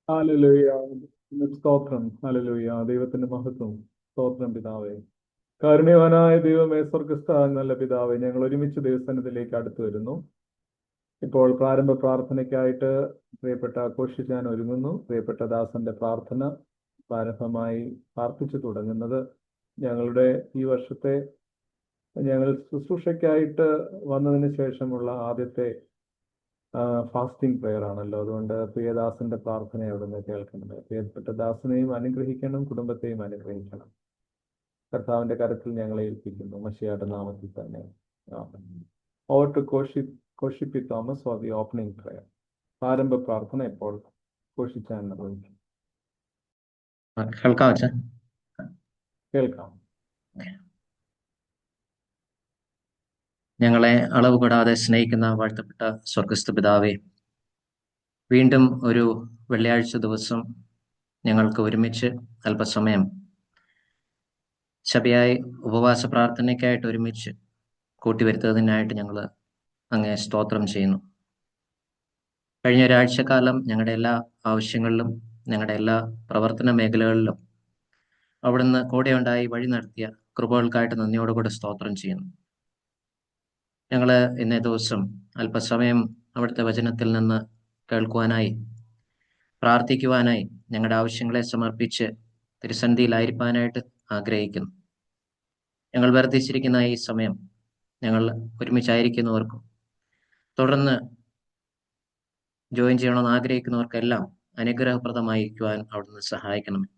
Hallelujah. സ്തോത്രം. Hallelujah. ദൈവത്തിന്റെ മഹത്വം. സ്തോത്രം പിതാവേ. കാരുണ്യവാനായ ദൈവമേ, സ്വർഗസ്ഥ നല്ല പിതാവേ, ഞങ്ങൾ ഒരുമിച്ച് ദൈവസന്നിധിയിലേക്ക് അടുത്തു വരുന്നു. ഇപ്പോൾ പ്രാരംഭ പ്രാർത്ഥനയ്ക്കായിട്ട് പ്രിയപ്പെട്ട കോഷിച്ചാൻ ഒരുങ്ങുന്നു. പ്രിയപ്പെട്ട ദാസന്റെ പ്രാർത്ഥന പ്രാരംഭമായി പ്രാർത്ഥിച്ചു തുടങ്ങുന്നത് ഞങ്ങളുടെ ഈ വർഷത്തെ ഞങ്ങൾ ശുശ്രൂഷയ്ക്കായിട്ട് വന്നതിന് ശേഷമുള്ള ആദ്യത്തെ ഫാസ്റ്റിംഗ് പ്രെയർ ആണല്ലോ. അതുകൊണ്ട് പ്രിയദാസന്റെ പ്രാർത്ഥന അവിടുന്ന് കേൾക്കുന്നത്. പ്രിയപ്പെട്ട ദാസനെയും അനുഗ്രഹിക്കണം, കുടുംബത്തെയും അനുഗ്രഹിക്കണം. കർത്താവിന്റെ കരത്തിൽ ഞങ്ങളെ ഏൽപ്പിക്കുന്നു, മശിയായുടെ നാമത്തിൽ തന്നെ. Over to Koshy P Thomas for the opening prayer. പ്രാരംഭ പ്രാർത്ഥന ഇപ്പോൾ കോഷിച്ചാൻ നിർവഹിക്കും. കേൾക്കാം അച്ഛാ. കേൾക്കാം. ഞങ്ങളെ അളവ് കൂടാതെ സ്നേഹിക്കുന്ന വാഴ്ത്തപ്പെട്ട സ്വർഗസ്ഥ പിതാവേ, വീണ്ടും ഒരു വെള്ളിയാഴ്ച ദിവസം ഞങ്ങൾക്ക് ഒരുമിച്ച് അല്പസമയം സഭയായി ഉപവാസ പ്രാർത്ഥനയ്ക്കായിട്ട് ഒരുമിച്ച് കൂട്ടിവരുത്തതിനായിട്ട് ഞങ്ങൾ അങ്ങേ സ്തോത്രം ചെയ്യുന്നു. കഴിഞ്ഞ ഒരാഴ്ചക്കാലം ഞങ്ങളുടെ എല്ലാ ആവശ്യങ്ങളിലും ഞങ്ങളുടെ എല്ലാ പ്രവർത്തന മേഖലകളിലും അവിടുന്ന് കൂടെ ഉണ്ടായി വഴി നടത്തിയ കൃപകൾക്കായിട്ട് നന്ദിയോടുകൂടെ സ്തോത്രം ചെയ്യുന്നു. ഞങ്ങൾ ഇന്നേ ദിവസം അല്പസമയം അവിടുത്തെ വചനത്തിൽ നിന്ന് കേൾക്കുവാനായി, പ്രാർത്ഥിക്കുവാനായി, ഞങ്ങളുടെ ആവശ്യങ്ങളെ സമർപ്പിച്ച് തിരുസന്നിധിയിലായിരിക്കാനായിട്ട് ആഗ്രഹിക്കുന്നു. ഞങ്ങൾ വർദ്ധിച്ചിരിക്കുന്ന ഈ സമയം ഞങ്ങൾ ഒരുമിച്ചായിരിക്കുന്നവർക്കും തുടർന്ന് ജോയിൻ ചെയ്യണമെന്ന് ആഗ്രഹിക്കുന്നവർക്കെല്ലാം അനുഗ്രഹപ്രദമായിരിക്കുവാൻ അവിടുന്ന് സഹായിക്കണമേ.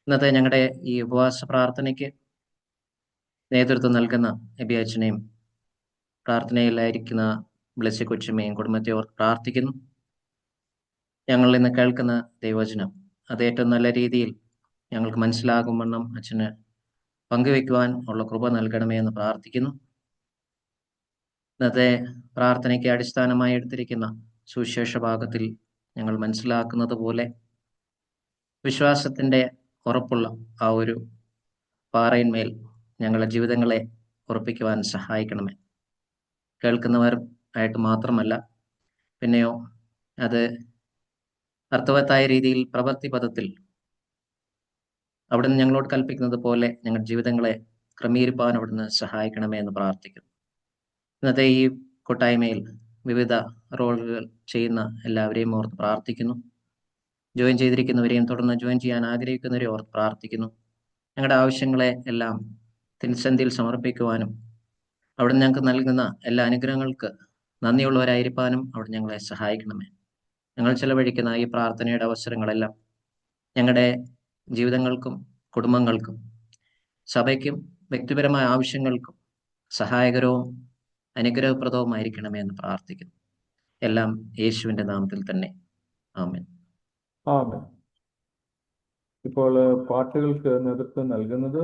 ഇന്നത്തെ ഞങ്ങളുടെ ഈ ഉപവാസ പ്രാർത്ഥനയ്ക്ക് നേതൃത്വം നൽകുന്ന എബി അച്ഛനെയും പ്രാർത്ഥനയിലായിരിക്കുന്ന ബ്ലെസ്സി കൊച്ചുമ്മയും കുടുംബത്തെ ഓർത്ത് പ്രാർത്ഥിക്കുന്നു. ഞങ്ങൾ ഇന്ന് കേൾക്കുന്ന ദൈവവചനം അത് ഏറ്റവും നല്ല രീതിയിൽ ഞങ്ങൾക്ക് മനസ്സിലാകും വണ്ണം അച്ഛന് പങ്കുവെക്കുവാൻ ഉള്ള കൃപ നൽകണമേ എന്ന് പ്രാർത്ഥിക്കുന്നു. ഇന്നത്തെ പ്രാർത്ഥനയ്ക്ക് അടിസ്ഥാനമായി എടുത്തിരിക്കുന്ന സുവിശേഷ ഭാഗത്തിൽ ഞങ്ങൾ മനസ്സിലാക്കുന്നത് പോലെ വിശ്വാസത്തിൻ്റെ ഉറപ്പുള്ള ആ ഒരു പാറയിന്മേൽ ഞങ്ങളുടെ ജീവിതങ്ങളെ ഉറപ്പിക്കുവാൻ സഹായിക്കണമേ. കേൾക്കുന്നവർ ആയിട്ട് മാത്രമല്ല, പിന്നെയോ അത് അർത്ഥവത്തായ രീതിയിൽ പ്രവൃത്തി പദത്തിൽ അവിടുന്ന് ഞങ്ങളോട് കൽപ്പിക്കുന്നത് പോലെ ഞങ്ങളുടെ ജീവിതങ്ങളെ ക്രമീകരിപ്പാൻ അവിടുന്ന് സഹായിക്കണമേ എന്ന് പ്രാർത്ഥിക്കുന്നു. ഇന്നത്തെ ഈ കൂട്ടായ്മയിൽ വിവിധ റോളുകൾ ചെയ്യുന്ന എല്ലാവരെയും ഓർത്ത് പ്രാർത്ഥിക്കുന്നു. ജോയിൻ ചെയ്തിരിക്കുന്നവരെയും തുടർന്ന് ജോയിൻ ചെയ്യാൻ ആഗ്രഹിക്കുന്നവരെയും ഓർത്ത് പ്രാർത്ഥിക്കുന്നു. ഞങ്ങളുടെ ആവശ്യങ്ങളെ എല്ലാം തിരുസന്നിധിയിൽ സമർപ്പിക്കുവാനും അവിടുന്ന് ഞങ്ങൾക്ക് നൽകുന്ന എല്ലാ അനുഗ്രഹങ്ങൾക്ക് നന്ദിയുള്ളവരായിരിക്കാനും അവിടെ ഞങ്ങളെ സഹായിക്കണമേ. ഞങ്ങൾ ചെലവഴിക്കുന്ന ഈ പ്രാർത്ഥനയുടെ അവസരങ്ങളെല്ലാം ഞങ്ങളുടെ ജീവിതങ്ങൾക്കും കുടുംബങ്ങൾക്കും സഭയ്ക്കും വ്യക്തിപരമായ ആവശ്യങ്ങൾക്കും സഹായകരവും അനുഗ്രഹപ്രദവുമായിരിക്കണമേ എന്ന് പ്രാർത്ഥിക്കുന്നു. എല്ലാം യേശുവിൻ്റെ നാമത്തിൽ തന്നെ. ആമേൻ. ആമേൻ. ഇപ്പോൾ പാട്ടുകൾക്ക് നേതൃത്വം നൽകുന്നത്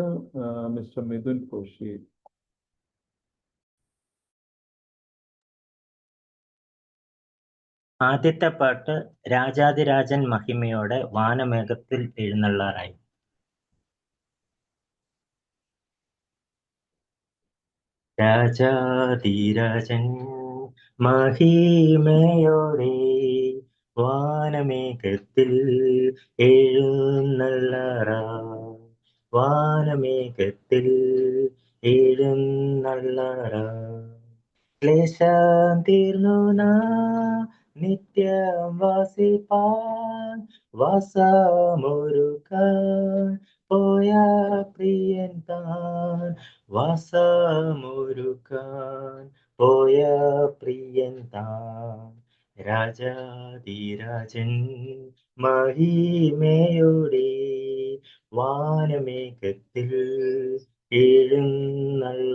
മിസ്റ്റർ മിഥുൻ കോശി. ആദ്യത്തെ പാട്ട് രാജാതിരാജൻ മഹിമയോടെ വാനമേഘത്തിൽ എഴുന്നള്ളാറായി. രാജാതിരാജൻ മഹിമയോടെ വാനമേഘത്തിൽ എഴുന്നള്ളാറായി. വാനമേഘത്തിൽ എഴുന്നള്ളാറായി. ക്ലേശം തീർന്നു നാം നിത്യം വസിപ്പാൻ വാസമൊരുക്കാൻ പോയ പ്രിയൻ താൻ. വാസമൊരുക്കാൻ പോയ പ്രിയൻ താൻ. രാജാതിരാജൻ മഹിമയോടെ വാനമേഘത്തിൽ എഴുന്നള്ളാറായി.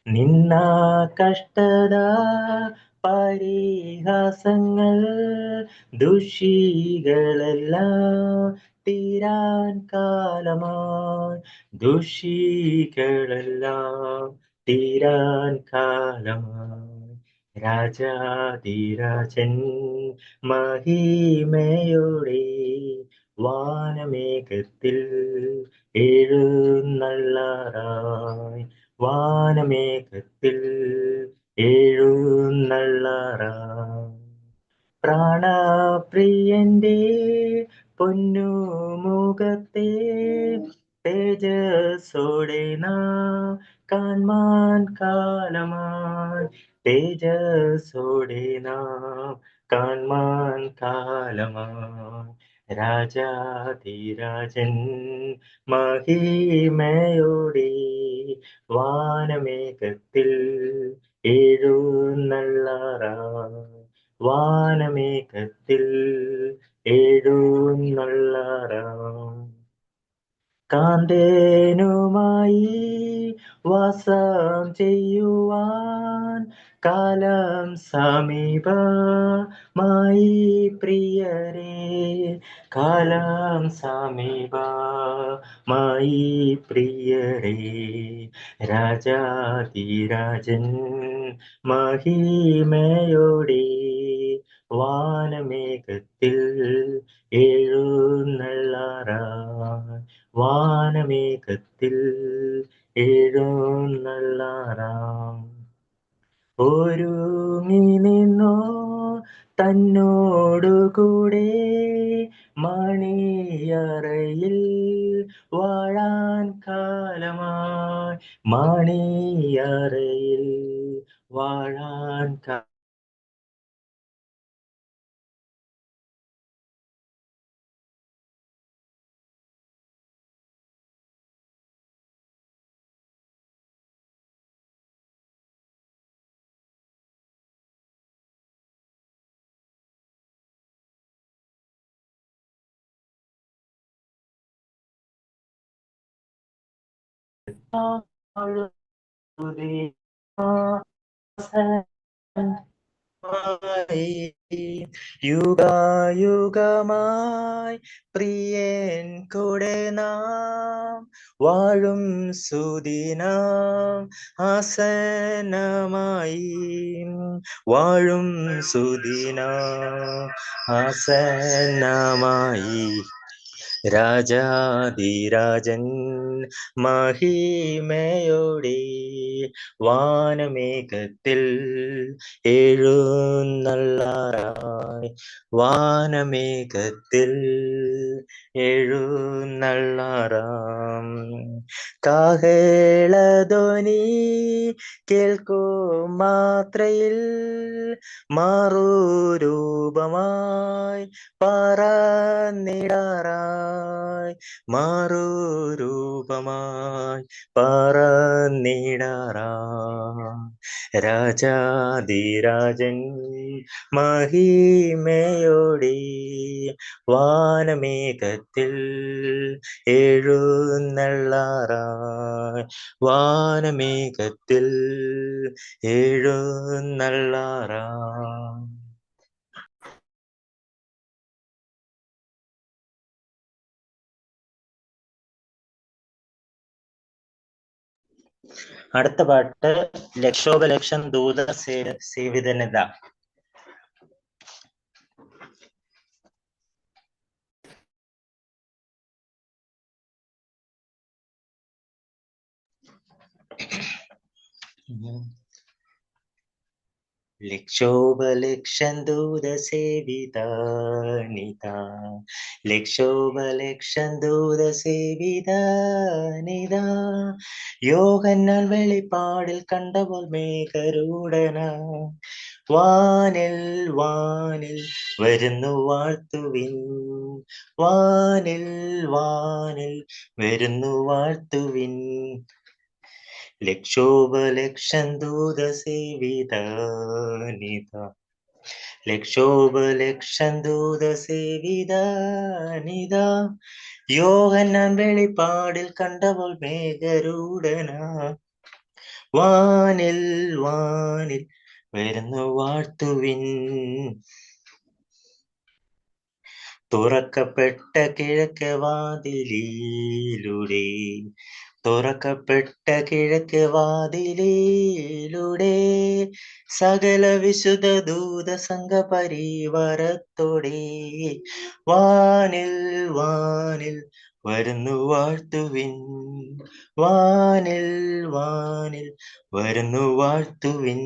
നിന്ന കഷ്ടത പരിഹാസങ്ങൾ ദുഷികളെല്ലാം തീരാൻ കാലമായി. ദുഷികളെല്ലാം തീരാൻ കാലമായി. രാജാതിരാജൻ മഹിമയോടെ വാനമേഘത്തിൽ എഴുന്നള്ളാറായി. വാനമേഘത്തിൽ എഴുന്നള്ളാറായി. പ്രാണപ്രിയന്റെ പൊന്നുമുഖത്തെ തേജസ്സോടെ നാം കാൺമാൻ കാലമായി, തേജസ്സോടെ നാം കാൺമാൻ കാലമായി. രാജാധിരാജൻ മഹിമയോടെ വാനമേഘത്തിൽ എഴുന്നള്ളാറായി, വാനമേഘത്തിൽ എഴുന്നള്ളാറാം. കാന്തേനുമായി വാസം ചെയ്യുവാൻ കാലം സമീപമായി പ്രിയരേ, കാലം സമീപമായി പ്രിയരേ. രാജാധിരാജൻ മഹിമയോടെ വാനമേഘത്തിൽ എഴുന്നള്ളാറായി, വാനമേഘത്തിൽ എഴുന്നള്ളാറാം. ഒരുങ്ങി നിന്നോ തന്നോടുകൂടെ മണിയറയിൽ വാഴാൻ കാലമായി, മണിയറയിൽ വാഴാൻ യുഗയുഗമായി പ്രിയൻ കൂടെ നാം വാഴും സുദിനം ആസന്നമായി, വാഴും സുദിനം ആസന്നമായി. രാജാധിരാജൻ മഹിമയോടെ വാനമേഘത്തിൽ എഴുന്നള്ളാറായി, വാനമേഘത്തിൽ എഴുന്നള്ളാറാം. കാഹളധ്വനി കേൾക്കും മാത്രയിൽ മാറുരൂപമായി പറന്നിടാറായി, മാറുരൂപമായി പറന്നിടാറാം. രാജാധിരാജൻ മഹിമയോടെ വാനമേഘത്തിൽ എഴുന്നള്ളാറായി, വാനമേഘത്തിൽ എഴുന്നള്ളാറാം. അടുത്ത പാട്ട് ലക്ഷോപലക്ഷം ദൂത സേവിതനിത. ലക്ഷോപലക്ഷം ദൂത സേവിതനിത, ലക്ഷോപലക്ഷം ദൂത സേവിതനിത. യോഹന്നാൻ വെളിപ്പാടിൽ കണ്ടപ്പോൾ മേഘരൂഢന വാനിൽ വാനിൽ വരുന്നു വാഴ്ത്തുവിൻ, വാനിൽ വാനിൽ വരുന്നു വാഴ്ത്തുവിൻ. ലക്ഷോപലക്ഷം ദൂത സേവിതനിത, ലക്ഷോപലക്ഷം ദൂത സേവിതനിത. യോഹന്നാൻ വെളിപ്പാടിൽ കണ്ടപ്പോൾ മേഘരൂഢന വാനിൽ വാനിൽ വരുന്നു വാഴ്ത്തുവിൻ. തുറക്കപ്പെട്ട കിഴക്ക് വാതിലിലൂടെ, തുറക്കപ്പെട്ട കിഴക്ക് വാതിലിലൂടെ സകല വിശുദ്ധ ദൂത സംഘ പരിവാരത്തോടെ വാനിൽ വാനിൽ വരുന്നു വാഴ്ത്തുവിൻ, വാനിൽ വാനിൽ വരുന്നു വാഴ്ത്തുവിൻ.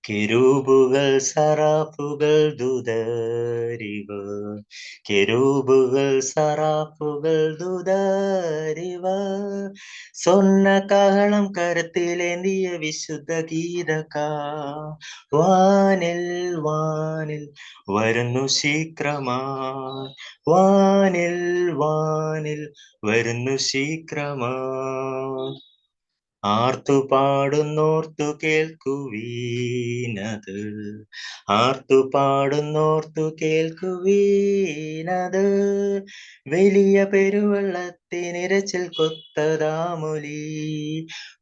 കെരൂബുകൾ സറാഫുകൾ ദൂതരിവർ, കെരൂബുകൾ സറാഫുകൾ ദൂതരിവർ, സ്വർണ്ണ കാഹളം കരത്തിലേന്തിയ വിശുദ്ധ ഗീതക്കാ, വാനിൽ വാനിൽ വരുന്നു ശീഘ്രമായി, വാനിൽ വാനിൽ വരുന്നു ശീഘ്രമായി. ആർത്തുപാടുന്നോർത്തു കേൾക്കുവീനത്, ആർത്തുപാടുന്നോർത്തു കേൾക്കുവീനത്, വലിയ പെരുവെള്ളത്തിനിരച്ചിൽ കൊത്തതാമൊലി,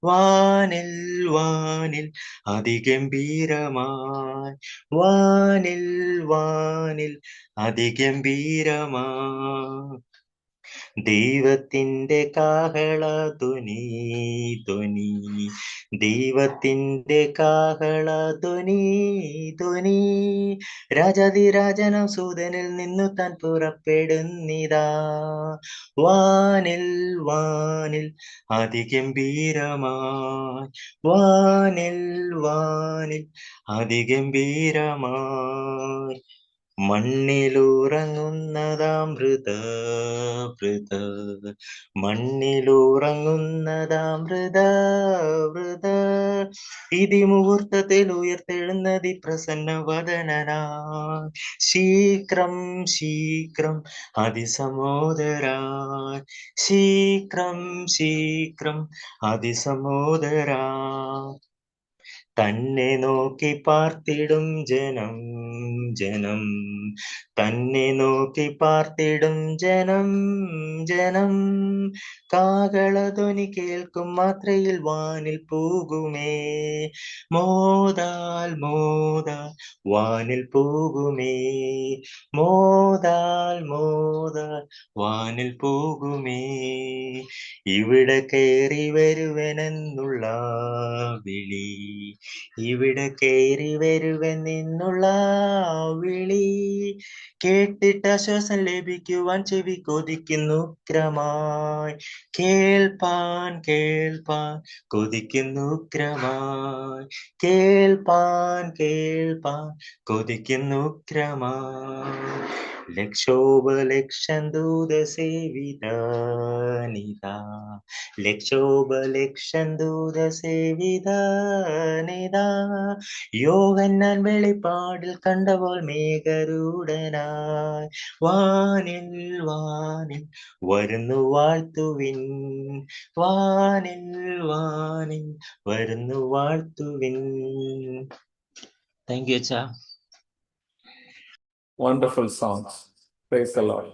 വാനിൽ വാനിൽ അതിഗംഭീരമായി, വാനിൽ വാനിൽ അതിഗംഭീരമായി. ദൈവത്തിന്റെ കാഹളധ്വനി ധ്വനി, ദൈവത്തിന്റെ കാഹളധ്വനി ധ്വനി, രാജാതിരാജനാം സൂതനിൽ നിന്നു താൻ പുറപ്പെടുന്നിതാ, വാനിൽ വാനിൽ അതിഗംഭീരമായി, വാനിൽ വാനിൽ അതിഗംഭീരമായി. മണ്ണിലുറങ്ങുന്നതാം മൃത മൃത, മണ്ണിലുറങ്ങുന്നതാം മൃത മൃത, ഇതിമുഹൂർത്തത്തിൽ ഉയർത്തെഴുന്നതി പ്രസന്നവദനായി, ശീഘ്രം ശീഘ്രം അതിസമോദരായി, ശീഘ്രം ശീഘ്രം അതിസമോദരായി. തന്നെ നോക്കി പാർത്തിടും ജനം ജനം, തന്നെ നോക്കി പാർത്തിടും ജനം ജനം, കാഹളധ്വനി കേൾക്കും മാത്രയിൽ വാനിൽ പോകുമേ, മോദാൽ മോദാൽ വാനിൽ പോകുമേ, മോദാൽ മോദാൽ വാനിൽ പോകുമേ. ഇവിടെ കയറി വരുവനെന്നുള്ള വിളി, ഇവിടെ കയറി വരുവെന്നുള്ള വിളി, കേട്ടിട്ട് ആശ്വാസം ലഭിക്കുവാൻ ചെവി കൊതിക്കുന്നു ഉഗ്രമായി, കേൾപ്പാൻ കേൾപ്പാൻ കൊതിക്കുന്നു ഉഗ്രമായി, കേൾപ്പാൻ കേൾപ്പാൻ കൊതിക്കുന്നു ഉഗ്രമായി. ലക്ഷോപലക്ഷം ദൂതസേവിതാനിതാ, ലക്ഷോപലക്ഷം ദൂതസേവിതാനിതാ, യോഹന്നാൻ വെളിപ്പാടിൽ കണ്ടപ്പോൾ മേഘരൂഢനായി, വാനിൽ വാനിൽ വരുന്നു വാഴ്ത്തുവിൻ, വാനിൽ വാനിൽ വരുന്നു വാഴ്ത്തുവിൻ. താങ്ക് യു അച്ഛാ. Wonderful songs. Praise the Lord.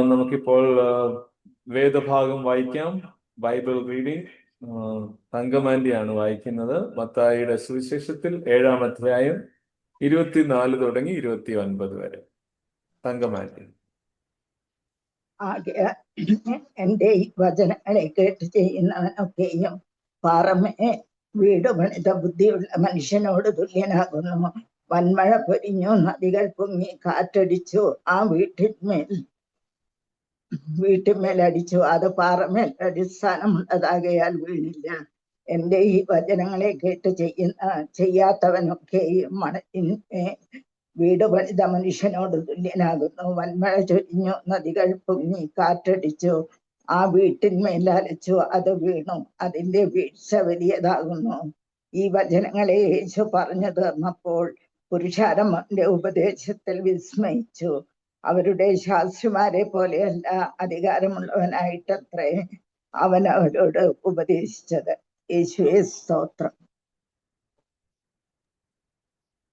നമുക്കിപ്പോൾ വേദഭാഗം വായിക്കാം. ബൈബിൾ റീഡിംഗ് തങ്കമാന്റിയാണ് വായിക്കുന്നത്. മത്തായിയുടെ സുവിശേഷത്തിൽ 7-ാം അധ്യായം 24 തുടങ്ങി 29 വരെ. തങ്കമാന്റി. ആകയാൽ എന്റെ ഈ വചനങ്ങളെ കേട്ട് ചെയ്യുന്നവനൊക്കെയും പാറമേ വീട് പണിത ബുദ്ധിയുള്ള മനുഷ്യനോട് തുല്യനാകുന്നു. വൻമഴ പൊരിഞ്ഞു, നദികൾ പൊങ്ങി, കാറ്റടിച്ചു, ആ വീട്ടിന്മേൽ അടിച്ചു. അത് പാറമേൽ അടിസ്ഥാനമുള്ളതാകയാൽ വീണില്ല. എന്റെ ഈ വചനങ്ങളെ കേട്ട് ചെയ്യാത്തവനൊക്കെയും വീട് പണിത മനുഷ്യനോട് തുല്യനാകുന്നു. വൻമഴ ചൊരിഞ്ഞു, നദികൾ പൊങ്ങി, കാറ്റടിച്ചു, ആ വീട്ടിന്മേൽ അലച്ചു, അത് വീണു, അതിന്റെ വീഴ്ച വലിയതാകുന്നു. ഈ വചനങ്ങളെ യേശു പറഞ്ഞു തീർന്നപ്പോൾ പുരുഷാരം അവന്റെ ഉപദേശത്തിൽ വിസ്മയിച്ചു. അവരുടെ ശാസ്ത്രിമാരെ പോലെയല്ല, അധികാരമുള്ളവനായിട്ടത്രേ അവൻ അവരോട് ഉപദേശിച്ചത്. യേശുവേ സ്തോത്രം.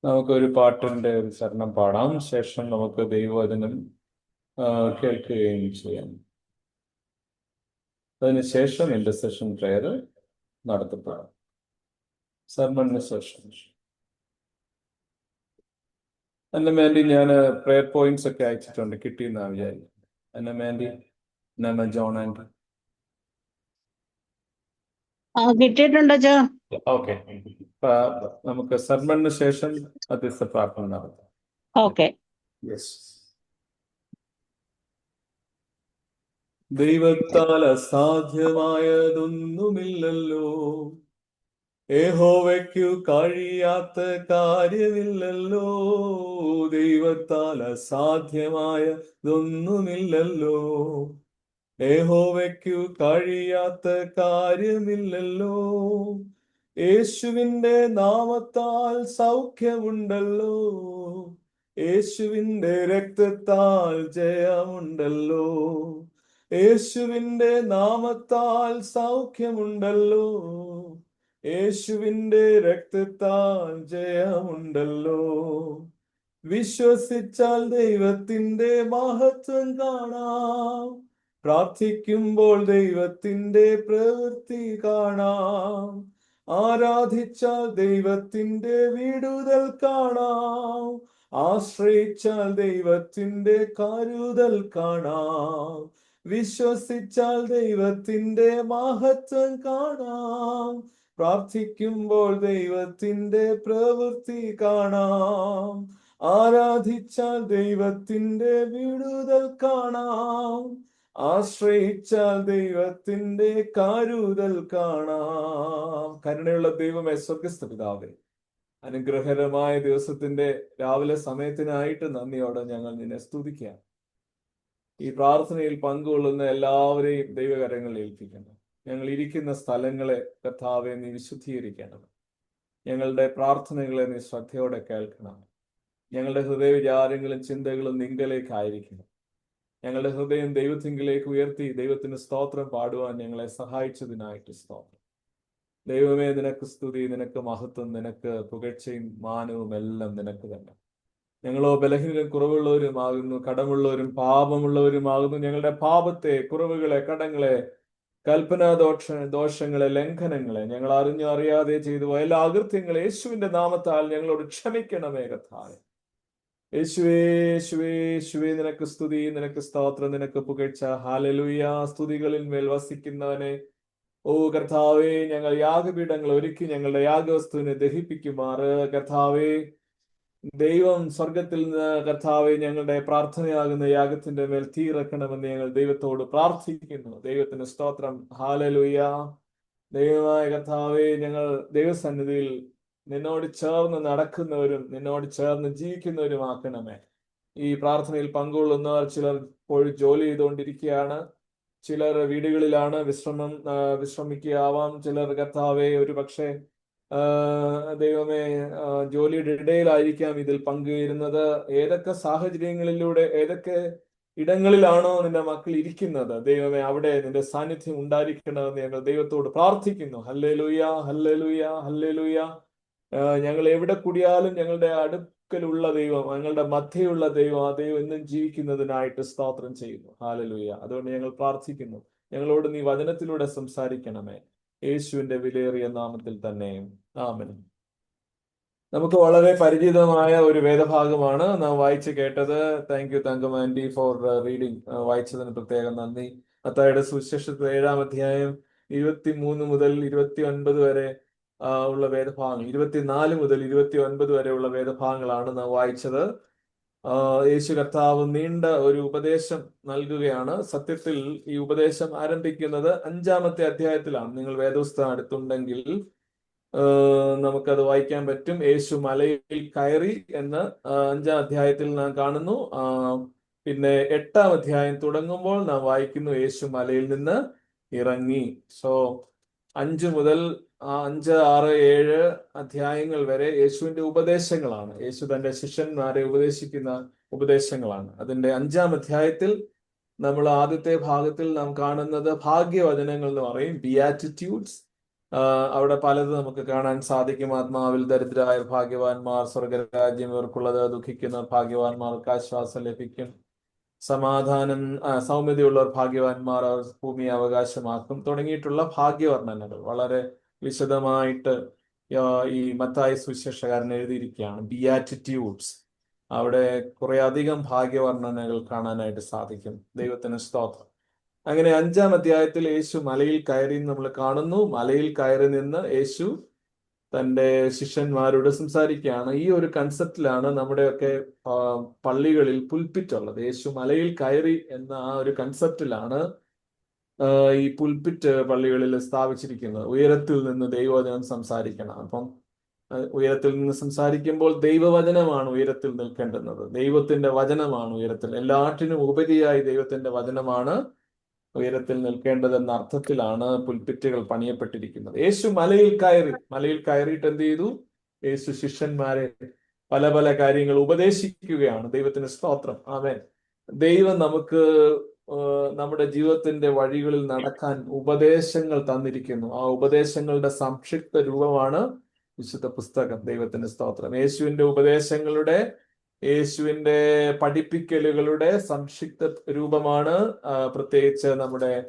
നമുക്കൊരു പാട്ടിന്റെ ഒരു ചരണം പാടാം. ശേഷം നമുക്ക് ദൈവവചനം കേൾക്കുകയും ചെയ്യാം. അതിനുശേഷം ഇന്റർസെഷൻ പ്രയർ നടത്തപ്പെടാം. സർമണിന് ശേഷം അന്നമാൻഡി, ഞാൻ പ്രയർ പോയിന്റ്സ് ഒക്കെ അയച്ചിട്ടുണ്ട്, കിട്ടിയെന്നാ വിചാരിക്കും. അന്നമാൻഡി, നമ്മ ജോൺ ആൻഡി കിട്ടിയിട്ടുണ്ടോ? ഓക്കെ, നമുക്ക് സർമണിന് ശേഷം അധ്യസ്ഥ പ്രാർത്ഥന നടത്താം. ഓക്കെ. യെസ്. ദൈവത്താൽ അസാധ്യമായതൊന്നുമില്ലല്ലോ, യഹോവയ്ക്കു കഴിയാത്ത കാര്യമില്ലല്ലോ, ദൈവത്താൽ അസാധ്യമായതൊന്നുമില്ലല്ലോ. യഹോവയ്ക്കു കഴിയാത്ത കാര്യമില്ലല്ലോ. യേശുവിന്റെ നാമത്താൽ സൗഖ്യമുണ്ടല്ലോ, യേശുവിന്റെ രക്തത്താൽ ജയമുണ്ടല്ലോ. യേശുവിന്റെ നാമത്താൽ സൗഖ്യമുണ്ടല്ലോ, യേശുവിന്റെ രക്തത്താൽ ജയമുണ്ടല്ലോ. വിശ്വസിച്ചാൽ ദൈവത്തിന്റെ മഹത്വം കാണാം, പ്രാർത്ഥിക്കുമ്പോൾ ദൈവത്തിന്റെ പ്രവൃത്തി കാണാം. ആരാധിച്ചാൽ ദൈവത്തിന്റെ വിടുതൽ കാണാം, ആശ്രയിച്ചാൽ ദൈവത്തിന്റെ കരുതൽ കാണാം. വിശ്വസിച്ചാൽ ദൈവത്തിന്റെ മഹത്വം കാണാം, പ്രാർത്ഥിക്കുമ്പോൾ ദൈവത്തിന്റെ പ്രവൃത്തി കാണാം. ആരാധിച്ചാൽ ദൈവത്തിന്റെ വിടുതൽ കാണാം, ആശ്രയിച്ചാൽ ദൈവത്തിന്റെ കരുതൽ കാണാം. കരുണയുള്ള ദൈവമേ, സ്വർഗ്ഗസ്ഥ പിതാവേ, അനുഗ്രഹകരമായ ദിവസത്തിന്റെ രാവിലെ സമയത്തിനായിട്ട് നന്ദിയോടെ ഞങ്ങൾ നിന്നെ സ്തുതിക്കാം. ഈ പ്രാർത്ഥനയിൽ പങ്കുകൊള്ളുന്ന എല്ലാവരെയും ദൈവകരങ്ങളിൽ ഏൽപ്പിക്കണം. ഞങ്ങൾ ഇരിക്കുന്ന സ്ഥലങ്ങളെ കർത്താവെ നീ വിശുദ്ധീകരിക്കണം. ഞങ്ങളുടെ പ്രാർത്ഥനകളെ നീ ശ്രദ്ധയോടെ കേൾക്കണം. ഞങ്ങളുടെ ഹൃദയവിചാരങ്ങളും ചിന്തകളും നിങ്കലേക്കായിരിക്കണം. ഞങ്ങളുടെ ഹൃദയം ദൈവത്തിങ്കിലേക്ക് ഉയർത്തി ദൈവത്തിന് സ്തോത്രം പാടുവാൻ ഞങ്ങളെ സഹായിച്ചതിനായിട്ട് സ്തോത്രം. ദൈവമേ, നിനക്ക് സ്തുതി, നിനക്ക് മഹത്വം, നിനക്ക് പുകഴ്ചയും മാനവും എല്ലാം നിനക്ക് തന്നെ. ഞങ്ങളോ ബലഹീനരും കുറവുള്ളവരുമാകുന്നു, കടമുള്ളവരും പാപമുള്ളവരുമാകുന്നു. ഞങ്ങളുടെ പാപത്തെ, കുറവുകളെ, കടങ്ങളെ, ദോഷങ്ങളെ, ലംഘനങ്ങളെ, ഞങ്ങൾ അറിഞ്ഞോ അറിയാതെ ചെയ്തു പോയ എല്ലാ അകൃത്യങ്ങളെ യേശുവിന്റെ നാമത്താൽ ഞങ്ങളോട് ക്ഷമിക്കണമേ കർത്താവേ. യേശുവേ, യേശുവേ, യേശുവേ, നിനക്ക് സ്തുതി, നിനക്ക് സ്തോത്രം, നിനക്ക് പുകഴ്ച. ഹല്ലേലൂയ. സ്തുതികളിൽ മേൽ വസിക്കുന്നവനെ, ഓ കർത്താവേ, ഞങ്ങൾ യാഗപീഠങ്ങൾ ഒരുക്കി ഞങ്ങളുടെ യാഗവസ്തുവിനെ ദഹിപ്പിക്കുമാറ് കർത്താവേ, ദൈവം സ്വർഗത്തിൽ നിന്ന് കർത്താവെ ഞങ്ങളുടെ പ്രാർത്ഥനയാകുന്ന യാഗത്തിന്റെ മേൽ തീയിറക്കണമെന്ന് ഞങ്ങൾ ദൈവത്തോട് പ്രാർത്ഥിക്കുന്നു. ദൈവത്തിന് സ്തോത്രം. ഹല്ലേലൂയ. ദൈവമായ കർത്താവെ, ഞങ്ങൾ ദൈവസന്നിധിയിൽ നിന്നോട് ചേർന്ന് നടക്കുന്നവരും നിന്നോട് ചേർന്ന് ജീവിക്കുന്നവരുമാക്കണമേ. ഈ പ്രാർത്ഥനയിൽ പങ്കുകൊള്ളുന്നവർ ചിലർ ഇപ്പോൾ ജോലി ചെയ്തുകൊണ്ടിരിക്കുകയാണ്, ചിലർ വീടുകളിലാണ് വിശ്രമിക്കുകയാവാം, ചിലർ കർത്താവെ ഒരു പക്ഷേ ദൈവമേ ജോലിയുടെ ഇടയിലായിരിക്കാം ഇതിൽ പങ്കുചേരുന്നത്. ഏതൊക്കെ സാഹചര്യങ്ങളിലൂടെ, ഏതൊക്കെ ഇടങ്ങളിലാണോ നിന്റെ മക്കൾ ഇരിക്കുന്നത്, ദൈവമേ അവിടെ നിന്റെ സാന്നിധ്യം ഉണ്ടായിരിക്കണമെന്ന് ഞങ്ങൾ ദൈവത്തോട് പ്രാർത്ഥിക്കുന്നു. Hallelujah, hallelujah, hallelujah. ഞങ്ങൾ എവിടെ കൂടിയാലും ഞങ്ങളുടെ അടുക്കലുള്ള ദൈവം, ഞങ്ങളുടെ മധ്യയുള്ള ദൈവം, ആ ദൈവം എന്നും ജീവിക്കുന്നതിനായിട്ട് സ്തോത്രം ചെയ്യുന്നു. ഹല്ലേലൂയ. അതുകൊണ്ട് ഞങ്ങൾ പ്രാർത്ഥിക്കുന്നു, ഞങ്ങളോട് നീ വചനത്തിലൂടെ സംസാരിക്കണമേ, യേശുവിന്റെ വിലയേറിയ നാമത്തിൽ തന്നെ. ആമേൻ. നമുക്ക് വളരെ പരിചിതമായ ഒരു വേദഭാഗമാണ് നാം വായിച്ചു കേട്ടത്. Thank you Thankam aunty for reading. വായിച്ചതിന് പ്രത്യേകം നന്ദി. മത്തായിയുടെ സുവിശേഷത്തിൽ 7-ാം അധ്യായം 23 മുതൽ 29 വരെ ഉള്ള വേദഭാഗങ്ങൾ, 24 മുതൽ 29 വരെയുള്ള വേദഭാഗങ്ങളാണ് നാം വായിച്ചത്. യേശു കർത്താവ് നീണ്ട ഒരു ഉപദേശം നൽകുകയാണ്. സത്യത്തിൽ ഈ ഉപദേശം ആരംഭിക്കുന്നത് 5-ാമത്തെ അധ്യായത്തിലാണ്. നിങ്ങൾ വേദപുസ്തകം അടുത്തുണ്ടെങ്കിൽ നമുക്കത് വായിക്കാൻ പറ്റും. യേശു മലയിൽ കയറി എന്ന് 5-ാം അധ്യായത്തിൽ നാം കാണുന്നു. പിന്നെ 8-ാം അധ്യായം തുടങ്ങുമ്പോൾ നാം വായിക്കുന്നു യേശു മലയിൽ നിന്ന് ഇറങ്ങി. സോ 5 മുതൽ 5, 6, 7 അധ്യായങ്ങൾ വരെ യേശുവിന്റെ ഉപദേശങ്ങളാണ്. യേശു തന്റെ ശിഷ്യന്മാരെ ഉപദേശിക്കുന്ന ഉപദേശങ്ങളാണ്. അതിന്റെ 5-ാം അധ്യായത്തിൽ നമ്മൾ ആദ്യത്തെ ഭാഗത്തിൽ നാം കാണുന്നത് ഭാഗ്യവചനങ്ങൾ എന്ന് പറയും, ബിയാറ്റിറ്റ്യൂഡ്സ്. അവിടെ പലത് നമുക്ക് കാണാൻ സാധിക്കും. ആത്മാവിൽ ദരിദ്രരായ ഭാഗ്യവാന്മാർ, സ്വർഗരാജ്യം ഇവർക്കുള്ളത്, ദുഃഖിക്കുന്ന ഭാഗ്യവാന്മാർക്ക് ആശ്വാസം ലഭിക്കും, സമാധാനം സൗമ്യതയുള്ളവർ ഭാഗ്യവാന്മാർ, അവർ ഭൂമിയെ അവകാശമാക്കും, തുടങ്ങിയിട്ടുള്ള ഭാഗ്യവർണ്ണനകൾ വളരെ വിശദമായിട്ട് ഈ മത്തായി സുവിശേഷകാരൻ എഴുതിയിരിക്കുകയാണ്. ബിയാറ്റിറ്റ്യൂഡ്സ്. അവിടെ കുറെ അധികം ഭാഗ്യവർണ്ണനകൾ കാണാനായിട്ട് സാധിക്കും. ദൈവത്തിന് സ്തോത്രം. അങ്ങനെ 5-ാം അധ്യായത്തിൽ യേശു മലയിൽ കയറി നമ്മൾ കാണുന്നു. മലയിൽ കയറി നിന്ന് യേശു തൻ്റെ ശിഷ്യന്മാരോട് സംസാരിക്കുകയാണ്. ഈ ഒരു കൺസെപ്റ്റിലാണ് നമ്മുടെയൊക്കെ പള്ളികളിൽ പുൽപ്പിറ്റുള്ളത്. യേശു മലയിൽ കയറി എന്ന ആ ഒരു കൺസെപ്റ്റിലാണ് ഈ പുൽപിറ്റ് പള്ളികളിൽ സ്ഥാപിച്ചിരിക്കുന്നത്. ഉയരത്തിൽ നിന്ന് ദൈവവചനം സംസാരിക്കണം. അപ്പം ഉയരത്തിൽ നിന്ന് സംസാരിക്കുമ്പോൾ ദൈവവചനമാണ് ഉയരത്തിൽ നിൽക്കേണ്ടുന്നത്. ദൈവത്തിന്റെ വചനമാണ് ഉയരത്തിൽ, എല്ലാറ്റിനും ഉപരിയായി ദൈവത്തിന്റെ വചനമാണ് ഉയരത്തിൽ നിൽക്കേണ്ടതെന്ന അർത്ഥത്തിലാണ് പുൽപിറ്റുകൾ പണിയപ്പെട്ടിരിക്കുന്നത്. യേശു മലയിൽ കയറിയിട്ട് എന്ത് ചെയ്തു? യേശു ശിഷ്യന്മാരെ പല പല കാര്യങ്ങൾ ഉപദേശിക്കുകയാണ്. ദൈവത്തിന് സ്തോത്രം. ആമേൻ. ദൈവം നമുക്ക് നമ്മുടെ ജീവിതത്തിന്റെ വഴികളിൽ നടക്കാൻ ഉപദേശങ്ങൾ തന്നിരിക്കുന്നു. ആ ഉപദേശങ്ങളുടെ സംക്ഷിപ്ത രൂപമാണ് വിശുദ്ധ പുസ്തകം. ദൈവത്തിന്റെ സ്തോത്രം. യേശുവിന്റെ പഠിപ്പിക്കലുകളുടെ സംക്ഷിപ്ത രൂപമാണ് പ്രത്യേകിച്ച് നമ്മുടെ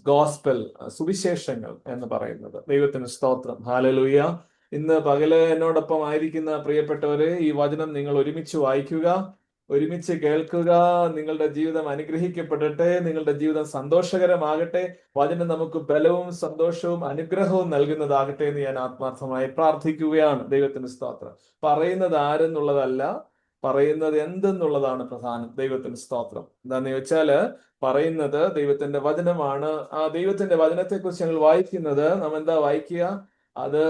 ഗോസ്പൽ, സുവിശേഷങ്ങൾ എന്ന് പറയുന്നത്. ദൈവത്തിന് സ്തോത്രം. ഹല്ലേലൂയ. ഇന്ന് പകല് എന്നോടൊപ്പം ആയിരിക്കുന്ന പ്രിയപ്പെട്ടവരെ, ഈ വചനം നിങ്ങൾ ഒരുമിച്ച് വായിക്കുക, ഒരുമിച്ച് കേൾക്കുക. നിങ്ങളുടെ ജീവിതം അനുഗ്രഹിക്കപ്പെടട്ടെ, നിങ്ങളുടെ ജീവിതം സന്തോഷകരമാകട്ടെ. വചനം നമുക്ക് ബലവും സന്തോഷവും അനുഗ്രഹവും നൽകുന്നതാകട്ടെ എന്ന് ഞാൻ ആത്മാർത്ഥമായി പ്രാർത്ഥിക്കുകയാണ്. ദൈവത്തിന് സ്തോത്രം. പറയുന്നത് ആരെന്നുള്ളതല്ല, പറയുന്നത് എന്തെന്നുള്ളതാണ് പ്രധാനം. ദൈവത്തിന് സ്തോത്രം. എന്താന്ന് ചോദിച്ചാല്, പറയുന്നത് ദൈവത്തിന്റെ വചനമാണ്. ആ ദൈവത്തിന്റെ വചനത്തെക്കുറിച്ച് ഞങ്ങൾ വായിക്കുന്നത്, നാം എന്താ വായിക്കുക? അത്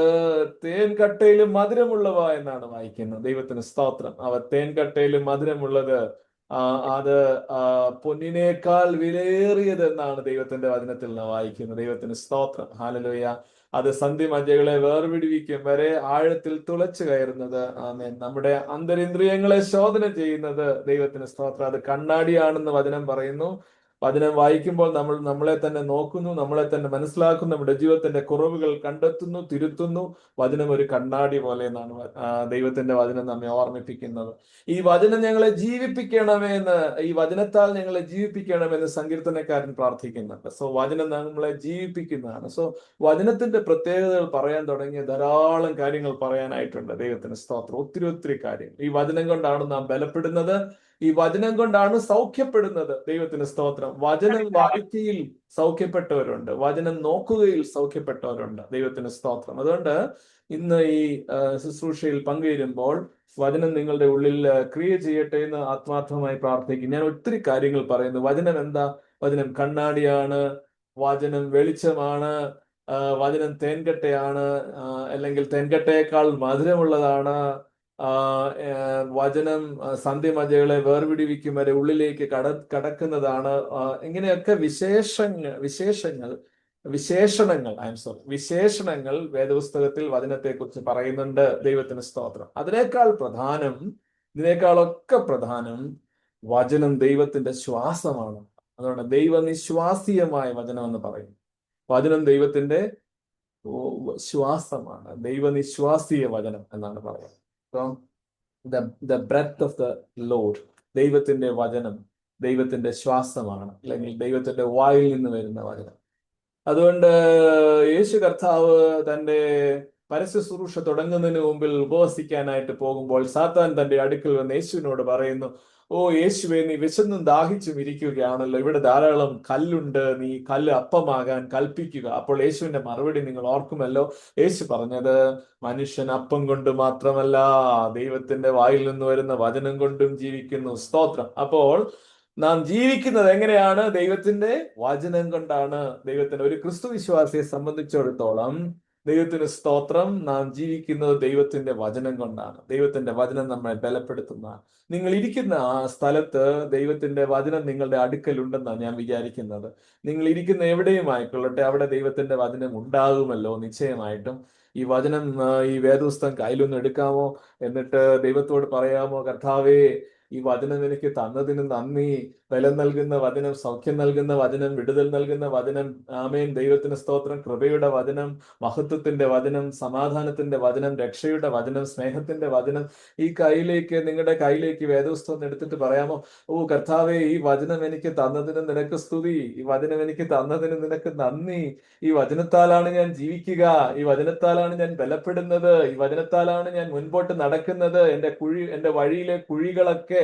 തേൻകട്ടയിലും മധുരമുള്ളവ എന്നാണ് വായിക്കുന്നത്. ദൈവത്തിന് സ്തോത്രം. അവ തേൻകട്ടയിലും മധുരമുള്ളത്, അത് പൊന്നിനേക്കാൾ വിലയേറിയത് എന്നാണ് ദൈവത്തിന്റെ വചനത്തിൽ നാം വായിക്കുന്നത്. ദൈവത്തിന് സ്തോത്രം. ഹല്ലേലൂയ. അത് സന്ധിമജ്ജകളെ വേർപിടിവിക്കും വരെ ആഴത്തിൽ തുളച്ചു കയറുന്നത്. ആമേൻ. നമ്മുടെ അന്തരിന്ദ്രിയങ്ങളെ ശോധന ചെയ്യുന്നത്. ദൈവത്തിന് സ്തോത്രം. അത് കണ്ണാടിയാണെന്ന് വചനം പറയുന്നു. വചനം വായിക്കുമ്പോൾ നമ്മൾ നമ്മളെ തന്നെ നോക്കുന്നു, നമ്മളെ തന്നെ മനസ്സിലാക്കുന്നു, നമ്മുടെ ജീവിതത്തിന്റെ കുറവുകൾ കണ്ടെത്തുന്നു, തിരുത്തുന്നു. വചനം ഒരു കണ്ണാടി പോലെ എന്നാണ് ദൈവത്തിന്റെ വചനം നമ്മെ ഓർമ്മിപ്പിക്കുന്നത്. ഈ വചനം ഞങ്ങളെ ജീവിപ്പിക്കണമെന്ന്, ഈ വചനത്താൽ ഞങ്ങളെ ജീവിപ്പിക്കണമെന്ന് സങ്കീർത്തനക്കാരൻ പ്രാർത്ഥിക്കുന്നുണ്ട്. സോ വചനം നമ്മളെ ജീവിപ്പിക്കുന്നതാണ്. സോ വചനത്തിന്റെ പ്രത്യേകതകൾ പറയാൻ തുടങ്ങിയ ധാരാളം കാര്യങ്ങൾ പറയാനായിട്ടുണ്ട്. ദൈവത്തിന് സ്തോത്രം. ഒത്തിരി കാര്യങ്ങൾ. ഈ വചനം കൊണ്ടാണ് നാം ബലപ്പെടുന്നത്, ഈ വചനം കൊണ്ടാണ് സൗഖ്യപ്പെടുന്നത്. ദൈവത്തിന് സ്തോത്രം. വചനം വായിക്കയിൽ സൗഖ്യപ്പെട്ടവരുണ്ട്, വചനം നോക്കുകയിൽ സൗഖ്യപ്പെട്ടവരുണ്ട്. ദൈവത്തിന് സ്തോത്രം. അതുകൊണ്ട് ഇന്ന് ഈ ശുശ്രൂഷയിൽ പങ്കുചേരുമ്പോൾ വചനം നിങ്ങളുടെ ഉള്ളിൽ ക്രിയ ചെയ്യട്ടെ എന്ന് ആത്മാർത്ഥമായി പ്രാർത്ഥിക്കും. ഞാൻ ഒത്തിരി കാര്യങ്ങൾ പറയുന്നു. വചനം എന്താ? വചനം കണ്ണാടിയാണ്, വചനം വെളിച്ചമാണ്, വചനം തേൻകട്ടയാണ്, അല്ലെങ്കിൽ തേൻകട്ടയേക്കാൾ മധുരമുള്ളതാണ്. വചനം സന്ധിമജ്ജകളെ വേർപിടിവിക്കും വരെ ഉള്ളിലേക്ക് കടക്കുന്നതാണ്. ഇങ്ങനെയൊക്കെ വിശേഷണങ്ങൾ വേദപുസ്തകത്തിൽ വചനത്തെക്കുറിച്ച് പറയുന്നുണ്ട്. ദൈവത്തിന് സ്തോത്രം. ഇതിനേക്കാളൊക്കെ പ്രധാനം വചനം ദൈവത്തിന്റെ ശ്വാസമാണ്. അതുകൊണ്ട് ദൈവനിശ്വാസീയമായ വചനം എന്ന് പറയും. വചനം ദൈവത്തിന്റെ ശ്വാസമാണ്, ദൈവനിശ്വാസീയ വചനം എന്നാണ് പറയുന്നത്. the breath of the Lord, ദൈവത്തിന്റെ വചനം ദൈവത്തിന്റെ ശ്വാസമാണ്, അല്ലെങ്കിൽ ദൈവത്തിന്റെ വായിൽ നിന്ന് വരുന്ന വചനം. അതുകൊണ്ട് യേശു കർത്താവ് തന്റെ പരസ്യശുശ്രൂഷ തുടങ്ങുന്നതിന് മുമ്പിൽ ഉപവസിക്കാനായിട്ട് പോകുമ്പോൾ സാത്താൻ തന്റെ അടുക്കൽ വന്ന് യേശുവിനോട് പറയുന്നു, ഓ യേശുവേ, നീ വിശന്നും ദാഹിച്ചും ഇരിക്കുകയാണല്ലോ, ഇവിടെ ധാരാളം കല്ലുണ്ട്, നീ കല്ല് അപ്പമാകാൻ കൽപ്പിക്കുക. അപ്പോൾ യേശുവിന്റെ മറുപടി നിങ്ങൾ ഓർക്കുമല്ലോ. യേശു പറഞ്ഞത്, മനുഷ്യൻ അപ്പം കൊണ്ട് മാത്രമല്ല ദൈവത്തിന്റെ വായിൽ നിന്ന് വരുന്ന വചനം കൊണ്ടും ജീവിക്കുന്നു. സ്തോത്രം. അപ്പോൾ നാം ജീവിക്കുന്നത് എങ്ങനെയാണ്? ദൈവത്തിന്റെ വചനം കൊണ്ടാണ്. ദൈവത്തിന്റെ ഒരു ക്രിസ്തു വിശ്വാസിയെ സംബന്ധിച്ചിടത്തോളം, ദൈവത്തിന് സ്തോത്രം, നാം ജീവിക്കുന്നത് ദൈവത്തിന്റെ വചനം കൊണ്ടാണ്. ദൈവത്തിന്റെ വചനം നമ്മെ ബലപ്പെടുത്തുന്നതാണ്. നിങ്ങൾ ഇരിക്കുന്ന ആ സ്ഥലത്ത് ദൈവത്തിന്റെ വചനം നിങ്ങളുടെ അടുക്കലുണ്ടെന്നാണ് ഞാൻ വിചാരിക്കുന്നത്. നിങ്ങൾ ഇരിക്കുന്ന എവിടെയും ആയിക്കൊള്ളട്ടെ, അവിടെ ദൈവത്തിന്റെ വചനം ഉണ്ടാകുമല്ലോ നിശ്ചയമായിട്ടും. ഈ വചനം, ഈ വേദപുസ്തകം കയ്യിലൊന്ന് എടുക്കാമോ, എന്നിട്ട് ദൈവത്തോട് പറയാമോ, കർത്താവേ, ഈ വചനം എനിക്ക് തന്നതിന് നന്ദി. ബലം നൽകുന്ന വചനം, സൗഖ്യം നൽകുന്ന വചനം, വിടുതൽ നൽകുന്ന വചനം. ആമേൻ. ദൈവത്തിന് സ്തോത്രം. കൃപയുടെ വചനം, മഹത്വത്തിന്റെ വചനം, സമാധാനത്തിന്റെ വചനം, രക്ഷയുടെ വചനം, സ്നേഹത്തിന്റെ വചനം. ഈ നിങ്ങളുടെ കയ്യിലേക്ക് വേദപുസ്തകം എടുത്തിട്ട് പറയാമോ, ഓ കർത്താവേ, ഈ വചനം എനിക്ക് തന്നതിന് നിനക്ക് സ്തുതി, ഈ വചനം എനിക്ക് തന്നതിന് നിനക്ക് നന്ദി. ഈ വചനത്താലാണ് ഞാൻ ജീവിക്കുക, ഈ വചനത്താലാണ് ഞാൻ ബലപ്പെടുന്നത്, ഈ വചനത്താലാണ് ഞാൻ മുൻപോട്ട് നടക്കുന്നത്. എന്റെ വഴിയിലെ കുഴികളൊക്കെ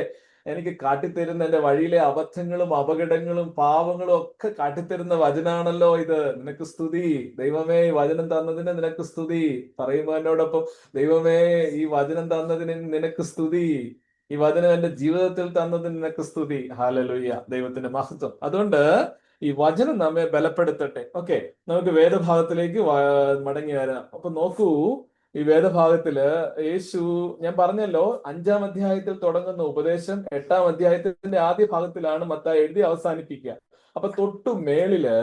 എനിക്ക് കാട്ടിത്തരുന്ന, എന്റെ വഴിയിലെ അബദ്ധങ്ങളും അപകടങ്ങളും പാവങ്ങളും ഒക്കെ കാട്ടിത്തരുന്ന വചനാണല്ലോ ഇത്. നിനക്ക് സ്തുതി ദൈവമേ, ഈ വചനം തന്നതിന് നിനക്ക് സ്തുതി. പറയുമ്പോ എന്നോടൊപ്പം, ദൈവമേ, ഈ വചനം തന്നതിന് നിനക്ക് സ്തുതി. ഈ വചനം എന്റെ ജീവിതത്തിൽ തന്നതിന് നിനക്ക് സ്തുതി. ഹല്ലേലൂയ, ദൈവത്തിന്റെ മഹത്വം. അതുകൊണ്ട് ഈ വചനം നമ്മെ ബലപ്പെടുത്തട്ടെ. ഓക്കെ, നമുക്ക് വേദഭാഗത്തിലേക്ക് മടങ്ങി വരാം. അപ്പൊ നോക്കൂ, ഈ വേദഭാഗത്തില് യേശു, ഞാൻ പറഞ്ഞല്ലോ 5-ാം അധ്യായത്തിൽ തുടങ്ങുന്ന ഉപദേശം 8-ാം അധ്യായത്തിന്റെ ആദ്യ ഭാഗത്തിലാണ് മത്തായി എഴുതി അവസാനിപ്പിക്കുക. അപ്പൊ തൊട്ടു മേളില്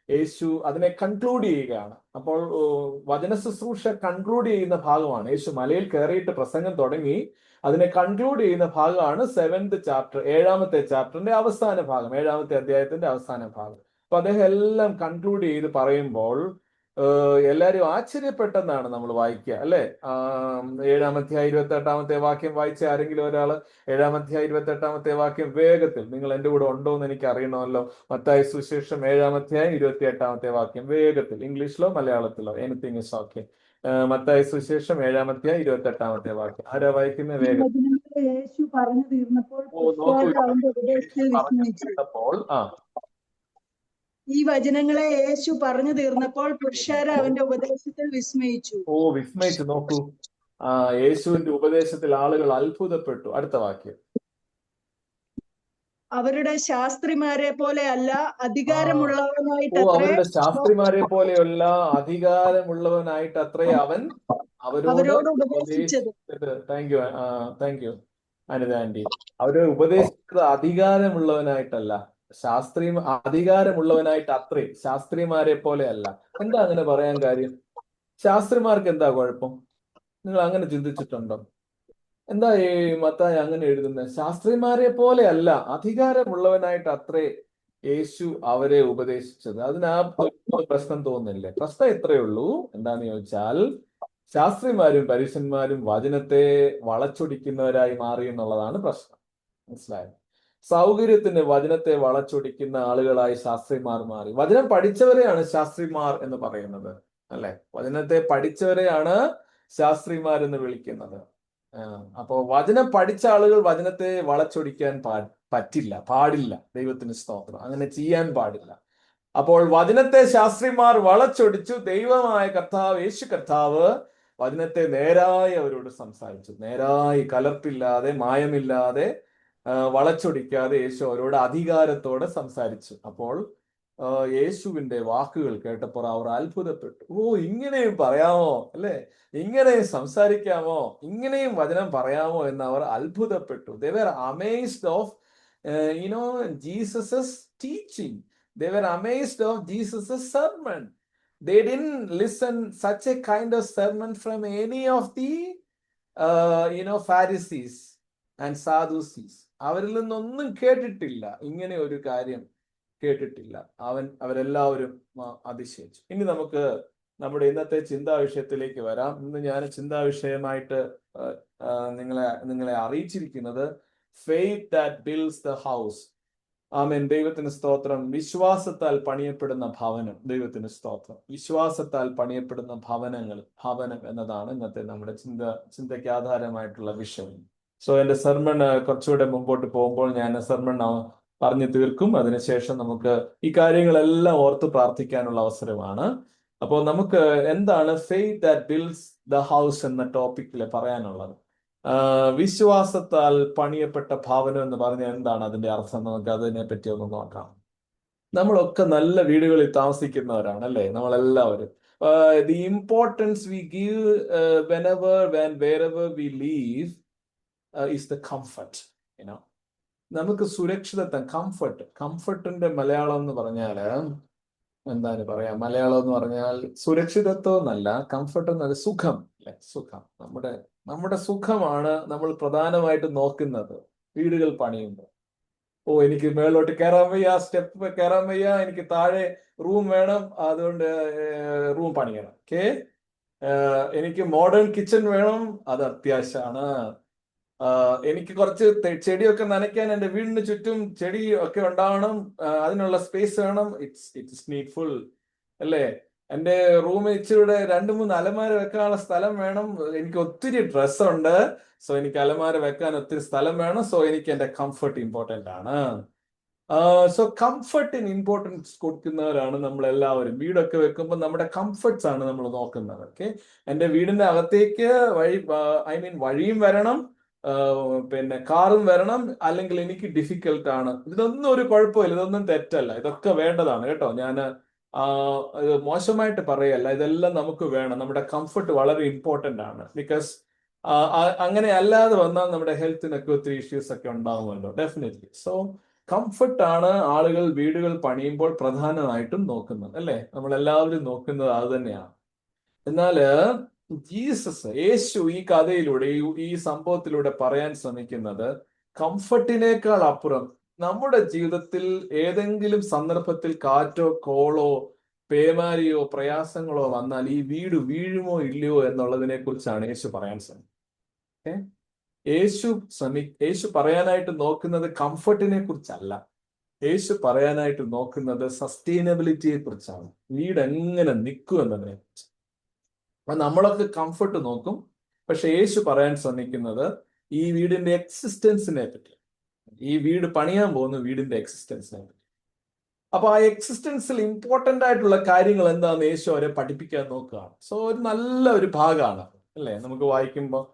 യേശു അതിനെ കൺക്ലൂഡ് ചെയ്യുകയാണ്. അപ്പോൾ വചന ശുശ്രൂഷ കൺക്ലൂഡ് ചെയ്യുന്ന ഭാഗമാണ്. യേശു മലയിൽ കയറിയിട്ട് പ്രസംഗം തുടങ്ങി, അതിനെ കൺക്ലൂഡ് ചെയ്യുന്ന ഭാഗമാണ് 7th ചാപ്റ്റർ, 7ാമത്തെ ചാപ്റ്ററിന്റെ അവസാന ഭാഗം, 7ാമത്തെ അധ്യായത്തിന്റെ അവസാന ഭാഗം. അപ്പൊ അദ്ദേഹം എല്ലാം കൺക്ലൂഡ് ചെയ്ത് പറയുമ്പോൾ എല്ലാവരും ആശ്ചര്യപ്പെട്ടെന്നാണ് നമ്മൾ വായിക്കുക, അല്ലെ? 7-ാം അധ്യായം 28-ാമത്തെ വാക്യം വായിച്ച ആരെങ്കിലും ഒരാള് 7-ാം അധ്യായം 28-ാമത്തെ വാക്യം വേഗത്തിൽ, നിങ്ങൾ എന്റെ കൂടെ ഉണ്ടോ എന്ന് എനിക്ക് അറിയണമല്ലോ. മത്തായി സുവിശേഷം 7-ാം അധ്യായം 28-ാമത്തെ വാക്യം വേഗത്തിൽ, ഇംഗ്ലീഷിലോ മലയാളത്തിലോ, എനിത്തിങ് ഇസ് ഓക്കെ. മത്തായി സുവിശേഷം 7-ാം അധ്യായം 28-ാമത്തെ വാക്യം ആരാ വായിക്കുന്നത്? വേഗം. യേശു പറഞ്ഞു തീർന്നപ്പോൾ നോക്കൂ, അവന്റെ ഉപദേശത്തിൽ വിസ്മയിച്ചു. ഈ വചനങ്ങളെ യേശു പറഞ്ഞു തീർന്നപ്പോൾ പുരുഷാര അവന്റെ ഉപദേശത്തിൽ വിസ്മയിച്ചു. വിസ്മയിച്ചു. നോക്കൂ, യേശുവിന്റെ ഉപദേശത്തിൽ ആളുകൾ അത്ഭുതപ്പെട്ടു. അടുത്ത വാക്യം, അവരുടെ ശാസ്ത്രിമാരെ പോലെ അല്ല, അധികാരമുള്ളവനായിട്ട് അവരുടെ ശാസ്ത്രിമാരെ പോലെയുള്ള അധികാരമുള്ളവനായിട്ട് അത്രേ അവൻ അവരോട് ഉപദേശിച്ചത്. Thank you Anitha aunty. അവരെ ഉപദേശിച്ചത് അധികാരമുള്ളവനായിട്ടല്ല, അധികാരമുള്ളവനായിട്ട് അത്രേ, ശാസ്ത്രിമാരെ പോലെ അല്ല. എന്താ അങ്ങനെ പറയാൻ കാര്യം? ശാസ്ത്രിമാർക്ക് എന്താ കുഴപ്പം? നിങ്ങൾ അങ്ങനെ ചിന്തിച്ചിട്ടുണ്ടോ? എന്താ ഈ മത്തായി അങ്ങനെ എഴുതുന്നത്? ശാസ്ത്രിമാരെ പോലെ അല്ല, അധികാരമുള്ളവനായിട്ട് അത്രേ യേശു അവരെ ഉപദേശിച്ചത്. അതിനാ പ്രശ്നം തോന്നുന്നില്ലേ? പ്രശ്നം ഇത്രയേ ഉള്ളൂ. എന്താന്ന് ചോദിച്ചാൽ, ശാസ്ത്രിമാരും പരീശന്മാരും വചനത്തെ വളച്ചൊടിക്കുന്നവരായി മാറി എന്നുള്ളതാണ് പ്രശ്നം. മനസ്സിലായോ? സൗകര്യത്തിന് വചനത്തെ വളച്ചൊടിക്കുന്ന ആളുകളായി ശാസ്ത്രിമാർ മാറി. വചനം പഠിച്ചവരെയാണ് ശാസ്ത്രിമാർ എന്ന് പറയുന്നത്, അല്ലെ? വചനത്തെ പഠിച്ചവരെയാണ് ശാസ്ത്രിമാർ എന്ന് വിളിക്കുന്നത്. അപ്പോ വചനം പഠിച്ച ആളുകൾ വചനത്തെ വളച്ചൊടിക്കാൻ പാടില്ല. ദൈവത്തിന് സ്തോത്രം, അങ്ങനെ ചെയ്യാൻ പാടില്ല. അപ്പോൾ വചനത്തെ ശാസ്ത്രിമാർ വളച്ചൊടിച്ചു. ദൈവമായ കർത്താവ്, യേശു കർത്താവ് വചനത്തെ നേരായി അവരോട് സംസാരിച്ചു. നേരായി, കലർപ്പില്ലാതെ, മായമില്ലാതെ, വളച്ചൊടിക്കാതെ യേശു അവരോട് അധികാരത്തോടെ സംസാരിച്ചു. അപ്പോൾ യേശുവിന്റെ വാക്കുകൾ കേട്ടപ്പോൾ അവർ അത്ഭുതപ്പെട്ടു. ഇങ്ങനെയും പറയാമോ, അല്ലെ? ഇങ്ങനെയും സംസാരിക്കാമോ, ഇങ്ങനെയും വചനം പറയാമോ എന്ന് അവർ അത്ഭുതപ്പെട്ടു. They were amazed of Jesus's teaching. They were amazed of Jesus's sermon. They didn't listen such a kind of sermon from any of the Pharisees and Sadducees. അവരിൽ നിന്നൊന്നും കേട്ടിട്ടില്ല, ഇങ്ങനെ ഒരു കാര്യം കേട്ടിട്ടില്ല. അവരെല്ലാവരും അതിശയിച്ചു. ഇനി നമുക്ക് നമ്മുടെ ഇന്നത്തെ ചിന്താ വിഷയത്തിലേക്ക് വരാം. ഇന്ന് ഞാൻ ചിന്താ വിഷയമായിട്ട് നിങ്ങളെ അറിയിച്ചിരിക്കുന്നത് faith that builds the house. ആമേൻ, ദൈവത്തിന് സ്തോത്രം. വിശ്വാസത്താൽ പണിയപ്പെടുന്ന ഭവനം. ദൈവത്തിന് സ്തോത്രം. വിശ്വാസത്താൽ പണിയപ്പെടുന്ന ഭവനം എന്നതാണ് ഇന്നത്തെ നമ്മുടെ ചിന്തയ്ക്ക് ആധാരമായിട്ടുള്ള വിഷയം. സോ എന്റെ സെർമൺ കുറച്ചുകൂടെ മുമ്പോട്ട് പോകുമ്പോൾ ഞാൻ സെർമൺ പറഞ്ഞു തീർക്കും. അതിനുശേഷം നമുക്ക് ഈ കാര്യങ്ങളെല്ലാം ഓർത്ത് പ്രാർത്ഥിക്കാനുള്ള അവസരമാണ്. അപ്പോൾ നമുക്ക് എന്താണ് faith that builds the house എന്ന ടോപ്പിക്കിൽ പറയാനുള്ളത്? വിശ്വാസത്താൽ പണിയപ്പെട്ട ഭവനം എന്ന് പറഞ്ഞാൽ എന്താണ് അതിന്റെ അർത്ഥം? നമുക്ക് അതിനെ പറ്റി ഒന്ന് നോക്കാം. നമ്മളൊക്കെ നല്ല വീടുകളിൽ താമസിക്കുന്നവരാണ്, അല്ലേ? നമ്മളെല്ലാവരും. The importance we give wherever we live is the comfort. നമുക്ക് സുരക്ഷിതത്വം, കംഫർട്ടിന്റെ മലയാളം എന്ന് പറഞ്ഞാല് എന്താണ് പറയാ? മലയാളം എന്ന് പറഞ്ഞാൽ സുരക്ഷിതത്വം എന്നല്ല, കംഫർട്ട് എന്നത് സുഖം, അല്ലെ? സുഖം. നമ്മുടെ സുഖമാണ് നമ്മൾ പ്രധാനമായിട്ട് നോക്കുന്നത് വീടുകൾ പണിയുമ്പോൾ. എനിക്ക് മേളോട്ട് കയറാൻ വയ്യ, സ്റ്റെപ്പ് കയറാൻ വയ്യ, എനിക്ക് താഴെ റൂം വേണം, അതുകൊണ്ട് റൂം പണിയണം. എനിക്ക് മോഡേൺ കിച്ചൺ വേണം, അത് അത്യാവശ്യമാണ്. എനിക്ക് കുറച്ച് ചെടിയൊക്കെ നനയ്ക്കാൻ എൻ്റെ വീടിന് ചുറ്റും ചെടി ഒക്കെ ഉണ്ടാവണം, അതിനുള്ള സ്പേസ് വേണം. ഇറ്റ്സ് നീഡ്ഫുൾ, അല്ലേ? എൻ്റെ റൂമിൽ ഇച്ചിരി 2-3 അലമാര വെക്കാനുള്ള സ്ഥലം വേണം. എനിക്ക് ഒത്തിരി ഡ്രസ്സുണ്ട്, സോ എനിക്ക് അലമാര വെക്കാൻ ഒത്തിരി സ്ഥലം വേണം. സോ എനിക്ക് എൻ്റെ കംഫർട്ട് ഇമ്പോർട്ടൻ്റ് ആണ്. സോ കംഫർട്ടിന് ഇമ്പോർട്ടൻസ് കൊടുക്കുന്നവരാണ് നമ്മളെല്ലാവരും. വീടൊക്കെ വെക്കുമ്പോൾ നമ്മുടെ കംഫർട്ട്സ് ആണ് നമ്മൾ നോക്കുന്നത്. എൻ്റെ വീടിന്റെ അകത്തേക്ക് വഴിയും വരണം, പിന്നെ കാറും വരണം, അല്ലെങ്കിൽ എനിക്ക് ഡിഫിക്കൽട്ട് ആണ്. ഇതൊന്നും ഒരു കുഴപ്പമില്ല, ഇതൊന്നും തെറ്റല്ല, ഇതൊക്കെ വേണ്ടതാണ് കേട്ടോ. ഞാൻ ഇത് മോശമായിട്ട് പറയല്ല, ഇതെല്ലാം നമുക്ക് വേണം. നമ്മുടെ കംഫർട്ട് വളരെ ഇമ്പോർട്ടന്റ് ആണ്. ബിക്കോസ് അങ്ങനെ അല്ലാതെ വന്നാൽ നമ്മുടെ ഹെൽത്തിനൊക്കെ ഒത്തിരി ഇഷ്യൂസ് ഒക്കെ ഉണ്ടാകുമല്ലോ, ഡെഫിനറ്റ്ലി. സോ കംഫർട്ടാണ് ആളുകൾ വീടുകൾ പണിയുമ്പോൾ പ്രധാനമായിട്ടും നോക്കുന്നത്, അല്ലേ? നമ്മളെല്ലാവരും നോക്കുന്നത് അത് തന്നെയാണ്. എന്നാല് യേശു ഈ കഥയിലൂടെ, ഈ സംഭവത്തിലൂടെ പറയാൻ ശ്രമിക്കുന്നത്, കംഫർട്ടിനേക്കാൾ അപ്പുറം നമ്മുടെ ജീവിതത്തിൽ ഏതെങ്കിലും സന്ദർഭത്തിൽ കാറ്റോ കോളോ പേമാരിയോ പ്രയാസങ്ങളോ വന്നാൽ ഈ വീട് വീഴുമോ ഇല്ലയോ എന്നുള്ളതിനെ കുറിച്ചാണ് യേശു പറയാൻ ശ്രമിക്കുന്നത്. യേശു പറയാനായിട്ട് നോക്കുന്നത് കംഫർട്ടിനെ കുറിച്ചല്ല. യേശു പറയാനായിട്ട് നോക്കുന്നത് സസ്റ്റൈനബിലിറ്റിയെ കുറിച്ചാണ്. വീട് എങ്ങനെ നിൽക്കും എന്നതിനെ കുറിച്ച്. അപ്പൊ നമ്മളൊക്കെ കംഫർട്ട് നോക്കും, പക്ഷെ യേശു പറയാൻ ശ്രമിക്കുന്നത് ഈ വീടിന്റെ എക്സിസ്റ്റൻസിനെ പറ്റി, ഈ വീട് പണിയാൻ പോകുന്ന വീടിന്റെ എക്സിസ്റ്റൻസിനെ പറ്റി. അപ്പൊ ആ എക്സിസ്റ്റൻസിൽ ഇമ്പോർട്ടന്റ് ആയിട്ടുള്ള കാര്യങ്ങൾ എന്താണെന്ന് യേശു അവരെ പഠിപ്പിക്കാൻ നോക്കുകയാണ്. സോ ഒരു നല്ല ഒരു ഭാഗമാണ്, അല്ലേ? നമുക്ക് വായിക്കുമ്പോൾ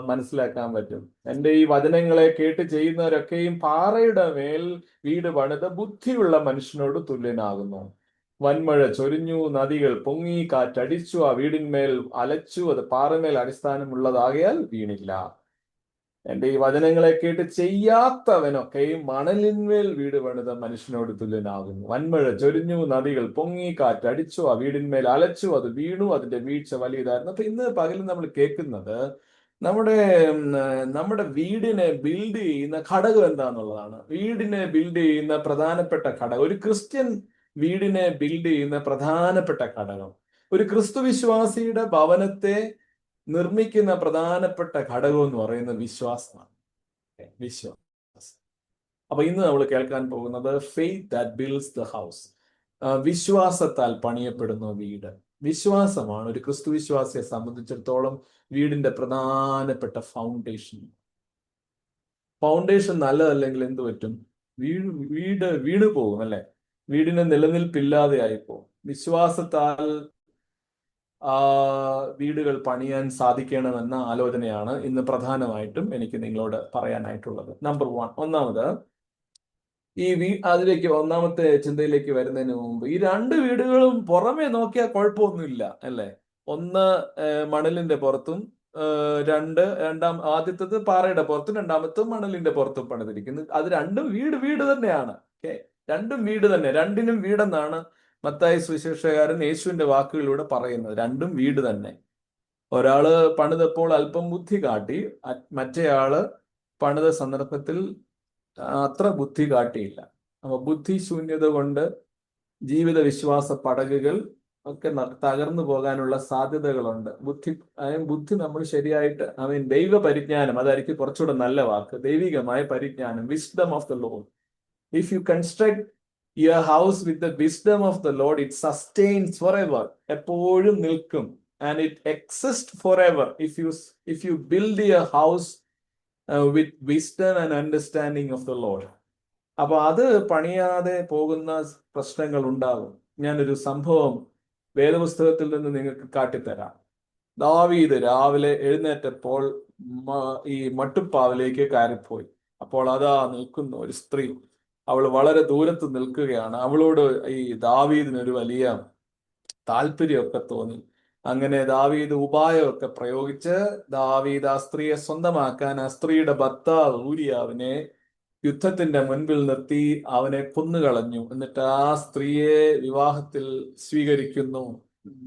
മനസ്സിലാക്കാൻ പറ്റും. എൻ്റെ ഈ വചനങ്ങളെ കേട്ട് ചെയ്യുന്നവരൊക്കെയും പാറയുടെ മേൽ വീട് പണിത് ബുദ്ധിയുള്ള മനുഷ്യനോട് തുല്യനാകുന്നു. വൻമഴ ചൊരിഞ്ഞു, നദികൾ പൊങ്ങി, കാറ്റടിച്ചു, ആ വീടിന്മേൽ അലച്ചു, അത് പാറമേൽ അടിസ്ഥാനമുള്ളതാകയാൽ വീണില്ല. എൻ്റെ ഈ വചനങ്ങളെ കേട്ട് ചെയ്യാത്തവനൊക്കെയും മണലിന്മേൽ വീട് പണിത മനുഷ്യനോട് തുല്യനാകുന്നു. വൻമഴ ചൊരിഞ്ഞു, നദികൾ പൊങ്ങി, കാറ്റടിച്ചു, ആ വീടിന്മേൽ അലച്ചു, അത് വീണു, അതിന്റെ വീഴ്ച വലിയതായിരുന്നു. അപ്പൊ ഇന്ന് പകൽ നമ്മൾ കേൾക്കുന്നത് നമ്മുടെ വീടിനെ ബിൽഡ് ചെയ്യുന്ന ഘടകം എന്താന്നുള്ളതാണ്. വീടിനെ ബിൽഡ് ചെയ്യുന്ന പ്രധാനപ്പെട്ട ഘടകം, ഒരു ക്രിസ്ത്യൻ വീടിനെ ബിൽഡ് ചെയ്യുന്ന പ്രധാനപ്പെട്ട ഘടകം, ഒരു ക്രിസ്തു വിശ്വാസിയുടെ ഭവനത്തെ നിർമ്മിക്കുന്ന പ്രധാനപ്പെട്ട ഘടകം എന്ന് പറയുന്നത് വിശ്വാസമാണ്. വിശ്വാസം. അപ്പൊ ഇന്ന് നമ്മൾ കേൾക്കാൻ പോകുന്നത് faith that builds the house. വിശ്വാസത്താൽ പണിയപ്പെടുന്ന വീട്. വിശ്വാസമാണ് ഒരു ക്രിസ്തു വിശ്വാസിയെ സംബന്ധിച്ചിടത്തോളം വീടിന്റെ പ്രധാനപ്പെട്ട ഫൗണ്ടേഷൻ. ഫൗണ്ടേഷൻ നല്ലതല്ലെങ്കിൽ എന്ത് പറ്റും? വീട് വീണു പോകും, അല്ലെ? വീടിന് നിലനിൽപ്പില്ലാതെ ആയിപ്പോകും. വിശ്വാസത്താൽ വീടുകൾ പണിയാൻ സാധിക്കണമെന്ന ആലോചനയാണ് ഇന്ന് പ്രധാനമായിട്ടും എനിക്ക് നിങ്ങളോട് പറയാനായിട്ടുള്ളത്. നമ്പർ 1. ഒന്നാമത്, അതിലേക്ക് ഒന്നാമത്തെ ചിന്തയിലേക്ക് വരുന്നതിന് മുമ്പ്, ഈ 2 വീടുകളും പുറമെ നോക്കിയാൽ കുഴപ്പമൊന്നുമില്ല, അല്ലേ? ഒന്ന് മണലിന്റെ പുറത്തും, ആദ്യത്തത് പാറയുടെ പുറത്തും, രണ്ടാമത്തും മണലിന്റെ പുറത്തും പണിതിരിക്കുന്നത്. അത് രണ്ടും വീട് തന്നെയാണ്. രണ്ടും വീട് തന്നെ. രണ്ടിനും വീടെന്നാണ് മത്തായി സുവിശേഷകാരൻ യേശുവിന്റെ വാക്കുകളിലൂടെ പറയുന്നത്. രണ്ടും വീട് തന്നെ. ഒരാള് പണിതപ്പോൾ അല്പം ബുദ്ധി കാട്ടി, മറ്റേയാള് പണിത സന്ദർഭത്തിൽ അത്ര ബുദ്ധി കാട്ടിയില്ല. അപ്പൊ ബുദ്ധിശൂന്യത കൊണ്ട് ജീവിത വിശ്വാസ പടകുകൾ ഒക്കെ തകർന്നു പോകാനുള്ള സാധ്യതകളുണ്ട്. ബുദ്ധി നമ്മൾ ശരിയായിട്ട്, ദൈവ പരിജ്ഞാനം, അതായിരിക്കും കുറച്ചുകൂടെ നല്ല വാക്ക്, ദൈവികമായ പരിജ്ഞാനം, wisdom of the Lord. If you construct your house with the wisdom of the Lord, it sustains forever. എപ്പോഴും നിൽക്കും. And it exists forever if you build your house with wisdom and understanding of the Lord. അപ്പൊ അത് പണിയാതെ പോകുന്ന പ്രശ്നങ്ങൾ ഉണ്ടാകും. ഞാനൊരു സംഭവം വേദപുസ്തകത്തിൽ നിന്ന് നിങ്ങൾക്ക് കാട്ടിത്തരാം. ദാവീദ് രാവിലെ എഴുന്നേറ്റപ്പോൾ ഈ മട്ടുപ്പാവിലേക്ക് കയറിപ്പോയി. അപ്പോൾ അതാ നിൽക്കുന്ന ഒരു സ്ത്രീ. അവൾ വളരെ ദൂരത്ത് നിൽക്കുകയാണ്. അവളോട് ഈ ദാവീദിനൊരു വലിയ താല്പര്യമൊക്കെ തോന്നി. അങ്ങനെ ദാവീദ് ഉപായമൊക്കെ പ്രയോഗിച്ച് ദാവീദ് ആ സ്ത്രീയെ സ്വന്തമാക്കാൻ ആ സ്ത്രീയുടെ ഭർത്താവ് ഊരിയാവിനെ യുദ്ധത്തിന്റെ മുൻപിൽ നിർത്തി അവനെ കൊന്നുകളഞ്ഞു. എന്നിട്ട് ആ സ്ത്രീയെ വിവാഹത്തിൽ സ്വീകരിക്കുന്നു.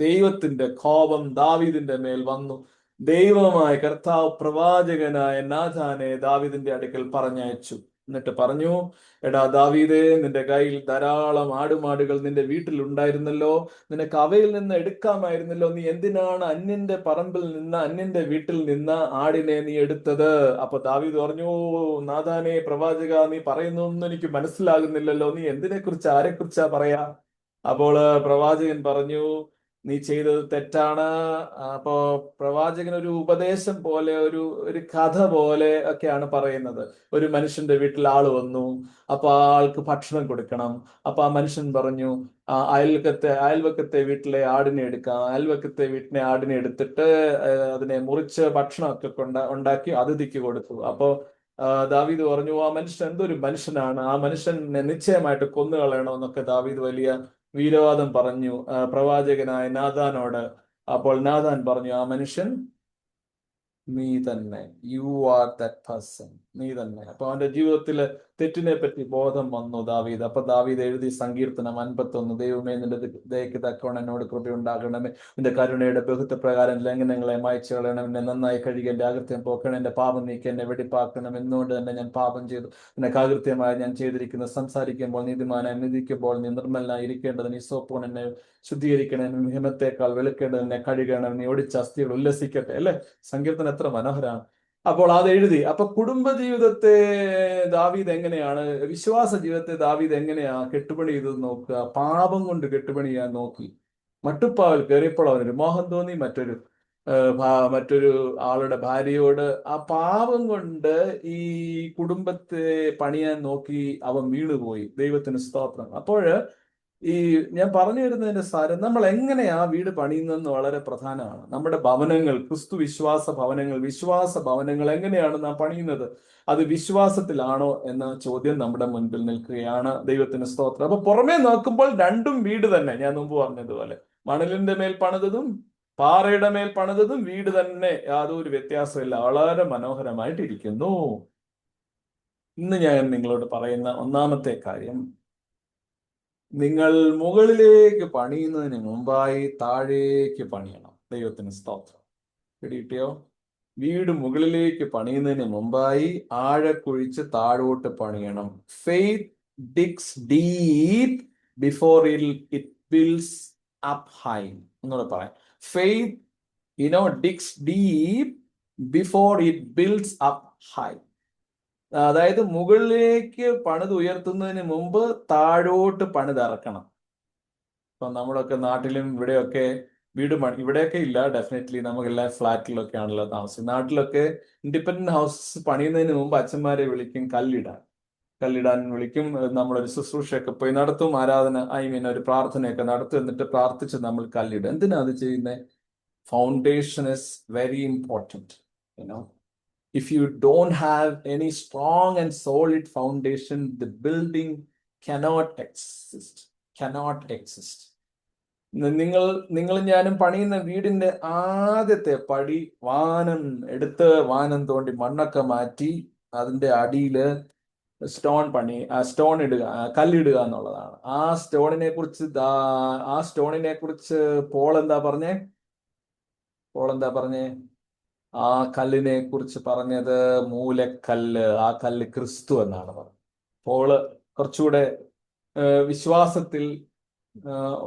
ദൈവത്തിന്റെ കോപം ദാവീദിന്റെ മേൽ വന്നു. ദൈവമായ കർത്താവ് പ്രവാചകനായ നാഥാനെ ദാവീദിന്റെ അടുക്കൽ പറഞ്ഞയച്ചു. എന്നിട്ട് പറഞ്ഞു, എടാ ദാവീദേ, നിന്റെ കയ്യിൽ ധാരാളം ആടുമാടുകൾ നിന്റെ വീട്ടിൽ ഉണ്ടായിരുന്നല്ലോ, നിനക്ക് അവയിൽ നിന്ന് എടുക്കാമായിരുന്നല്ലോ. നീ എന്തിനാണ് അന്യന്റെ പറമ്പിൽ നിന്ന്, അന്യന്റെ വീട്ടിൽ നിന്ന് ആടിനെ നീ എടുത്തത്? അപ്പൊ ദാവീദ് പറഞ്ഞു, നാഥാനെ പ്രവാചക, നീ പറയുന്നൊന്നും എനിക്ക് മനസ്സിലാകുന്നില്ലല്ലോ. നീ എന്തിനെ കുറിച്ച്, ആരെക്കുറിച്ചാ പറയാ? അപ്പോൾ പ്രവാചകൻ പറഞ്ഞു, നീ ചെയ്തത് തെറ്റാണ്. അപ്പോ പ്രവാചകൻ ഒരു ഉപദേശം പോലെ, ഒരു കഥ പോലെ ഒക്കെയാണ് പറയുന്നത്. ഒരു മനുഷ്യന്റെ വീട്ടിൽ ആള് വന്നു, അപ്പൊ ആ ആൾക്ക് ഭക്ഷണം കൊടുക്കണം. അപ്പൊ ആ മനുഷ്യൻ പറഞ്ഞു, അയൽവക്കത്തെ വീട്ടിലെ ആടിനെ എടുക്കാം. അയൽവക്കത്തെ വീട്ടിലെ ആടിനെ എടുത്തിട്ട് അതിനെ മുറിച്ച് ഭക്ഷണമൊക്കെ ഉണ്ടാക്കി അതിഥിക്ക് കൊടുത്തു. അപ്പോ ദാവീദ് പറഞ്ഞു, ആ മനുഷ്യൻ എന്തൊരു മനുഷ്യനാണ്, ആ മനുഷ്യനെ നിശ്ചയമായിട്ട് കൊന്നുകളയണമെന്നൊക്കെ ദാവീദ് വലിയ വീരവാദം പറഞ്ഞു പ്രവാചകനായ നാഥാനോട്. അപ്പോൾ നാഥാൻ പറഞ്ഞു, ആ മനുഷ്യൻ നീ തന്നെ, യു ആർ ദാറ്റ് പേഴ്സൺ, നീ തന്നെ. അപ്പൊ അവന്റെ ജീവിതത്തില് തെറ്റിനെ പറ്റി ബോധം വന്നു ദാവീദ്. അപ്പൊ ദാവീദ് എഴുതി സങ്കീർത്തനം 51, ദൈവമേ നിന്റെ ദയക്ക് തക്കവണ്ണം എന്നോട് കൃപയുണ്ടാകണമേ, നിന്റെ കരുണയുടെ ബഹുത്വ പ്രകാരം ലംഘനങ്ങളെ മായ്ച്ചു കളയണം, എന്നെ നന്നായി കഴുകി എന്റെ അകൃത്യം പോക്കണം, എന്റെ പാപം നീക്കി എന്നെ വെടിപ്പാക്കണം. എന്നുകൊണ്ട് തന്നെ ഞാൻ പാപം ചെയ്തു, എന്നെ അകൃത്യമായി ഞാൻ ചെയ്തിരിക്കുന്നത്. സംസാരിക്കുമ്പോൾ നീതിമാനായി, നിധിക്കുമ്പോൾ നീ നിർമ്മലനായി ഇരിക്കേണ്ടതിന് ഈസോപ്പോൺ എന്നെ ശുദ്ധീകരിക്കണം, ഹിമത്തേക്കാൾ വെളുക്കേണ്ടത് എന്നെ കഴുകണം, നീ ഒടിച്ച അസ്ഥികൾ ഉല്ലസിക്കട്ടെ. അല്ലെ, സങ്കീർത്തനം എത്ര മനോഹരമാണ്. അപ്പോൾ അത് എഴുതി. അപ്പൊ കുടുംബ ജീവിതത്തെ ദാവീദ് എങ്ങനെയാണ്, വിശ്വാസ ജീവിതത്തെ ദാവീദ് എങ്ങനെയാ കെട്ടുപണി ചെയ്തത് നോക്കുക. പാപം കൊണ്ട് കെട്ടുപണി ചെയ്യാൻ നോക്കി. മട്ടുപ്പാവിൽ കയറിയപ്പോൾ അവനൊരു മോഹം തോന്നി മറ്റൊരു ആളുടെ ഭാര്യയോട്. ആ പാപം കൊണ്ട് ഈ കുടുംബത്തെ പണിയാൻ നോക്കി അവൻ വീണുപോയി. ദൈവത്തിന് സ്തോത്രം. അപ്പോഴ് ഈ ഞാൻ പറഞ്ഞു വരുന്നതിന്റെ സാരം, നമ്മൾ എങ്ങനെയാ വീട് പണിയുന്നതെന്ന് വളരെ പ്രധാനമാണ്. നമ്മുടെ ഭവനങ്ങൾ, ക്രിസ്തു വിശ്വാസ ഭവനങ്ങൾ എങ്ങനെയാണ് നാം പണിയുന്നത്? അത് വിശ്വാസത്തിലാണോ എന്ന ചോദ്യം നമ്മുടെ മുൻപിൽ നിൽക്കുകയാണ്. ദൈവത്തിന് സ്തോത്രം. അപ്പൊ പുറമേ നോക്കുമ്പോൾ രണ്ടും വീട് തന്നെ. ഞാൻ മുമ്പ് പറഞ്ഞതുപോലെ മണലിന്റെ മേൽ പണിതതും പാറയുടെ മേൽ പണിതതും വീട് തന്നെ, യാതൊരു വ്യത്യാസമില്ല. വളരെ മനോഹരമായിട്ടിരിക്കുന്നു. ഇന്ന് ഞാൻ നിങ്ങളോട് പറയുന്ന ഒന്നാമത്തെ കാര്യം, നിങ്ങൾ മുകളിലേക്ക് പണിയുന്നതിന് മുമ്പായി താഴേക്ക് പണിയണം. ദൈവത്തിന് സ്തോത്രം. പിടികിട്ടിയോ? വീട് മുകളിലേക്ക് പണിയുന്നതിന് മുമ്പായി ആഴക്കുഴിച്ച് താഴോട്ട് പണിയണം. Faith digs deep before it builds up high. എന്നോട് പറയാം, faith digs deep before it builds up high. അതായത് മുകളിലേക്ക് പണിത് ഉയർത്തുന്നതിന് മുമ്പ് താഴോട്ട് പണിതിറക്കണം. ഇപ്പൊ നമ്മളൊക്കെ നാട്ടിലും ഇവിടെയൊക്കെ വീട് ഇവിടെയൊക്കെ ഇല്ല, ഡെഫിനറ്റ്ലി നമുക്കെല്ലാം ഫ്ലാറ്റിലൊക്കെ ആണല്ലോ താമസം. നാട്ടിലൊക്കെ ഇൻഡിപെൻഡന്റ് ഹൗസസ് പണിയുന്നതിന് മുമ്പ് അച്ഛന്മാരെ വിളിക്കും കല്ലിടാൻ വിളിക്കും. നമ്മളൊരു ശുശ്രൂഷയൊക്കെ പോയി നടത്തും, ഒരു പ്രാർത്ഥനയൊക്കെ നടത്തും. എന്നിട്ട് പ്രാർത്ഥിച്ച് നമ്മൾ കല്ലിടും. എന്തിനാ അത് ചെയ്യുന്നത്? Foundation is very important. If you don't have any strong and solid foundation, the building cannot exist. നിങ്ങളും ഞാനും പണിയുന്ന വീടിന്റെ ആദ്യത്തെ പടി വാനം തോണ്ടി മണ്ണൊക്കെ മാറ്റി അതിന്റെ അടിയില് കല്ലിടുക എന്നുള്ളതാണ്. ആ സ്റ്റോണിനെ കുറിച്ച് പോൾ എന്താ പറഞ്ഞേ? ആ കല്ലിനെ കുറിച്ച് പറഞ്ഞത് മൂലക്കല്ല്. ആ കല്ല് ക്രിസ്തു എന്നാണ് പറഞ്ഞത്. പോള് കുറച്ചുകൂടെ വിശ്വാസത്തിൽ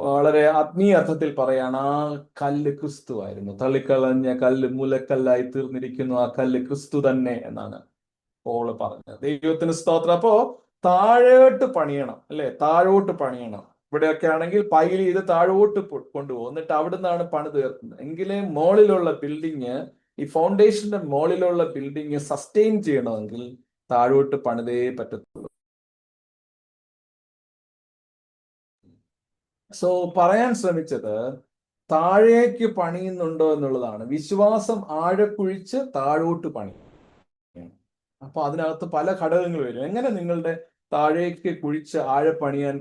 വളരെ ആത്മീയ അർത്ഥത്തിൽ പറയാണ്, ആ കല്ല് ക്രിസ്തു ആയിരുന്നു. തള്ളിക്കളഞ്ഞ കല്ല് മൂലക്കല്ലായി തീർന്നിരിക്കുന്നു, ആ കല്ല് ക്രിസ്തു തന്നെ എന്നാണ് പോള് പറഞ്ഞത്. ദൈവത്തിന് സ്തോത്രം. അപ്പോ താഴോട്ട് പണിയണം, അല്ലെ? താഴോട്ട് പണിയണം. ഇവിടെയൊക്കെ ആണെങ്കിൽ പൈൽ ചെയ്ത് താഴോട്ട് കൊണ്ടുപോകും, എന്നിട്ട് അവിടെ നിന്നാണ് പണി തീർക്കുന്നത്. എങ്കിലേ മോളിലുള്ള ബിൽഡിങ്, ഈ ഫൗണ്ടേഷന്റെ മോളിലുള്ള ബിൽഡിങ് സസ്റ്റെയിൻ ചെയ്യണമെങ്കിൽ താഴോട്ട് പണിതേ പറ്റത്തുള്ളൂ. സോ പറയാൻ ശ്രമിച്ചത് താഴേക്ക് പണിയുന്നുണ്ടോ എന്നുള്ളതാണ്. വിശ്വാസം ആഴക്കുഴിച്ച് താഴോട്ട് പണി. അപ്പൊ അതിനകത്ത് പല ഘടകങ്ങൾ വരും. എങ്ങനെ നിങ്ങളുടെ താഴേക്ക് കുഴിച്ച് ആഴപ്പണിയാൻ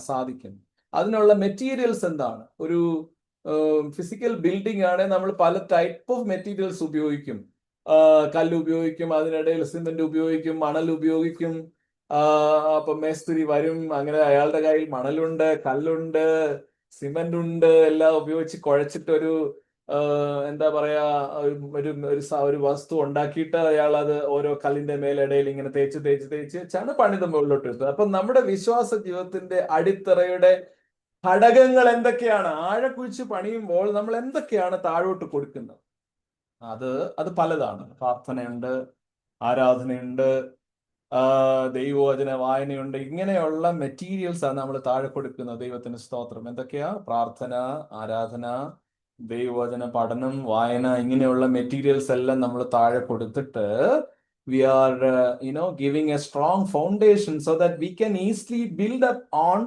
സാധിക്കും? അതിനുള്ള മെറ്റീരിയൽസ് എന്താണ്? ഒരു ഫിസിക്കൽ ബിൽഡിംഗ് ആണ്, നമ്മൾ പല ടൈപ്പ് ഓഫ് മെറ്റീരിയൽസ് ഉപയോഗിക്കും. കല്ല് ഉപയോഗിക്കും, അതിനിടയിൽ സിമെന്റ് ഉപയോഗിക്കും, മണൽ ഉപയോഗിക്കും. അപ്പൊ മേസ്തിരി വരും, അങ്ങനെ അയാളുടെ കയ്യിൽ മണലുണ്ട്, കല്ലുണ്ട്, സിമെന്റ് ഉണ്ട്, എല്ലാം ഉപയോഗിച്ച് കുഴച്ചിട്ടൊരു എന്താ പറയാ ഒരു വസ്തു ഉണ്ടാക്കിയിട്ട് അയാൾ അത് ഓരോ കല്ലിന്റെ മേലിടയിൽ ഇങ്ങനെ തേച്ച് പണിത് മുകളിലോട്ട് എടുത്തത്. അപ്പൊ നമ്മുടെ വിശ്വാസ ജീവിതത്തിന്റെ അടിത്തറയുടെ ഘടകങ്ങൾ എന്തൊക്കെയാണ്? ആഴക്കുഴിച്ച് പണിയുമ്പോൾ നമ്മൾ എന്തൊക്കെയാണ് താഴോട്ട് കൊടുക്കുന്നത്? അത് പലതാണ്. പ്രാർത്ഥനയുണ്ട്, ആരാധനയുണ്ട്, ദൈവവചന വായനയുണ്ട്. ഇങ്ങനെയുള്ള മെറ്റീരിയൽസ് ആണ് നമ്മൾ താഴെ കൊടുക്കുന്നത്. ദൈവത്തിന് സ്തോത്രം. എന്തൊക്കെയാ? പ്രാർത്ഥന, ആരാധന, ദൈവവചന പഠനം, വായന, ഇങ്ങനെയുള്ള മെറ്റീരിയൽസ് എല്ലാം നമ്മൾ താഴെ കൊടുത്തിട്ട് we are giving a strong foundation so that we can easily build up on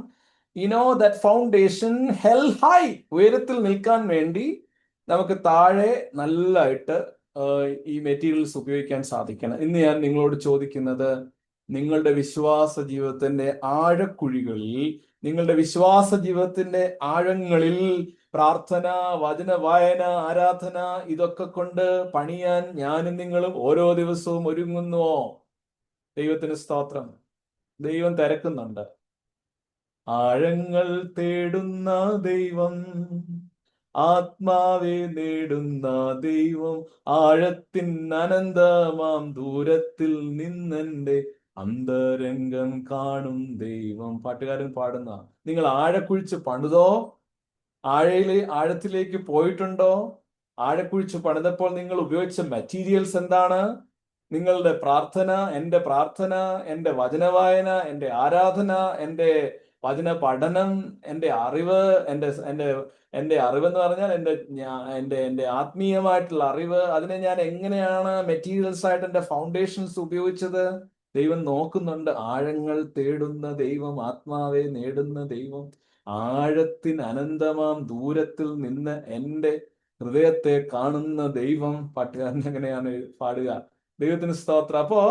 that foundation held high. ഉയരത്തിൽ നിൽക്കാൻ വേണ്ടി നമുക്ക് താഴെ നല്ലതായിട്ട് ഈ മെറ്റീരിയൽസ് ഉപയോഗിക്കാൻ സാധിക്കണം. ഇന്ന് ഞാൻ നിങ്ങളോട് ചോദിക്കുന്നത്, നിങ്ങളുടെ വിശ്വാസ ജീവിതത്തിന്റെ ആഴക്കുഴികളിൽ, നിങ്ങളുടെ വിശ്വാസ ജീവിതത്തിന്റെ ആഴങ്ങളിൽ പ്രാർത്ഥന, വചന വായന, ആരാധന, ഇതൊക്കെ കൊണ്ട് പണിയാൻ ഞാനും നിങ്ങളും ഓരോ ദിവസവും ഒരുങ്ങുന്നുവോ? ദൈവത്തിന് സ്തോത്രം. ദൈവം തിരക്കുന്നുണ്ട്. ആഴങ്ങൾ തേടുന്ന ദൈവം, ആത്മാവെ നേടുന്ന ദൈവം, ആഴത്തിൻ അനന്തമാം ദൂരത്തിൽ നിന്നെന്റെ അന്തരംഗം കാണും ദൈവം. പാട്ടുകാരൻ പാടുന്ന. നിങ്ങൾ ആഴക്കുഴിച്ച് പണിതോ? ആഴത്തിലേക്ക് പോയിട്ടുണ്ടോ? ആഴക്കുഴിച്ച് പണിതപ്പോൾ നിങ്ങൾ ഉപയോഗിച്ച മെറ്റീരിയൽസ് എന്താണ്? നിങ്ങളുടെ പ്രാർത്ഥന, എൻ്റെ വചനവായന, എൻ്റെ ആരാധന, എൻ്റെ വചന പഠനം, എൻ്റെ അറിവ്, എൻ്റെ അറിവെന്ന് പറഞ്ഞാൽ എൻ്റെ ആത്മീയമായിട്ടുള്ള അറിവ്, അതിനെ ഞാൻ എങ്ങനെയാണ് മെറ്റീരിയൽസ് ആയിട്ട് എൻ്റെ ഫൗണ്ടേഷൻസ് ഉപയോഗിച്ചത്? ദൈവം നോക്കുന്നുണ്ട്. ആഴങ്ങൾ തേടുന്ന ദൈവം, ആത്മാവെ നേടുന്ന ദൈവം, ആഴത്തിന് അനന്തമാം ദൂരത്തിൽ നിന്ന് എൻ്റെ ഹൃദയത്തെ കാണുന്ന ദൈവം. പാട്ടുകാരൻ എങ്ങനെയാണ് പാടുക? ദൈവത്തിന് സ്തോത്രം. അപ്പോ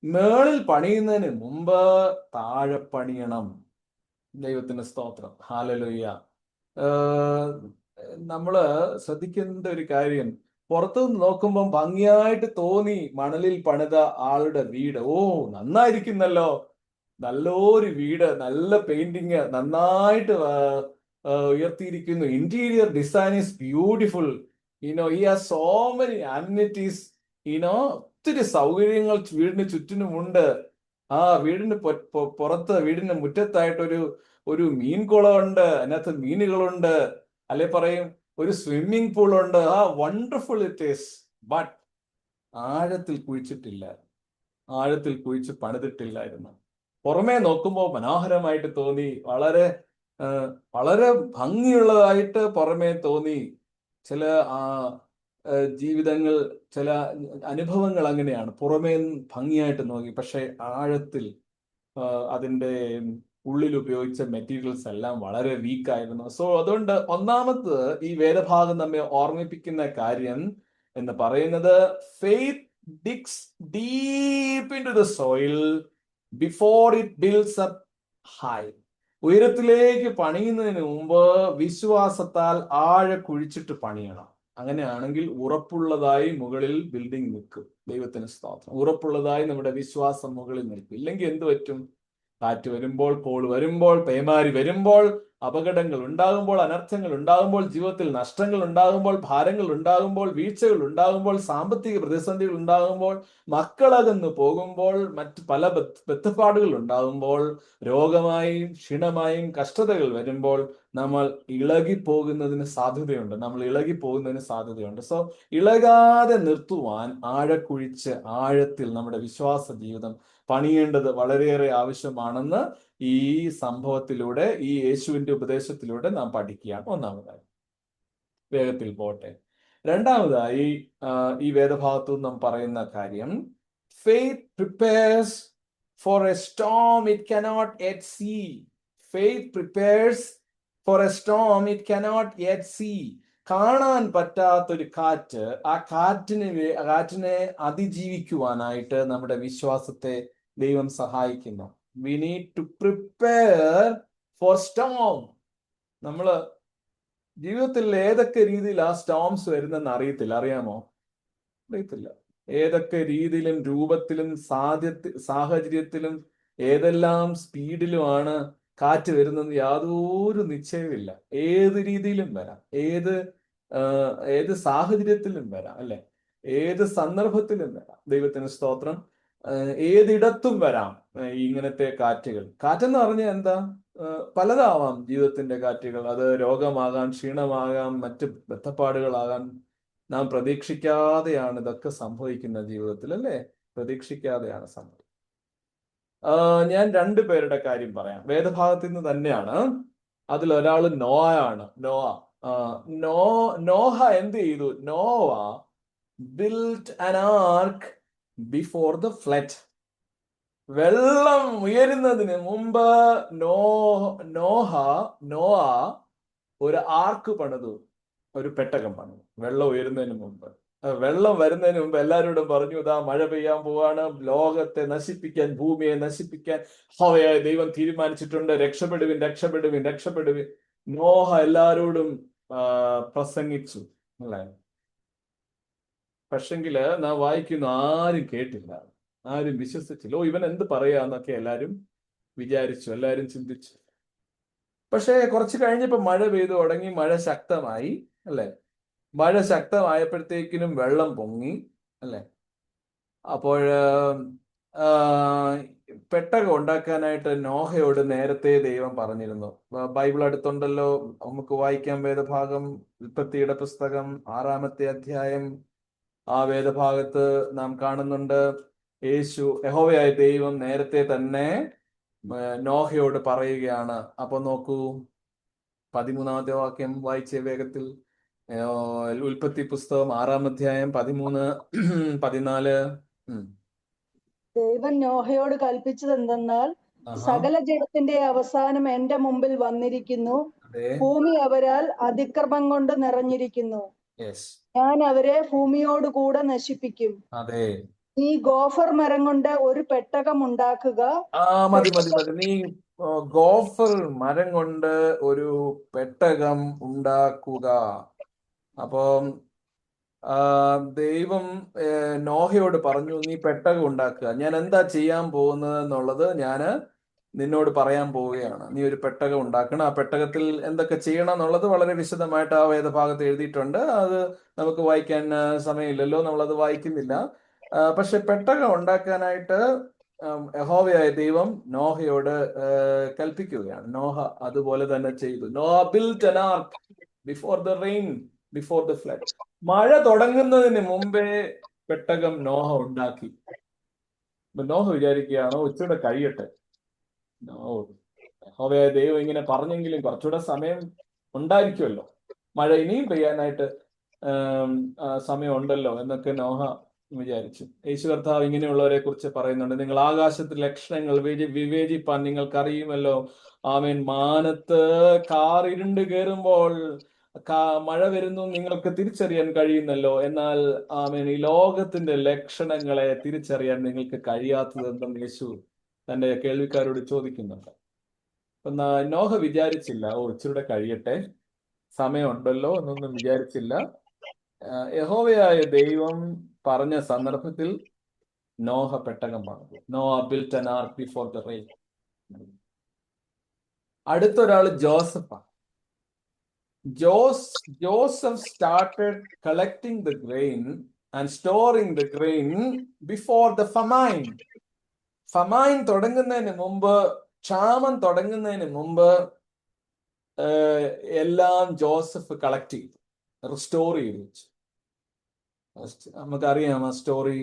മേളിൽ പണിയുന്നതിന് മുമ്പ് താഴെ പണിയണം. ദൈവത്തിന് സ്തോത്രം. ഹല്ലേലൂയ. നമ്മള് ശ്രദ്ധിക്കേണ്ട ഒരു കാര്യം, പുറത്തുനിന്ന് നോക്കുമ്പോൾ ഭംഗിയായിട്ട് തോന്നി മണലിൽ പണിത ആളുടെ വീട്, ഓ നന്നായിരിക്കുന്നല്ലോ, നല്ലൊരു വീട്, നല്ല പെയിന്റിങ്, നന്നായിട്ട് ഉയർത്തിയിരിക്കുന്നു, interior design is beautiful, he has so many amenities, ഒത്തിരി സൗകര്യങ്ങൾ വീടിന് ചുറ്റിനുമുണ്ട്. വീടിന് പുറത്ത്, വീടിന്റെ മുറ്റത്തായിട്ട് ഒരു മീൻകുളമുണ്ട്, അതിനകത്ത് മീനുകളുണ്ട്, അല്ലെ പറയും ഒരു സ്വിമ്മിംഗ് പൂൾ ഉണ്ട്. Wonderful it is. ബട്ട് ആഴത്തിൽ കുഴിച്ചിട്ടില്ല, ആഴത്തിൽ കുഴിച്ച് പണിതിട്ടില്ലായിരുന്നു. പുറമേ നോക്കുമ്പോൾ മനോഹരമായിട്ട് തോന്നി, വളരെ വളരെ ഭംഗിയുള്ളതായിട്ട് പുറമേ തോന്നി. ചില ജീവിതങ്ങൾ, ചില അനുഭവങ്ങൾ അങ്ങനെയാണ്, പുറമേ ഭംഗിയായിട്ട് നോക്കി, പക്ഷെ ആഴത്തിൽ അതിൻ്റെ ഉള്ളിൽ ഉപയോഗിച്ച മെറ്റീരിയൽസ് എല്ലാം വളരെ വീക്കായിരുന്നു. സോ അതുകൊണ്ട് ഒന്നാമത് ഈ വേദഭാഗം നമ്മെ ഓർമ്മിപ്പിക്കുന്ന കാര്യം എന്ന് പറയുന്നത്, faith digs deep into the soil before it builds up high. ഉയരത്തിലേക്ക് പണിയുന്നതിന് മുമ്പ് വിശ്വാസത്താൽ ആഴ കുഴിച്ചിട്ട് പണിയണം. അങ്ങനെയാണെങ്കിൽ ഉറപ്പുള്ളതായി മുകളിൽ ബിൽഡിംഗ് നിൽക്കും. ദൈവത്തിന് സ്തോത്രം. ഉറപ്പുള്ളതായി നമ്മുടെ വിശ്വാസം മുകളിൽ നിൽക്കും. ഇല്ലെങ്കിൽ എന്ത് പറ്റും? കാറ്റ് വരുമ്പോൾ, കോൾ വരുമ്പോൾ, പേമാരി വരുമ്പോൾ, അപകടങ്ങൾ ഉണ്ടാകുമ്പോൾ, അനർത്ഥങ്ങൾ ഉണ്ടാകുമ്പോൾ, ജീവിതത്തിൽ നഷ്ടങ്ങൾ ഉണ്ടാകുമ്പോൾ, ഭാരങ്ങൾ ഉണ്ടാകുമ്പോൾ, വീഴ്ചകൾ ഉണ്ടാകുമ്പോൾ, സാമ്പത്തിക പ്രതിസന്ധികൾ ഉണ്ടാകുമ്പോൾ, മക്കളകന്ന് പോകുമ്പോൾ, മറ്റ് പല ബന്ധപ്പാടുകൾ ഉണ്ടാകുമ്പോൾ, രോഗമായും ക്ഷീണമായും കഷ്ടതകൾ വരുമ്പോൾ നമ്മൾ ഇളകിപ്പോകുന്നതിന് സാധ്യതയുണ്ട്. സോ ഇളകാതെ നിർത്തുവാൻ ആഴക്കുഴിച്ച് ആഴത്തിൽ നമ്മുടെ വിശ്വാസ ജീവിതം പണിയേണ്ടത് വളരെയേറെ ആവശ്യമാണെന്ന് ഈ സംഭവത്തിലൂടെ, ഈ യേശുവിന്റെ ഉപദേശത്തിലൂടെ നാം പഠിക്കുകയാണ്. ഒന്നാമതായി, വേഗത്തിൽ പോട്ടെ. രണ്ടാമതായി, ഈ വേദഭാഗത്തു നാം പറയുന്ന കാര്യം, faith prepares for a storm it cannot yet see. Faith prepares for a storm it cannot yet see. കാണാൻ പറ്റാത്തൊരു കാറ്റ്, ആ കാറ്റിനെ അതിജീവിക്കുവാനായിട്ട് നമ്മുടെ വിശ്വാസത്തെ ദൈവം സഹായിക്കുന്നു. We need to prepare for storm. നമ്മള് ജീവിതത്തിൽ ഏതൊക്കെ രീതിയിൽ ആ സ്റ്റോംസ് വരുന്നെന്ന് അറിയാമോ? അറിയത്തില്ല. ഏതൊക്കെ രീതിയിലും രൂപത്തിലും സാഹചര്യത്തിലും ഏതെല്ലാം സ്പീഡിലുമാണ് കാറ്റ് വരുന്നത് യാതൊരു നിശ്ചയമില്ല. ഏത് രീതിയിലും വരാം, ഏത് സാഹചര്യത്തിലും വരാം, അല്ലെ? ഏത് സന്ദർഭത്തിലും വരാം. ദൈവത്തിന് സ്തോത്രം. ഏതിടത്തും വരാം ഇങ്ങനത്തെ കാറ്റുകൾ. കാറ്റെന്ന് പറഞ്ഞാൽ എന്താ? പലതാവാം ജീവിതത്തിന്റെ കാറ്റുകൾ. അത് രോഗമാകാം, ക്ഷീണമാകാം, മറ്റ് ബന്ധപ്പാടുകളാകാം. നാം പ്രതീക്ഷിക്കാതെയാണ് ഇതൊക്കെ സംഭവിക്കുന്ന ജീവിതത്തിൽ, അല്ലേ? പ്രതീക്ഷിക്കാതെയാണ് സംഭവിക്കുന്നത്. ഞാൻ രണ്ടുപേരുടെ കാര്യം പറയാം. വേദഭാഗത്തിൽ നിന്ന് തന്നെയാണ്. അതിലൊരാള് നോയാണ്. നോഹ എന്ത് ചെയ്തു? Noah built an ark before the flood. വെള്ളം ഉയരുന്നതിന് മുമ്പ് നോഹ ഒരു ആർക്ക് പണിതു, ഒരു പെട്ടകം പണിതു. വെള്ളം ഉയരുന്നതിന് മുമ്പ്, വെള്ളം വരുന്നതിന് മുമ്പ് എല്ലാവരോടും പറഞ്ഞു, ഇതാ മഴ പെയ്യാൻ പോവാണ്, ലോകത്തെ നശിപ്പിക്കാൻ, ഭൂമിയെ നശിപ്പിക്കാൻ യഹോവയായ ദൈവം തീരുമാനിച്ചിട്ടുണ്ട്, രക്ഷപ്പെടുവിൻ, രക്ഷപ്പെടുവിൻ, രക്ഷപ്പെടുവിൻ. നോഹ എല്ലാരോടും പ്രസംഗിച്ചു അല്ലേ. പക്ഷെങ്കില് നാം വായിക്കുന്നു, ആരും കേട്ടില്ല, ആരും വിശ്വസിച്ചില്ല. ഇവൻ എന്ത് പറയാന്നൊക്കെ എല്ലാരും വിചാരിച്ചു, എല്ലാരും ചിന്തിച്ചു. പക്ഷെ കുറച്ച് കഴിഞ്ഞപ്പോ മഴ പെയ്തു തുടങ്ങി, മഴ ശക്തമായി അല്ലെ. മഴ ശക്തമായപ്പോഴത്തേക്കിനും വെള്ളം പൊങ്ങി അല്ലെ. അപ്പോൾ പെട്ടകം ഉണ്ടാക്കാനായിട്ട് നോഹയോട് നേരത്തെ ദൈവം പറഞ്ഞിരുന്നു. ബൈബിൾ അടുത്തുണ്ടല്ലോ, നമുക്ക് വായിക്കാം. വേദഭാഗം ഉൽപ്പത്തിയുടെ പുസ്തകം 6-ാമത്തെ അധ്യായം. ആ വേദഭാഗത്ത് നാം കാണുന്നുണ്ട്, യഹോവയായ ദൈവം നേരത്തെ തന്നെ നോഹയോട് പറയുകയാണ്. അപ്പൊ നോക്കൂ, 13-ാമത്തെ വാക്യം വായിച്ചേ വേഗത്തിൽ. ഉൽപ്പത്തി പുസ്തകം 6-ാം അധ്യായം 13-14. ദൈവം നോഹയോട് കൽപ്പിച്ചത് എന്തെന്നാൽ, സകല ജഡത്തിന്റെ അവസാനം എന്റെ മുമ്പിൽ വന്നിരിക്കുന്നു, ഭൂമി അവരാൽ അതിക്രമം കൊണ്ട് നിറഞ്ഞിരിക്കുന്നു, ഞാൻ അവരെ ഭൂമിയോട് കൂടെ നശിപ്പിക്കും. അതെ, നീ ഗോഫർ മരം കൊണ്ട് ഒരു പെട്ടകം ഉണ്ടാക്കുക. മതി. നീ ഗോഫർ മരം കൊണ്ട് ഒരു പെട്ടകം ഉണ്ടാക്കുക. അപ്പം ദൈവം നോഹയോട് പറഞ്ഞു, നീ പെട്ടകം ഉണ്ടാക്കുക. ഞാൻ എന്താ ചെയ്യാൻ പോകുന്നത് എന്നുള്ളത് ഞാന് നിന്നോട് പറയാൻ പോവുകയാണ്. നീ ഒരു പെട്ടകം ഉണ്ടാക്കണം. ആ പെട്ടകത്തിൽ എന്തൊക്കെ ചെയ്യണം എന്നുള്ളത് വളരെ വിശദമായിട്ട് ആ വേദഭാഗത്ത് എഴുതിയിട്ടുണ്ട്. അത് നമുക്ക് വായിക്കാൻ സമയമില്ലല്ലോ, നമ്മളത് വായിക്കുന്നില്ല. പക്ഷെ പെട്ടകം ഉണ്ടാക്കാനായിട്ട് യഹോവയായ ദൈവം നോഹയോട് കൽപ്പിക്കുകയാണ്. നോഹ അതുപോലെ തന്നെ ചെയ്തു. Noah built an ark before the rain, before the flood. മഴ തുടങ്ങുന്നതിന് മുമ്പേ പെട്ടകം നോഹ ഉണ്ടാക്കി. നോഹ വിചാരിക്കുകയാണോ ഇച്ചിരി കഴിയട്ടെ, യഹോവയായ ദൈവം ഇങ്ങനെ പറഞ്ഞെങ്കിലും കുറച്ചുകൂടെ സമയം ഉണ്ടായിരിക്കുമല്ലോ, മഴ ഇനിയും പെയ്യാനായിട്ട് സമയം ഉണ്ടല്ലോ എന്നൊക്കെ നോഹ വിചാരിച്ചു. യേശു കർത്താവ് ഇങ്ങനെയുള്ളവരെ കുറിച്ച് പറയുന്നുണ്ട്, നിങ്ങൾ ആകാശത്തിൽ ലക്ഷണങ്ങൾ വിവേചിപ്പാൻ നിങ്ങൾക്കറിയുമല്ലോ. ആമേൻ. മാനത്ത് കാർ ഇരുണ്ട് കയറുമ്പോൾ മഴ വരുന്നു നിങ്ങൾക്ക് തിരിച്ചറിയാൻ കഴിയുന്നല്ലോ. എന്നാൽ ആമേൻ, ഈ ലോകത്തിന്റെ ലക്ഷണങ്ങളെ തിരിച്ചറിയാൻ നിങ്ങൾക്ക് കഴിയാത്തത് എന്തെന്ന് യേശു തന്റെ കേൾവിക്കാരോട് ചോദിക്കുന്നുണ്ട്. നോഹ വിചാരിച്ചില്ല, ഇച്ചിരൂടെ കഴിയട്ടെ, സമയമുണ്ടല്ലോ എന്നൊന്നും വിചാരിച്ചില്ല. യഹോവയായ ദൈവം പറഞ്ഞ സന്ദർഭത്തിൽ നോഹ പെട്ടകം പണിതു. Noah built an ark before the rain. അടുത്തൊരാള് ജോസഫാണ്. Joseph started collecting the grain and storing the grain before the famine. ഫമൈൻ തുടങ്ങുന്നതിന് മുമ്പ്, ക്ഷാമം തുടങ്ങുന്നതിന് മുമ്പ് എല്ലാം ജോസഫ് കളക്ട് ചെയ്തു, റിസ്റ്റോർ ചെയ്തു വെച്ചു. നമുക്കറിയാം ആ സ്റ്റോറി.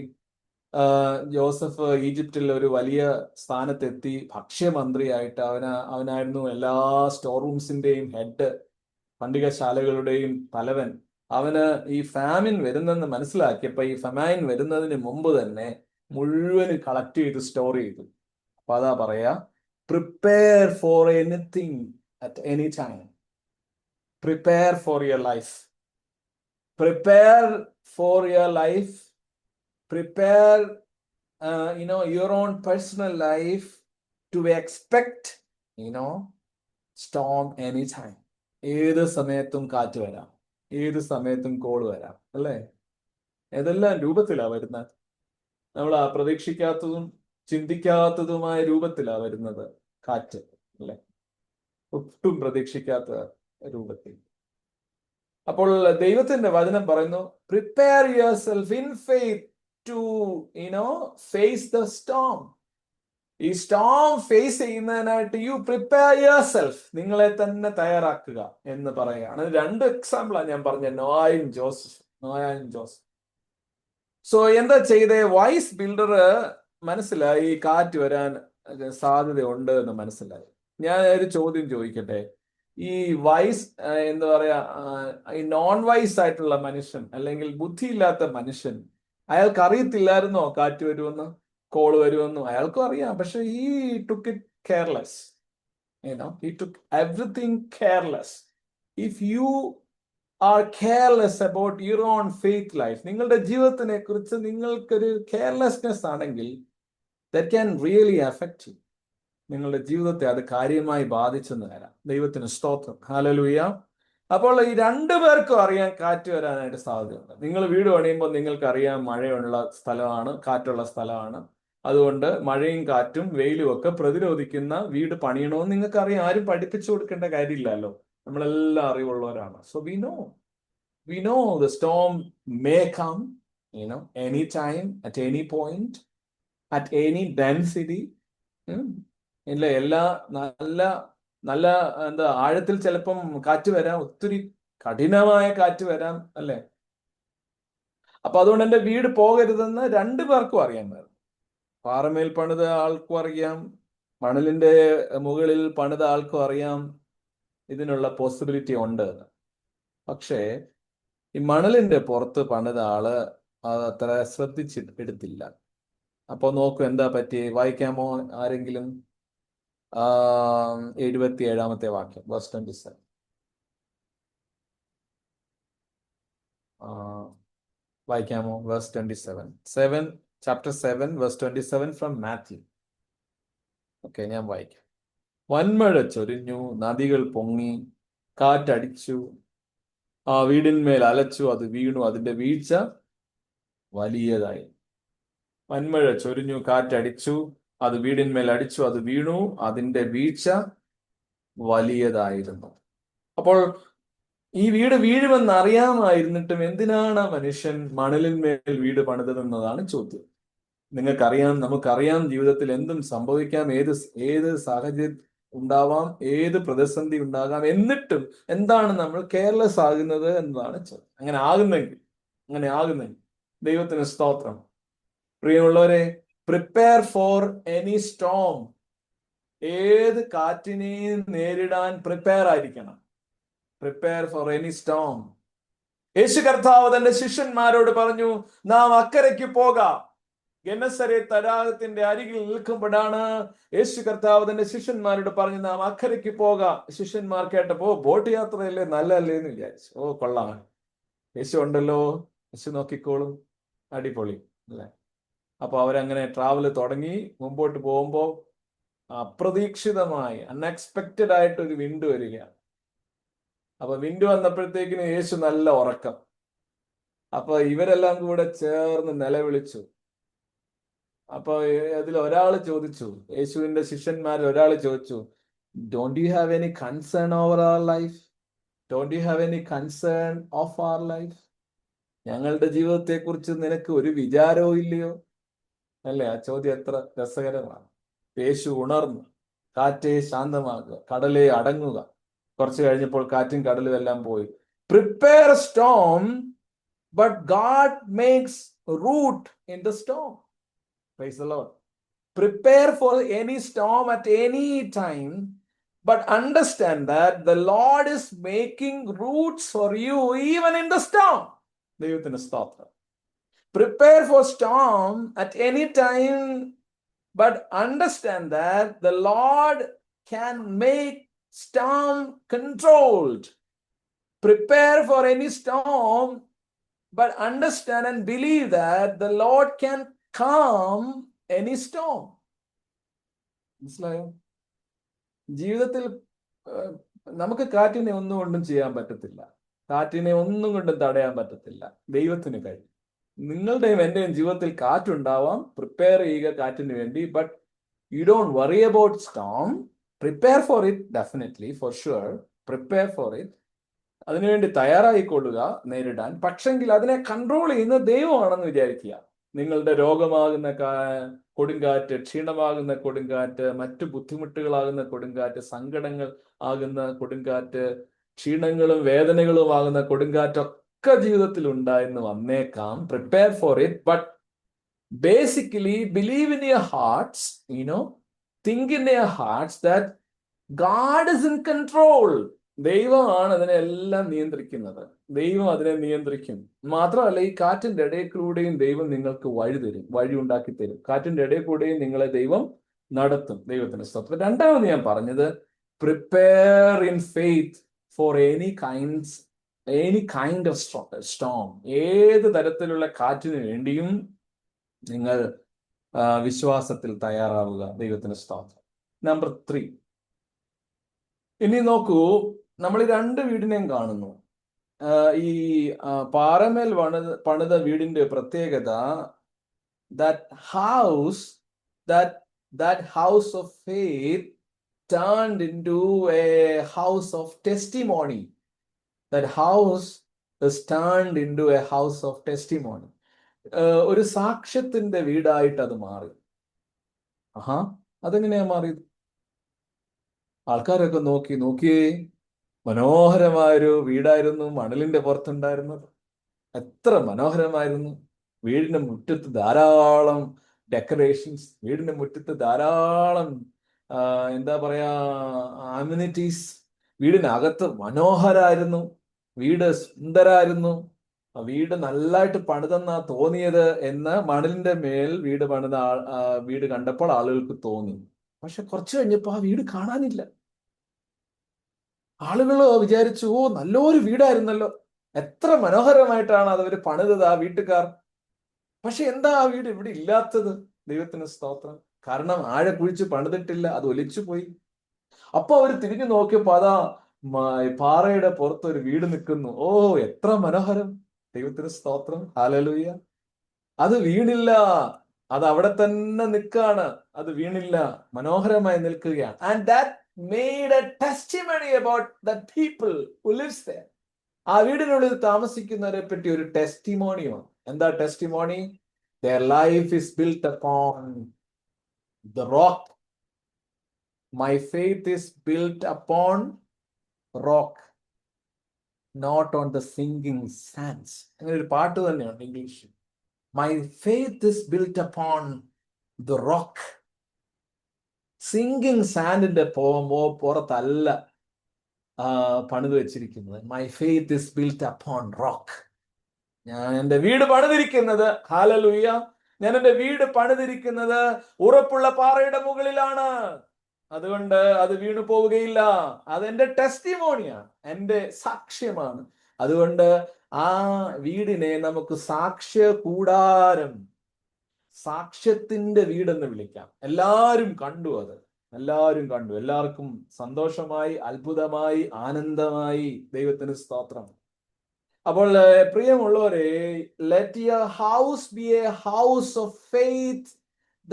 ജോസഫ് ഈജിപ്തിൽ ഒരു വലിയ സ്ഥാനത്തെത്തി, ഭക്ഷ്യമന്ത്രിയായിട്ട്. അവനായിരുന്നു എല്ലാ സ്റ്റോർ റൂംസിന്റെയും ഹെഡ്, പണ്ടികശാലകളുടെയും തലവൻ. അവന് ഈ ഫാമിൻ വരുന്നെന്ന് മനസ്സിലാക്കിയപ്പോ ഈ ഫമൈൻ വരുന്നതിന് മുമ്പ് തന്നെ മുഴുവൻ കളക്ട് ചെയ്ത് സ്റ്റോർ ചെയ്തു. അപ്പൊ അതാ പറയാ, prepare for anything at any time. Prepare for your life. Prepare for your life. Prepare, your own personal life to expect, storm anytime. ഏത് സമയത്തും കാറ്റ് വരാം, ഏത് സമയത്തും കോള് വരാം അല്ലേ. ഏതെല്ലാം രൂപത്തിലാ വരുന്നത്, നമ്മൾ പ്രതീക്ഷിക്കാത്തതും ചിന്തിക്കാത്തതുമായ രൂപത്തിലാ വരുന്നത് കാറ്റ് അല്ലേ, ഒട്ടും പ്രതീക്ഷിക്കാത്ത രൂപത്തിൽ. അപ്പോൾ ദൈവത്തിന്റെ വചനം പറയുന്നു, prepare yourself in faith to face the storm. ഈ സ്റ്റോം ഫേസ് ചെയ്യുന്നതിനായിട്ട് യു പ്രിപ്പയർ യുവർ സെൽഫ്, നിങ്ങളെ തന്നെ തയ്യാറാക്കുക എന്ന് പറയുകയാണ്. 2 എക്സാമ്പിളാണ് ഞാൻ പറഞ്ഞത്, നോയും ജോസഫ്. സോ എന്താ ചെയ്തേ? വൈസ് ബിൽഡർ മനസ്സിലായി കാറ്റ് വരാൻ സാധ്യതയുണ്ട് എന്ന് മനസ്സിലായി. ഞാൻ ഒരു ചോദ്യം ചോദിക്കട്ടെ. ഈ വൈസ് എന്താ പറയാ, ഈ നോൺ വൈസ് ആയിട്ടുള്ള മനുഷ്യൻ അല്ലെങ്കിൽ ബുദ്ധിയില്ലാത്ത മനുഷ്യൻ, അയാൾക്ക് അറിയത്തില്ലായിരുന്നോ കാറ്റ് വരുമെന്ന്, കോള് വരുമെന്നും? അയാൾക്കും അറിയാം, പക്ഷെ ഈ took it careless. He took everything careless. If you are careless about your own faith life, നിങ്ങളുടെ ജീവിതത്തിനെ കുറിച്ച് നിങ്ങൾക്കൊരു കെയർലെസ്നെസ് ആണെങ്കിൽ, that can really affect you. നിങ്ങളുടെ ജീവിതത്തെ അത് കാര്യമായി ബാധിച്ചെന്ന് വരാം. ദൈവത്തിന് സ്തോത്രം, ഹല്ലേലൂയ. അപ്പോൾ ഈ രണ്ടു പേർക്കും അറിയാൻ കാറ്റ് വരാനായിട്ട് സാധ്യതയുണ്ട്. നിങ്ങൾ വീട് പണിയുമ്പോൾ നിങ്ങൾക്ക് അറിയാം മഴയുള്ള സ്ഥലമാണ്, കാറ്റുള്ള സ്ഥലമാണ്. അതുകൊണ്ട് മഴയും കാറ്റും വെയിലും ഒക്കെ പ്രതിരോധിക്കുന്ന വീട് പണിയണമെന്ന് നിങ്ങൾക്ക് അറിയാം. ആരും പഠിപ്പിച്ചു കൊടുക്കേണ്ട കാര്യമില്ലല്ലോ, നമ്മളെല്ലാം അറിവുള്ളവരാണ്. So we know the storm may come, anytime, at any point, at any density. ഇല്ല, എല്ലാ നല്ല നല്ല എന്താ ആഴത്തിൽ ചിലപ്പം കാറ്റ് വരാം, ഒത്തിരി കഠിനമായ കാറ്റ് വരാം, അല്ലേ? അപ്പൊ അതുകൊണ്ട് എൻ്റെ വീട് പോകരുതെന്ന് രണ്ടു പേർക്കും അറിയാൻ. പാറമേൽ പണിത ആൾക്കും അറിയാം, മണലിന്റെ മുകളിൽ പണിത ആൾക്കും അറിയാം ഇതിനുള്ള പോസിബിലിറ്റി ഉണ്ട്. പക്ഷേ ഈ മണലിന്റെ പുറത്ത് പണിത ആള് അത് അത്ര ശ്രദ്ധിച്ചെടുത്തില്ല. അപ്പൊ നോക്കൂ എന്താ പറ്റി. വായിക്കാമോ ആരെങ്കിലും? 77-ാമത്തെ വാക്യം, verse 27. വായിക്കാമോ? verse 27. Chapter 7, verse 27 from Matthew. Okay, ഞാൻ വായിക്കാം. വൻമഴ ചൊരിഞ്ഞു, നദികൾ പൊങ്ങി, കാറ്റടിച്ചു, ആ വീടിന്മേൽ അലച്ചു, അത് വീണു, അതിന്റെ വീഴ്ച വലിയതായി. വൻമഴ ചൊരിഞ്ഞു, കാറ്റടിച്ചു, അത് വീടിന്മേൽ അടിച്ചു, അത് വീണു, അതിന്റെ വീഴ്ച വലിയതായിരുന്നു. അപ്പോൾ ഈ വീട് വീഴുമെന്ന് അറിയാമായിരുന്നിട്ടും എന്തിനാണ് മനുഷ്യൻ മണലിന്മേൽ വീട് പണിതതെന്നതാണ് ചോദ്യം. നിങ്ങൾക്കറിയാം, നമുക്കറിയാം, ജീവിതത്തിൽ എന്തും സംഭവിക്കാം, ഏത് സാഹചര്യം ഉണ്ടാവാം, ഏത് പ്രതിസന്ധി ഉണ്ടാകാം. എന്നിട്ടും എന്താണ് നമ്മൾ കെയർലെസ് ആകുന്നത് എന്നതാണ് ചോദ്യം. അങ്ങനെ ആകുന്നെങ്കിൽ ദൈവത്തിന് സ്തോത്രം. പ്രിയമുള്ളവരെ, പ്രിപ്പയർ ഫോർ എനി സ്റ്റോം. ഏത് കാറ്റിനെയും നേരിടാൻ പ്രിപ്പയർ ആയിരിക്കണം. Prepare for any storm. യേശു കർത്താവ് തന്റെ ശിഷ്യന്മാരോട് പറഞ്ഞു, നാം അക്കരയ്ക്ക് പോകാം. ഗെനസരേത്ത് തടാകത്തിന്റെ അരികിൽ നിൽക്കുമ്പോഴാണ് യേശു കർത്താവ് തന്റെ ശിഷ്യന്മാരോട് പറഞ്ഞു, നാം അക്കരയ്ക്ക് പോകാം. ശിഷ്യന്മാർ കേട്ടപ്പോ, ബോട്ട് യാത്രയല്ലേ, നല്ലതല്ലേ എന്ന് വിചാരിച്ചു. ഓ കൊള്ളാം, യേശു ഉണ്ടല്ലോ, യേശു നോക്കിക്കോളും, അടിപൊളി അല്ലേ. അപ്പൊ അവരങ്ങനെ ട്രാവല് തുടങ്ങി. മുമ്പോട്ട് പോകുമ്പോ അപ്രതീക്ഷിതമായി, അൺഎക്സ്പെക്റ്റഡ് ആയിട്ട് ഒരു വിൻഡ് വരികയാണ്. അപ്പൊ വിൻഡ് വന്നപ്പോഴത്തേക്കിന് യേശു നല്ല ഉറക്കം. അപ്പൊ ഇവരെല്ലാം കൂടെ ചേർന്ന് നിലവിളിച്ചു. അപ്പൊ അതിൽ ഒരാൾ ചോദിച്ചു, യേശുവിന്റെ ശിഷ്യന്മാരിൽ ഒരാൾ ചോദിച്ചു, don't you have any concern over our life? Don't you have any concern of our life? ഞങ്ങളുടെ ജീവിതത്തെ കുറിച്ച് നിനക്ക് ഒരു വിചാരവും ഇല്ലയോ? അല്ലേ? ആ ചോദ്യം എത്ര രസകരമാണ്. യേശു ഉണർന്നു, കാറ്റേ ശാന്തമാകുക, കടലേ അടങ്ങുക. കുറച്ച് കഴിഞ്ഞപ്പോൾ കാറ്റും കടലും എല്ലാം പോയി. Prepare storm, but God makes route in the storm. Praise the Lord. Prepare for any storm at any time, but understand that the Lord is making roots for you even in the storm. ദൈവത്തിന് സ്തോത്രം. Prepare for storm at any time, but understand that the Lord can make storm controlled. Prepare for any storm, but understand and believe that the Lord can calm any storm. മനസ്സിലായോ? ജീവിതത്തിൽ നമുക്ക് കാറ്റിനെ ഒന്നും കൊണ്ടും ചെയ്യാൻ പറ്റത്തില്ല, കാറ്റിനെ ഒന്നും കൊണ്ടും തടയാൻ പറ്റത്തില്ല. ദൈവത്തിന് കഴിയും. നിങ്ങളുടെയും എന്റെയും ജീവിതത്തിൽ കാറ്റുണ്ടാവാം. പ്രിപ്പയർ ചെയ്യുക കാറ്റിന് വേണ്ടി. But you don't worry about Storm. Prepare for it, definitely, for sure. Prepare for it. അതിനുവേണ്ടി തയ്യാറായിക്കൊള്ളുക നേരിടാൻ. പക്ഷെങ്കിൽ അതിനെ കൺട്രോൾ ചെയ്യുന്ന ദൈവമാണെന്ന് വിചാരിക്കുക. നിങ്ങളുടെ രോഗമാകുന്ന കൊടുങ്കാറ്റ്, ക്ഷീണമാകുന്ന കൊടുങ്കാറ്റ്, മറ്റു ബുദ്ധിമുട്ടുകളാകുന്ന കൊടുങ്കാറ്റ്, സങ്കടങ്ങൾ ആകുന്ന കൊടുങ്കാറ്റ്, ക്ഷീണങ്ങളും വേദനകളും ആകുന്ന കൊടുങ്കാറ്റൊക്കെ ജീവിതത്തിൽ ഉണ്ടായെന്ന് വന്നേക്കാം. Prepare for it, but basically believe in your hearts, think in their hearts that God is in control. ദൈവമാണ് അതിനെല്ലാം നിയന്ത്രിക്കുന്നത്. ദൈവം അതിനെ നിയന്ത്രിക്കും. മാത്രമല്ല, ഈ കാറ്റിന്റെ ഇടയിൽ കൂടെയും ദൈവം നിങ്ങൾക്ക് വഴി തരും, വഴി ഉണ്ടാക്കി തരും. കാറ്റിന്റെ ഇടയിൽ കൂടെയും നിങ്ങളെ ദൈവം നടത്തും. ദൈവത്തിന് സ്തോത്രം. രണ്ടാമത് ഞാൻ പറഞ്ഞത്, prepare in faith for any kind of Storm. ഏത് തരത്തിലുള്ള കാറ്റിന് വേണ്ടിയും നിങ്ങൾ വിശ്വാസത്തിൽ തയ്യാറാവുക. ദൈവത്തിന് സ്തോത്രം. നമ്പർ 3, ഇനി നോക്കൂ, നമ്മൾ ഈ 2 വീടിനെയും കാണുന്നു. ഈ പാറമേൽ പണിത വീടിന്റെ പ്രത്യേകത, that house of faith turned into a house of testimony. That house is turned into a house of testimony. ഒരു സാക്ഷ്യത്തിന്റെ വീടായിട്ട് അത് മാറി. അതെങ്ങനെയാ മാറിയത്? ആൾക്കാരൊക്കെ നോക്കിയേ, മനോഹരമായൊരു വീടായിരുന്നു മണലിന്റെ പുറത്തുണ്ടായിരുന്നത്. എത്ര മനോഹരമായിരുന്നു. വീടിന്റെ മുറ്റത്ത് ധാരാളം ഡെക്കറേഷൻസ്, വീടിന്റെ മുറ്റത്ത് ധാരാളം എന്താ പറയാ, അമ്യൂണിറ്റീസ്. വീടിനകത്ത് മനോഹരായിരുന്നു, വീട് സുന്ദരായിരുന്നു, വീട് നല്ലതായിട്ട് പണിതെന്നാ തോന്നിയത് എന്ന് മണലിന്റെ മേൽ വീട് കണ്ടപ്പോൾ ആളുകൾക്ക് തോന്നി. പക്ഷെ കുറച്ചു കഴിഞ്ഞപ്പോ ആ വീട് കാണാനില്ല. ആളുകൾ വിചാരിച്ചു, ഓ, നല്ലൊരു വീടായിരുന്നല്ലോ, എത്ര മനോഹരമായിട്ടാണ് അതവര് പണിതത് ആ വീട്ടുകാർ. പക്ഷെ എന്താ ആ വീട് ഇവിടെ ഇല്ലാത്തത്? ദൈവത്തിന് സ്തോത്രം. കാരണം ആഴെ കുഴിച്ച് പണിതിട്ടില്ല, അത് ഒലിച്ചു പോയി. അപ്പൊ അവര് തിരിഞ്ഞു നോക്കിയപ്പോ അതാ പാറയുടെ പുറത്ത് ഒരു വീട് നിൽക്കുന്നു. ഓ, എത്ര മനോഹരം. ദൈവത്തിന് സ്തോത്രം. ഹല്ലേലൂയ. അത് വീണില്ല, അത് അവിടെ തന്നെ നിൽക്കാണ്. അത് വീണില്ല, മനോഹരമായി നിൽക്കുകയാണ്. And that made a testimony about the people who lives there. ആ വീടിനുള്ളിൽ താമസിക്കുന്നവരെ പറ്റി ഒരു ടെസ്റ്റിമോണിയാണ്. എന്താ testimony? Their life is built upon the rock. My faith is built upon rock, not on the sinking sands. അങ്ങനെ ഒരു പാട്ട് തന്നെയാണ് ഇംഗ്ലീഷിൽ. My faith is built upon the rock. Sinking സാൻഡിന്റെ പുറത്തല്ല പണിത് വെച്ചിരിക്കുന്നത്. My faith is built upon rock. ഞാൻ എൻ്റെ വീട് പണിതിരിക്കുന്നത്, ഹല്ലേലൂയ, ഞാൻ എൻ്റെ വീട് പണിതിരിക്കുന്നത് ഉറപ്പുള്ള പാറയുടെ മുകളിലാണ്. അതുകൊണ്ട് അത് വീണു പോവുകയില്ല. അതെന്റെ ടെസ്റ്റിമോണിയാണ്, എൻ്റെ സാക്ഷ്യമാണ്. അതുകൊണ്ട് ആ വീടിനെ നമുക്ക് സാക്ഷ്യ കൂടാരം, സാക്ഷ്യത്തിന്റെ വീടെന്ന് വിളിക്കാം. എല്ലാവരും കണ്ടു, എല്ലാവർക്കും സന്തോഷമായി, അത്ഭുതമായി, ആനന്ദമായി. ദൈവത്തിന് സ്തോത്രം. അപ്പോൾ പ്രിയമുള്ളവരെ, let your house be a house of faith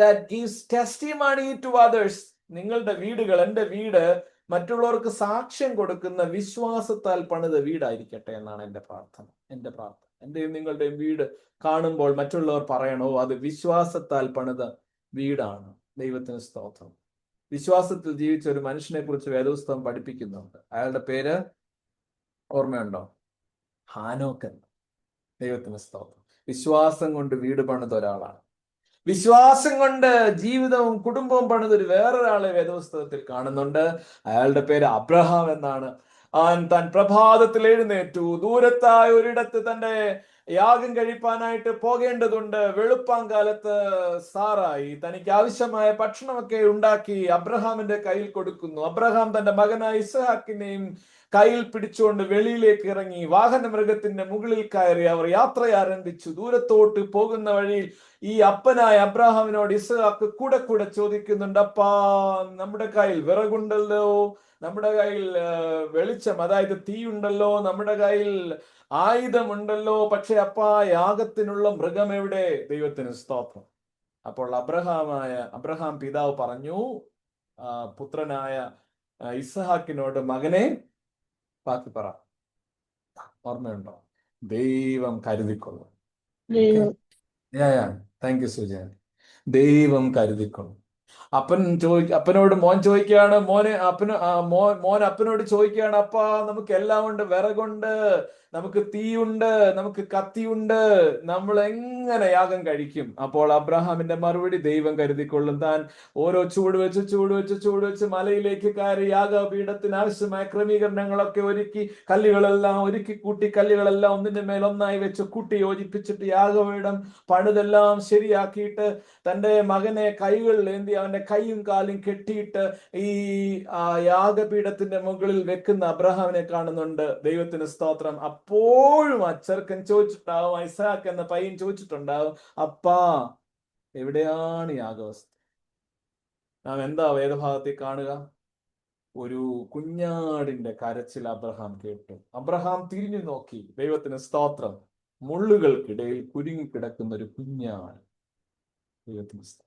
that gives testimony to others. നിങ്ങളുടെ വീടുകൾ, എൻ്റെ വീട് മറ്റുള്ളവർക്ക് സാക്ഷ്യം കൊടുക്കുന്ന വിശ്വാസത്താൽ പണിത വീടായിരിക്കട്ടെ എന്നാണ് എൻ്റെ പ്രാർത്ഥന. എന്റെയും നിങ്ങളുടെയും വീട് കാണുമ്പോൾ മറ്റുള്ളവർ പറയണോ, അത് വിശ്വാസത്താൽ പണിത വീടാണ്. ദൈവത്തിന് സ്തോത്രം. വിശ്വാസത്തിൽ ജീവിച്ച ഒരു മനുഷ്യനെ കുറിച്ച് വേദപുസ്തകം പഠിപ്പിക്കുന്നുണ്ട്. അയാളുടെ പേര് ഓർമ്മയുണ്ടോ? ഹാനോക്ക്. ദൈവത്തിന് സ്തോത്രം. വിശ്വാസം കൊണ്ട് വീട് പണിത ഒരാളാണ്. വിശ്വാസം കൊണ്ട് ജീവിതവും കുടുംബവും പണിതൊരു വേറൊരാളെ വേദപുസ്തകത്തിൽ കാണുന്നുണ്ട്. അയാളുടെ പേര് അബ്രഹാം എന്നാണ്. താൻ പ്രഭാതത്തിൽ എഴുന്നേറ്റു, ദൂരത്തായ ഒരിടത്ത് തന്റെ യാഗം കഴിപ്പാനായിട്ട് പോകേണ്ടതുണ്ട്. വെളുപ്പാങ്കാലത്ത് സാറായി തനിക്ക് ആവശ്യമായ ഭക്ഷണമൊക്കെ ഉണ്ടാക്കി അബ്രഹാമിന്റെ കയ്യിൽ കൊടുക്കുന്നു. അബ്രഹാം തന്റെ മകനായ ഇസ്ഹാക്കിനെയും കയ്യിൽ പിടിച്ചുകൊണ്ട് വെളിയിലേക്ക് ഇറങ്ങി വാഹനമൃഗത്തിന്റെ മുകളിൽ കയറി അവർ യാത്ര ആരംഭിച്ചു. ദൂരത്തോട്ട് പോകുന്ന വഴിയിൽ ഈ അപ്പനായ അബ്രഹാമിനോട് ഇസ്ഹാക്ക് കൂടെ ചോദിക്കുന്നുണ്ട്, അപ്പാ, നമ്മുടെ കയ്യിൽ വിറകുണ്ടല്ലോ, നമ്മുടെ കയ്യിൽ വെളിച്ചം, അതായത് തീയുണ്ടല്ലോ, നമ്മുടെ കയ്യിൽ ആയുധമുണ്ടല്ലോ, പക്ഷെ അപ്പാ, യാഗത്തിനുള്ള മൃഗം എവിടെ? ദൈവത്തിന് സ്തോത്രം. അപ്പോൾ അബ്രഹാം പിതാവ് പറഞ്ഞു പുത്രനായ ഇസ്ഹാക്കിനോട്, മകനെ, ബാക്കി പറ. ഓർമ്മയുണ്ടോ? ദൈവം കരുതിക്കൊള്ളും. Thank you സുജാൻ. ദൈവം കരുതിക്കൊള്ളും. അപ്പനോട് മോൻ ചോദിക്കുകയാണ്, മോൻ അപ്പനോട് ചോദിക്കുകയാണ്, അപ്പാ, നമുക്ക് എല്ലാം ഉണ്ട്, വിറകുണ്ട്, നമുക്ക് തീയുണ്ട്, നമുക്ക് കത്തിയുണ്ട്, നമ്മൾ എങ്ങനെ യാഗം കഴിക്കും? അപ്പോൾ അബ്രഹാമിന്റെ മറുപടി, ദൈവം കരുതിക്കൊള്ളും. താൻ ഓരോ ചൂട് വെച്ച് മലയിലേക്ക് കയറി യാഗപീഠത്തിന് ആവശ്യമായ ക്രമീകരണങ്ങളൊക്കെ ഒരുക്കി, കല്ലുകളെല്ലാം ഒരുക്കി കൂട്ടി, കല്ലുകളെല്ലാം ഒന്നിന്റെ മേൽ ഒന്നായി വെച്ച് കൂട്ടി യോജിപ്പിച്ചിട്ട് യാഗപീഠം പണിതെല്ലാം ശരിയാക്കിയിട്ട് തന്റെ മകനെ കൈകളിൽ ഏന്തി അവന്റെ കൈയും കാലും കെട്ടിയിട്ട് ഈ യാഗപീഠത്തിന്റെ മുകളിൽ വെക്കുന്ന അബ്രഹാമിനെ കാണുന്നുണ്ട്. ദൈവത്തിന് സ്തോത്രം. അപ്പോഴും ആ ചെറുക്കൻ ചോദിച്ചിട്ടുണ്ടാവും, ഐസാക്ക് എന്ന പയ്യൻ ചോദിച്ചിട്ടുണ്ടാവും, അപ്പാ എവിടെയാണ് യാഗവസ്തു? നാം എന്താ വേദഭാഗത്തിൽ കാണുക? ഒരു കുഞ്ഞാടിന്റെ കരച്ചിൽ അബ്രഹാം കേട്ടു. അബ്രഹാം തിരിഞ്ഞു നോക്കി. ദൈവത്തിന് സ്തോത്രം. മുള്ളുകൾക്കിടയിൽ കുരുങ്ങിക്കിടക്കുന്ന ഒരു കുഞ്ഞാട്. ദൈവത്തിന് സ്തോത്രം.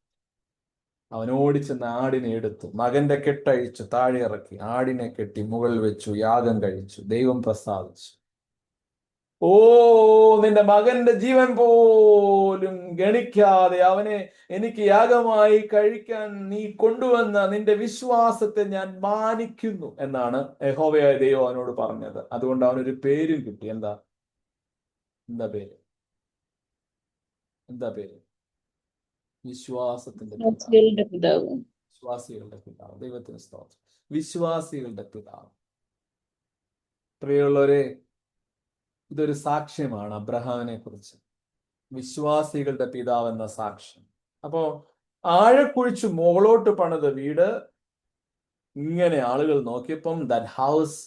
അവനോട് ചെന്ന് ആടിനെ എടുത്തു, മകന്റെ കെട്ടഴിച്ചു, താഴെ ഇറക്കി, ആടിനെ കെട്ടി മുകളിൽ വെച്ചു, യാഗം കഴിച്ചു. ദൈവം പ്രസാദിച്ചു. ഓ, നിന്റെ മകന്റെ ജീവൻ പോലും ഗണിക്കാതെ അവനെ എനിക്ക് യാഗമായി കഴിക്കാൻ നീ കൊണ്ടുവന്ന നിന്റെ വിശ്വാസത്തെ ഞാൻ മാനിക്കുന്നു എന്നാണ് യഹോവയായ ദൈവം അവനോട് പറഞ്ഞത്. അതുകൊണ്ട് അവനൊരു പേരും കിട്ടി. എന്താ പേര്? വിശ്വാസത്തിന്റെ പിതാവ്. വിശ്വാസികളുടെ പിതാവ്. ദൈവത്തിന് സ്തോത്രം. വിശ്വാസികളുടെ പിതാവ്. പ്രിയമുള്ളവരെ, ഇതൊരു സാക്ഷ്യമാണ് അബ്രഹാമിനെ കുറിച്ച്. വിശ്വാസികളുടെ പിതാവ് എന്ന സാക്ഷ്യം. അപ്പോ ആഴക്കുഴിച്ചു മുകളോട്ട് പണിത വീട് ഇങ്ങനെ ആളുകൾ നോക്കിയപ്പം that house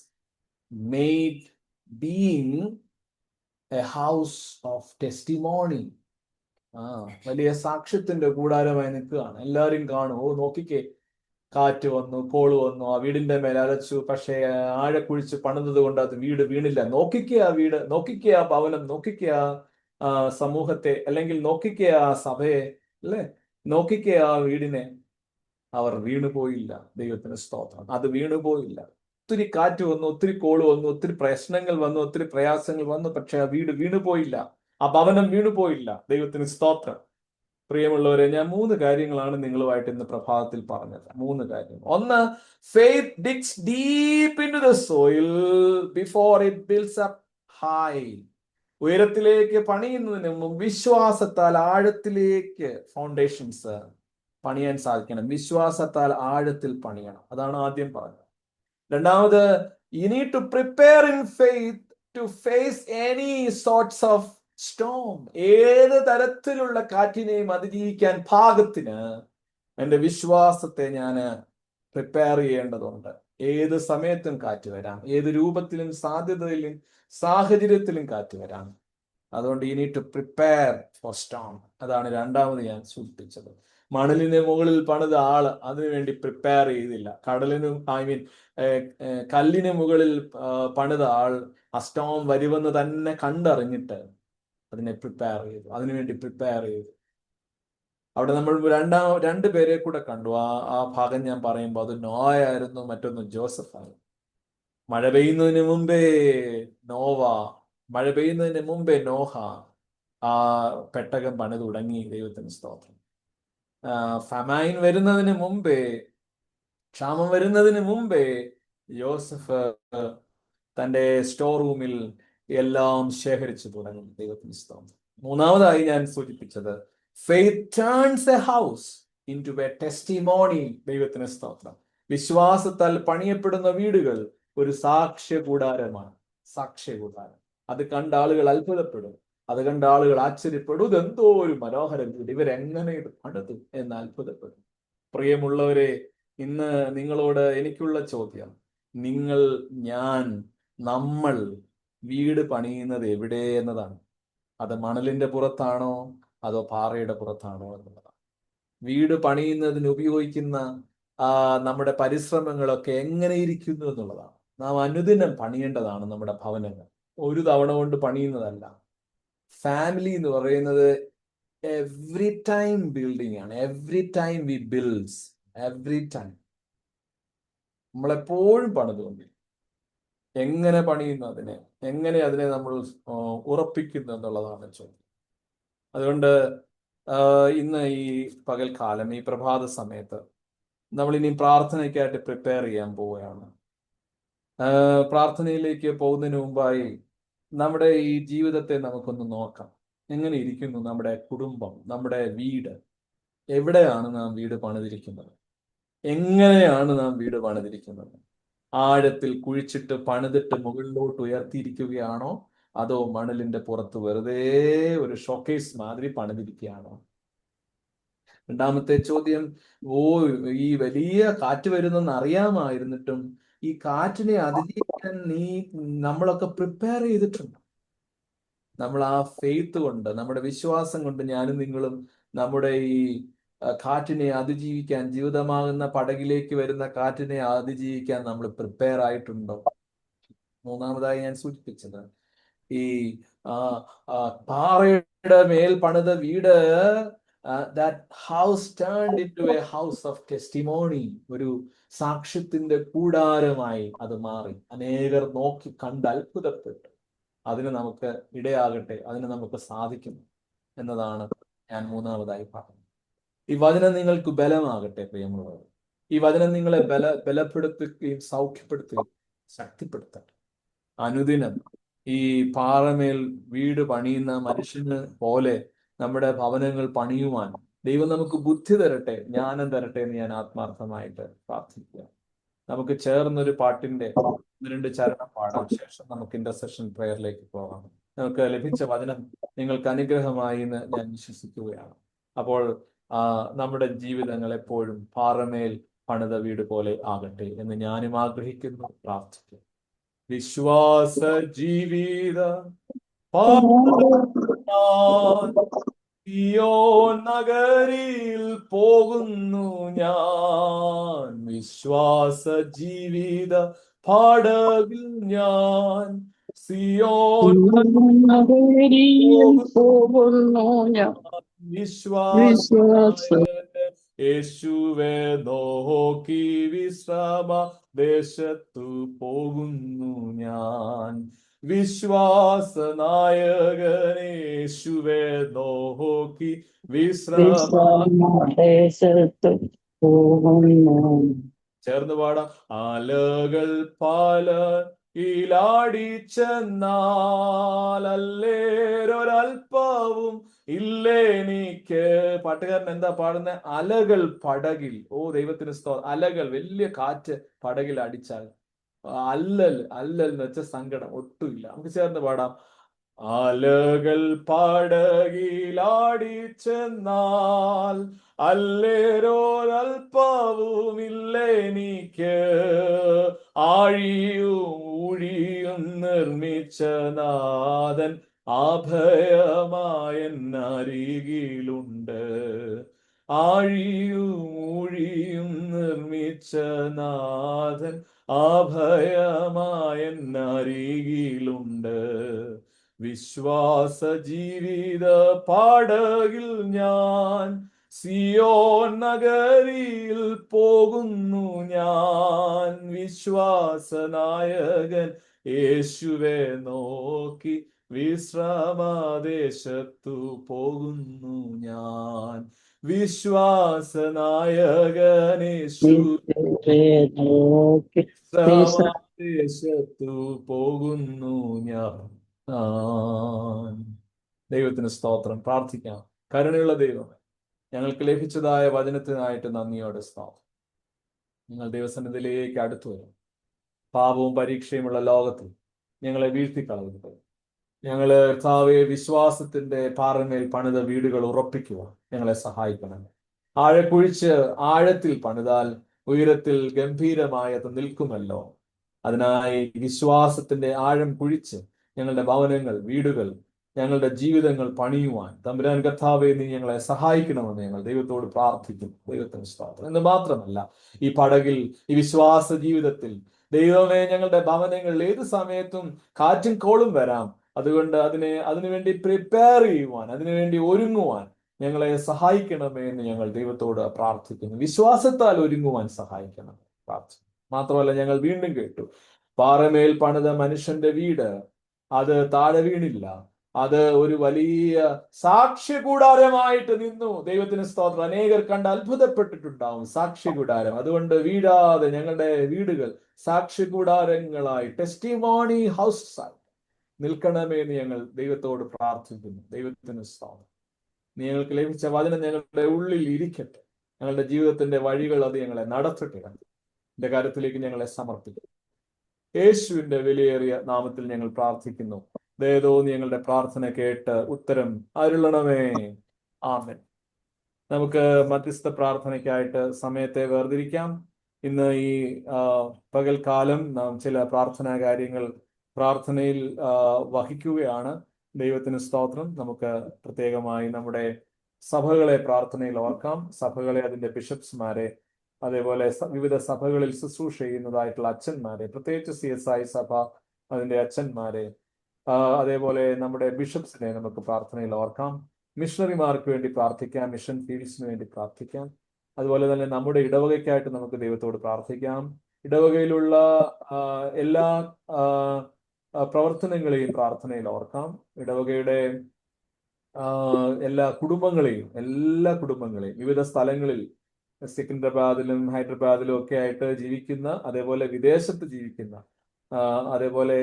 made being A house of testimony. വലിയ സാക്ഷ്യത്തിന്റെ കൂടാരമായി നിൽക്കുകയാണ്. എല്ലാവരും കാണും. ഓ, നോക്കിക്കേ, കാറ്റ് വന്നു, കോള് വന്നു, ആ വീടിന്റെ മേൽ അലച്ചു, പക്ഷേ ആഴക്കുഴിച്ച് പണിതത് കൊണ്ട് അത് വീട് വീണില്ല. നോക്കിക്കേ ആ വീട്, നോക്കിക്കേ ആ ഭവനം, നോക്കിക്കേ ആ സമൂഹത്തെ, അല്ലെങ്കിൽ നോക്കിക്കേ ആ സഭയെ, അല്ലെ, നോക്കിക്കേ ആ വീടിനെ. അവർ വീണുപോയില്ല. ദൈവത്തിന് സ്തോത്രം. അത് വീണുപോയില്ല. ഒത്തിരി കാറ്റ് വന്നു, ഒത്തിരി കോള് വന്നു, ഒത്തിരി പ്രശ്നങ്ങൾ വന്നു, ഒത്തിരി പ്രയാസങ്ങൾ വന്നു, പക്ഷെ ആ വീട് വീണുപോയില്ല, ആ ഭവനം വീണുപോയില്ല. ദൈവത്തിന് സ്തോത്രം. പ്രിയമുള്ളവരെ, ഞാൻ 3 കാര്യങ്ങളാണ് നിങ്ങളുമായിട്ട് ഇന്ന് പ്രഭാതത്തിൽ പറഞ്ഞത്. 3 കാര്യങ്ങൾ. ഒന്ന്, faith digs deep into the soil before it builds up high. ഉയരത്തിലേക്ക് പണിയുന്നതിന് മുമ്പ് വിശ്വാസത്താൽ ആഴത്തിലേക്ക് ഫൗണ്ടേഷൻസ് പണിയാൻ സാധിക്കണം. വിശ്വാസത്താൽ ആഴത്തിൽ പണിയണം. അതാണ് ആദ്യം പറഞ്ഞത്. രണ്ടാമത്, you need to prepare in faith to face any sorts of storm. ഏത് തരത്തിലുള്ള കാറ്റിനെയും അതിജീവിക്കാൻ പാകത്തിന് എൻ്റെ വിശ്വാസത്തെ ഞാൻ പ്രിപ്പയർ ചെയ്യേണ്ടതുണ്ട്. ഏത് സമയത്തും കാറ്റ് വരാം, ഏത് രൂപത്തിലും സാധ്യതയിലും സാഹചര്യത്തിലും കാറ്റ് വരാം. അതുകൊണ്ട് you need to prepare for storm. അതാണ് രണ്ടാമത് ഞാൻ സൂചിപ്പിച്ചത്. മണലിന് മുകളിൽ പണിത ആള് അതിനുവേണ്ടി പ്രിപ്പയർ ചെയ്തില്ല. കല്ലിന് മുകളിൽ പണിത ആൾ ആ സ്റ്റോം വരുമെന്ന് തന്നെ കണ്ടറിഞ്ഞിട്ട് അതിനെ പ്രിപ്പയർ ചെയ്തു, അതിനുവേണ്ടി പ്രിപ്പയർ ചെയ്തു. അവിടെ നമ്മൾ 2 പേരെ കൂടെ കണ്ടു. ആ ഭാഗം ഞാൻ പറയുമ്പോൾ അത് നോയായിരുന്നു, മറ്റൊന്ന് ജോസഫ് ആയിരുന്നു. മഴ പെയ്യുന്നതിന് മുമ്പേ നോഹ ആ പെട്ടകം പണി തുടങ്ങി. ദൈവത്തിന് സ്തോത്രം. ഫമൈൻ വരുന്നതിന് മുമ്പേ, ക്ഷാമം വരുന്നതിന് മുമ്പേ യോസഫ് തൻ്റെ സ്റ്റോർ റൂമിൽ എല്ലാം ശേഖരിച്ചു തുടങ്ങി. ദൈവത്തിന് സ്തോത്രം. മൂന്നാമതായി ഞാൻ സൂചിപ്പിച്ചത്, faith turns A house into A testimony. ദൈവത്തിന് സ്തോത്രം. വിശ്വാസത്താൽ പണിയപ്പെടുന്ന വീടുകൾ ഒരു സാക്ഷ്യകൂടാരമാണ്. സാക്ഷ്യകൂടാരം. അത് കണ്ട ആളുകൾ അത്ഭുതപ്പെടും, അത് കണ്ട ആളുകൾ ആശ്ചര്യപ്പെടും. ഇതെന്തോ ഒരു മനോഹരം വീട്, ഇവരെങ്ങനെ ഇത് പണിതു എന്ന് അത്ഭുതപ്പെടും. പ്രിയമുള്ളവരെ, ഇന്ന് നിങ്ങളോട് എനിക്കുള്ള ചോദ്യം, നമ്മൾ വീട് പണിയുന്നത് എവിടെ എന്നതാണ്. അത് മണലിന്റെ പുറത്താണോ അതോ പാറയുടെ പുറത്താണോ എന്നുള്ളതാണ്. വീട് പണിയുന്നതിന് ഉപയോഗിക്കുന്ന നമ്മുടെ പരിശ്രമങ്ങളൊക്കെ എങ്ങനെ ഇരിക്കുന്നു എന്നുള്ളതാണ്. നാം അനുദിനം പണിയേണ്ടതാണ് നമ്മുടെ ഭവനങ്ങൾ. ഒരു തവണ കൊണ്ട് പണിയുന്നതല്ല. ഫാമിലി എന്ന് പറയുന്നത് എവ്രി ടൈം ബിൽഡിംഗ് ആണ്. Every time we builds, every time നമ്മളെപ്പോഴും പണിതുകൊണ്ടിരിക്കും. എങ്ങനെ പണിയുന്നു, എങ്ങനെ അതിനെ നമ്മൾ ഉറപ്പിക്കുന്നു എന്നുള്ളതാണ് ചോദ്യം. അതുകൊണ്ട് ഇന്ന് ഈ പകൽക്കാലം, ഈ പ്രഭാത സമയത്ത് നമ്മൾ ഇനി പ്രാർത്ഥനയ്ക്കായിട്ട് പ്രിപ്പയർ ചെയ്യാൻ പോവുകയാണ്. പ്രാർത്ഥനയിലേക്ക് പോകുന്നതിന് മുമ്പായി നമ്മുടെ ഈ ജീവിതത്തെ നമുക്കൊന്ന് നോക്കാം. എങ്ങനെ ഇരിക്കുന്നു നമ്മുടെ കുടുംബം, നമ്മുടെ വീട്? എവിടെയാണ് നാം വീട് പണിതിരിക്കുന്നത്? എങ്ങനെയാണ് നാം വീട് പണിതിരിക്കുന്നത്? ആഴത്തിൽ കുഴിച്ചിട്ട് പണിതിട്ട് മുകളിലോട്ട് ഉയർത്തിയിരിക്കുകയാണോ, അതോ മണലിന്റെ പുറത്ത് വെറുതെ ഒരു ഷോക്കേസ് മാതിരി പണിതിരിക്കുകയാണോ? രണ്ടാമത്തെ ചോദ്യം, ഈ വലിയ കാറ്റ് വരുന്നെന്ന് അറിയാമായിരുന്നിട്ടും ഈ കാറ്റിനെ അതിജീവിക്കാൻ നമ്മളൊക്കെ പ്രിപ്പയർ ചെയ്തിട്ടുണ്ട്. നമ്മൾ ആ ഫെയ്ത്ത് കൊണ്ട്, നമ്മുടെ വിശ്വാസം കൊണ്ട് ഞാനും നിങ്ങളും നമ്മുടെ ഈ കാറ്റിനെ അതിജീവിക്കാൻ, ജീവിതമാകുന്ന പടകിലേക്ക് വരുന്ന കാറ്റിനെ അതിജീവിക്കാൻ നമ്മൾ പ്രിപ്പയർ ആയിട്ടുണ്ടോ? മൂന്നാമതായി ഞാൻ സൂചിപ്പിച്ചത്, ഈ പാറയുടെ മേൽ പണിത വീട്, that house turned into a house of testimony. ഒരു സാക്ഷ്യത്തിന്റെ കൂടാരമായി അത് മാറി. അനേകർ നോക്കി കണ്ട് അത്ഭുതപ്പെട്ടു. അതിന് നമുക്ക് ഇടയാകട്ടെ, അതിന് നമുക്ക് സാധിക്കും എന്നതാണ് ഞാൻ മൂന്നാമതായി പറഞ്ഞത്. ഈ വചനം നിങ്ങൾക്ക് ബലമാകട്ടെ പ്രിയമുള്ളവർ. ഈ വചനം നിങ്ങളെ ബലപ്പെടുത്തുകയും സൗഖ്യപ്പെടുത്തുകയും ശക്തിപ്പെടുത്തട്ടെ. അനുദിനം ഈ പാറമേൽ വീട് പണിയുന്ന മനുഷ്യന് പോലെ നമ്മുടെ ഭവനങ്ങൾ പണിയുവാൻ ദൈവം നമുക്ക് ബുദ്ധി തരട്ടെ, ജ്ഞാനം തരട്ടെ എന്ന് ഞാൻ ആത്മാർത്ഥമായിട്ട് പ്രാർത്ഥിക്കുക. നമുക്ക് ചേർന്നൊരു പാട്ടിന്റെ 2 ചരണം പാടാം. ശേഷം നമുക്ക് ഇന്റർസെഷൻ പ്രയറിലേക്ക് പോകാം. നമുക്ക് ലഭിച്ച വചനം നിങ്ങൾക്ക് അനുഗ്രഹമായി എന്ന് ഞാൻ വിശ്വസിക്കുകയാണ്. അപ്പോൾ നമ്മുടെ ജീവിതങ്ങൾ എപ്പോഴും പാറമേൽ പണിത വീട് പോലെ ആകട്ടെ എന്ന് ഞാനും ആഗ്രഹിക്കുന്നു, പ്രാർത്ഥിക്കുന്നു. വിശ്വാസ ജീവിത സിയോൻ നഗരിയിൽ പോകുന്നു ഞാൻ, വിശ്വാസ ജീവിത പാടകിൽ ഞാൻ സിയോൻ പോകുന്നു ഞാൻ, വിശ്വാസ യേശുവെ നോക്കി വിശ്രമ ദേശത്തു പോകുന്നു ഞാൻ, വിശ്വാസ നായകനേശുവെ നോക്കി വിശ്രമദേശത്തു പോകുന്നു. ചേർന്ന് പാടാം. അലകൾ പല ഈലാടിച്ചെന്നാൽ അല്ലേരൊരൽപ്പവും ഇല്ലെനിക്ക്. പാട്ടുകാരൻ എന്താ പാടുന്നത്? അലകൾ പടകിൽ. ദൈവത്തിന് സ്തോത്രം. അലകൾ, വലിയ കാറ്റ് പടകിൽ അടിച്ചാൽ അല്ലൽ എന്ന് വെച്ച സങ്കടം ഒട്ടുമില്ല. നമുക്ക് ചേർന്ന് പാടാം. അലകൾ പടകിലാടിച്ചെന്നാൽ അല്ലേരൊരൽപ്പവുമില്ലെനിക്ക്, ആഴിയും ഊഴിയും നിർമ്മിച്ച നാഥൻ അഭയമായെന്നരികിലുണ്ട്, ആഴിയും ഊഴിയും നിർമ്മിച്ച നാഥൻ അഭയമായെന്നരികിലുണ്ട്, വിശ്വാസ ജീവിത പാടകിൽ ഞാൻ സിയോൻ നഗരിയിൽ പോകുന്നു ഞാൻ, വിശ്വാസ നായകൻ യേശുവെ നോക്കി വിശ്രമദേശത്തു പോകുന്നു ഞാൻ, വിശ്വാസ നായകൻ യേശുവെ നോക്കി വിശ്രമദേശത്തു പോകുന്നു ഞാൻ. ദൈവത്തിന് സ്തോത്രം. പ്രാർത്ഥിക്കാം. കരുണയുള്ള ദൈവമേ, ഞങ്ങൾക്ക് ലഭിച്ചതായ വചനത്തിനായിട്ട് നന്ദിയോടെ സ്തോത്രം. നിങ്ങൾ ദൈവസന്നിധിയിലേക്ക് അടുത്തു വരും. പാപവും പരീക്ഷയുമുള്ള ലോകത്തിൽ ഞങ്ങളെ വീഴ്ത്തിക്കളയുന്നത്, ഞങ്ങള് കർത്താവേ വിശ്വാസത്തിന്റെ പാറമേൽ പണിത വീടുകൾ ഉറപ്പിക്കുവാൻ ഞങ്ങളെ സഹായിക്കണം. ആഴക്കുഴിച്ച് ആഴത്തിൽ പണിതാൽ ഉയരത്തിൽ ഗംഭീരമായി അത് നിൽക്കുമല്ലോ. അതിനായി വിശ്വാസത്തിന്റെ ആഴം കുഴിച്ച് ഞങ്ങളുടെ ഭവനങ്ങൾ, വീടുകൾ, ഞങ്ങളുടെ ജീവിതങ്ങൾ പണിയുവാൻ തമ്പുരാൻ കർത്താവേ നീ ഞങ്ങളെ സഹായിക്കണമെന്ന് ഞങ്ങൾ ദൈവത്തോട് പ്രാർത്ഥിക്കുന്നു. ദൈവത്തിന് സ്തോത്രം. എന്ന് മാത്രമല്ല, ഈ പടകിൽ, ഈ വിശ്വാസ ജീവിതത്തിൽ ദൈവമേ, ഞങ്ങളുടെ ഭവനങ്ങളിൽ ഏത് സമയത്തും കാറ്റും കോളും വരാം. അതുകൊണ്ട് അതിനുവേണ്ടി പ്രിപ്പയർ ചെയ്യുവാൻ, അതിനുവേണ്ടി ഒരുങ്ങുവാൻ ഞങ്ങളെ സഹായിക്കണമേ എന്ന് ഞങ്ങൾ ദൈവത്തോട് പ്രാർത്ഥിക്കുന്നു. വിശ്വാസത്താൽ ഒരുങ്ങുവാൻ സഹായിക്കണം പ്രാർത്ഥിക്കുന്നു. മാത്രമല്ല, ഞങ്ങൾ വീണ്ടും കേട്ടു, പാറമേൽ പണിത മനുഷ്യന്റെ വീട് അത് താഴെ വീണില്ല, അത് ഒരു വലിയ സാക്ഷ്യകൂടാരമായിട്ട് നിന്നു. ദൈവത്തിന് സ്തോത്രം. അനേകർ കണ്ട് അത്ഭുതപ്പെട്ടിട്ടുണ്ടാവും സാക്ഷ്യകൂടാരം. അതുകൊണ്ട് വീഴാതെ ഞങ്ങളുടെ വീടുകൾ സാക്ഷ്യകൂടാരങ്ങളായി, ടെസ്റ്റിമോണി ഹൗസസ് ആയി നിൽക്കണമേ എന്ന് ഞങ്ങൾ ദൈവത്തോട് പ്രാർത്ഥിക്കുന്നു. ദൈവത്തിന് സ്തോത്രം. നീ ഞങ്ങൾക്ക് ലഭിച്ച വചനം ഞങ്ങളുടെ ഉള്ളിൽ ഇരിക്കട്ടെ. ഞങ്ങളുടെ ജീവിതത്തിന്റെ വഴികൾ അത് ഞങ്ങളെ നടത്തട്ടെ. എന്റെ കാര്യത്തിലേക്ക് ഞങ്ങളെ സമർപ്പിക്കും. യേശുവിന്റെ വിലയേറിയ നാമത്തിൽ ഞങ്ങൾ പ്രാർത്ഥിക്കുന്നു. ദയതോന്നി ഞങ്ങളുടെ പ്രാർത്ഥന കേട്ട് ഉത്തരം അരുളണമേ. ആമേൻ. നമുക്ക് മധ്യസ്ഥ പ്രാർത്ഥനയ്ക്കായിട്ട് സമയത്തെ വേർതിരിക്കാം. ഇന്ന് ഈ പകൽക്കാലം നാം ചില പ്രാർത്ഥനാ കാര്യങ്ങൾ പ്രാർത്ഥനയിൽ വഹിക്കുകയാണ്. ദൈവത്തിന് സ്തോത്രം. നമുക്ക് പ്രത്യേകമായി നമ്മുടെ സഭകളെ പ്രാർത്ഥനയിൽ ഓർക്കാം. സഭകളെ, അതിന്റെ ബിഷപ്സ്മാരെ, അതേപോലെ വിവിധ സഭകളിൽ ശുശ്രൂഷ ചെയ്യുന്നതായിട്ടുള്ള അച്ഛന്മാരെ, പ്രത്യേകിച്ച് CSI സഭ അതിന്റെ അച്ഛന്മാരെ, അതേപോലെ നമ്മുടെ ബിഷപ്സിനെ നമുക്ക് പ്രാർത്ഥനയിൽ ഓർക്കാം. മിഷണറിമാർക്ക് വേണ്ടി പ്രാർത്ഥിക്കാം. മിഷൻ ഫീൽഡ്സിന് വേണ്ടി പ്രാർത്ഥിക്കാം. അതുപോലെ തന്നെ നമ്മുടെ ഇടവകയ്ക്കായിട്ട് നമുക്ക് ദൈവത്തോട് പ്രാർത്ഥിക്കാം. ഇടവകയിലുള്ള എല്ലാ പ്രവർത്തനങ്ങളെയും പ്രാർത്ഥനയിൽ ഓർക്കാം. ഇടവകയുടെ എല്ലാ കുടുംബങ്ങളെയും വിവിധ സ്ഥലങ്ങളിൽ സിക്കന്ദരാബാദിലും ഹൈദരാബാദിലും ഒക്കെ ആയിട്ട് ജീവിക്കുന്ന, അതേപോലെ വിദേശത്ത് ജീവിക്കുന്ന, അതേപോലെ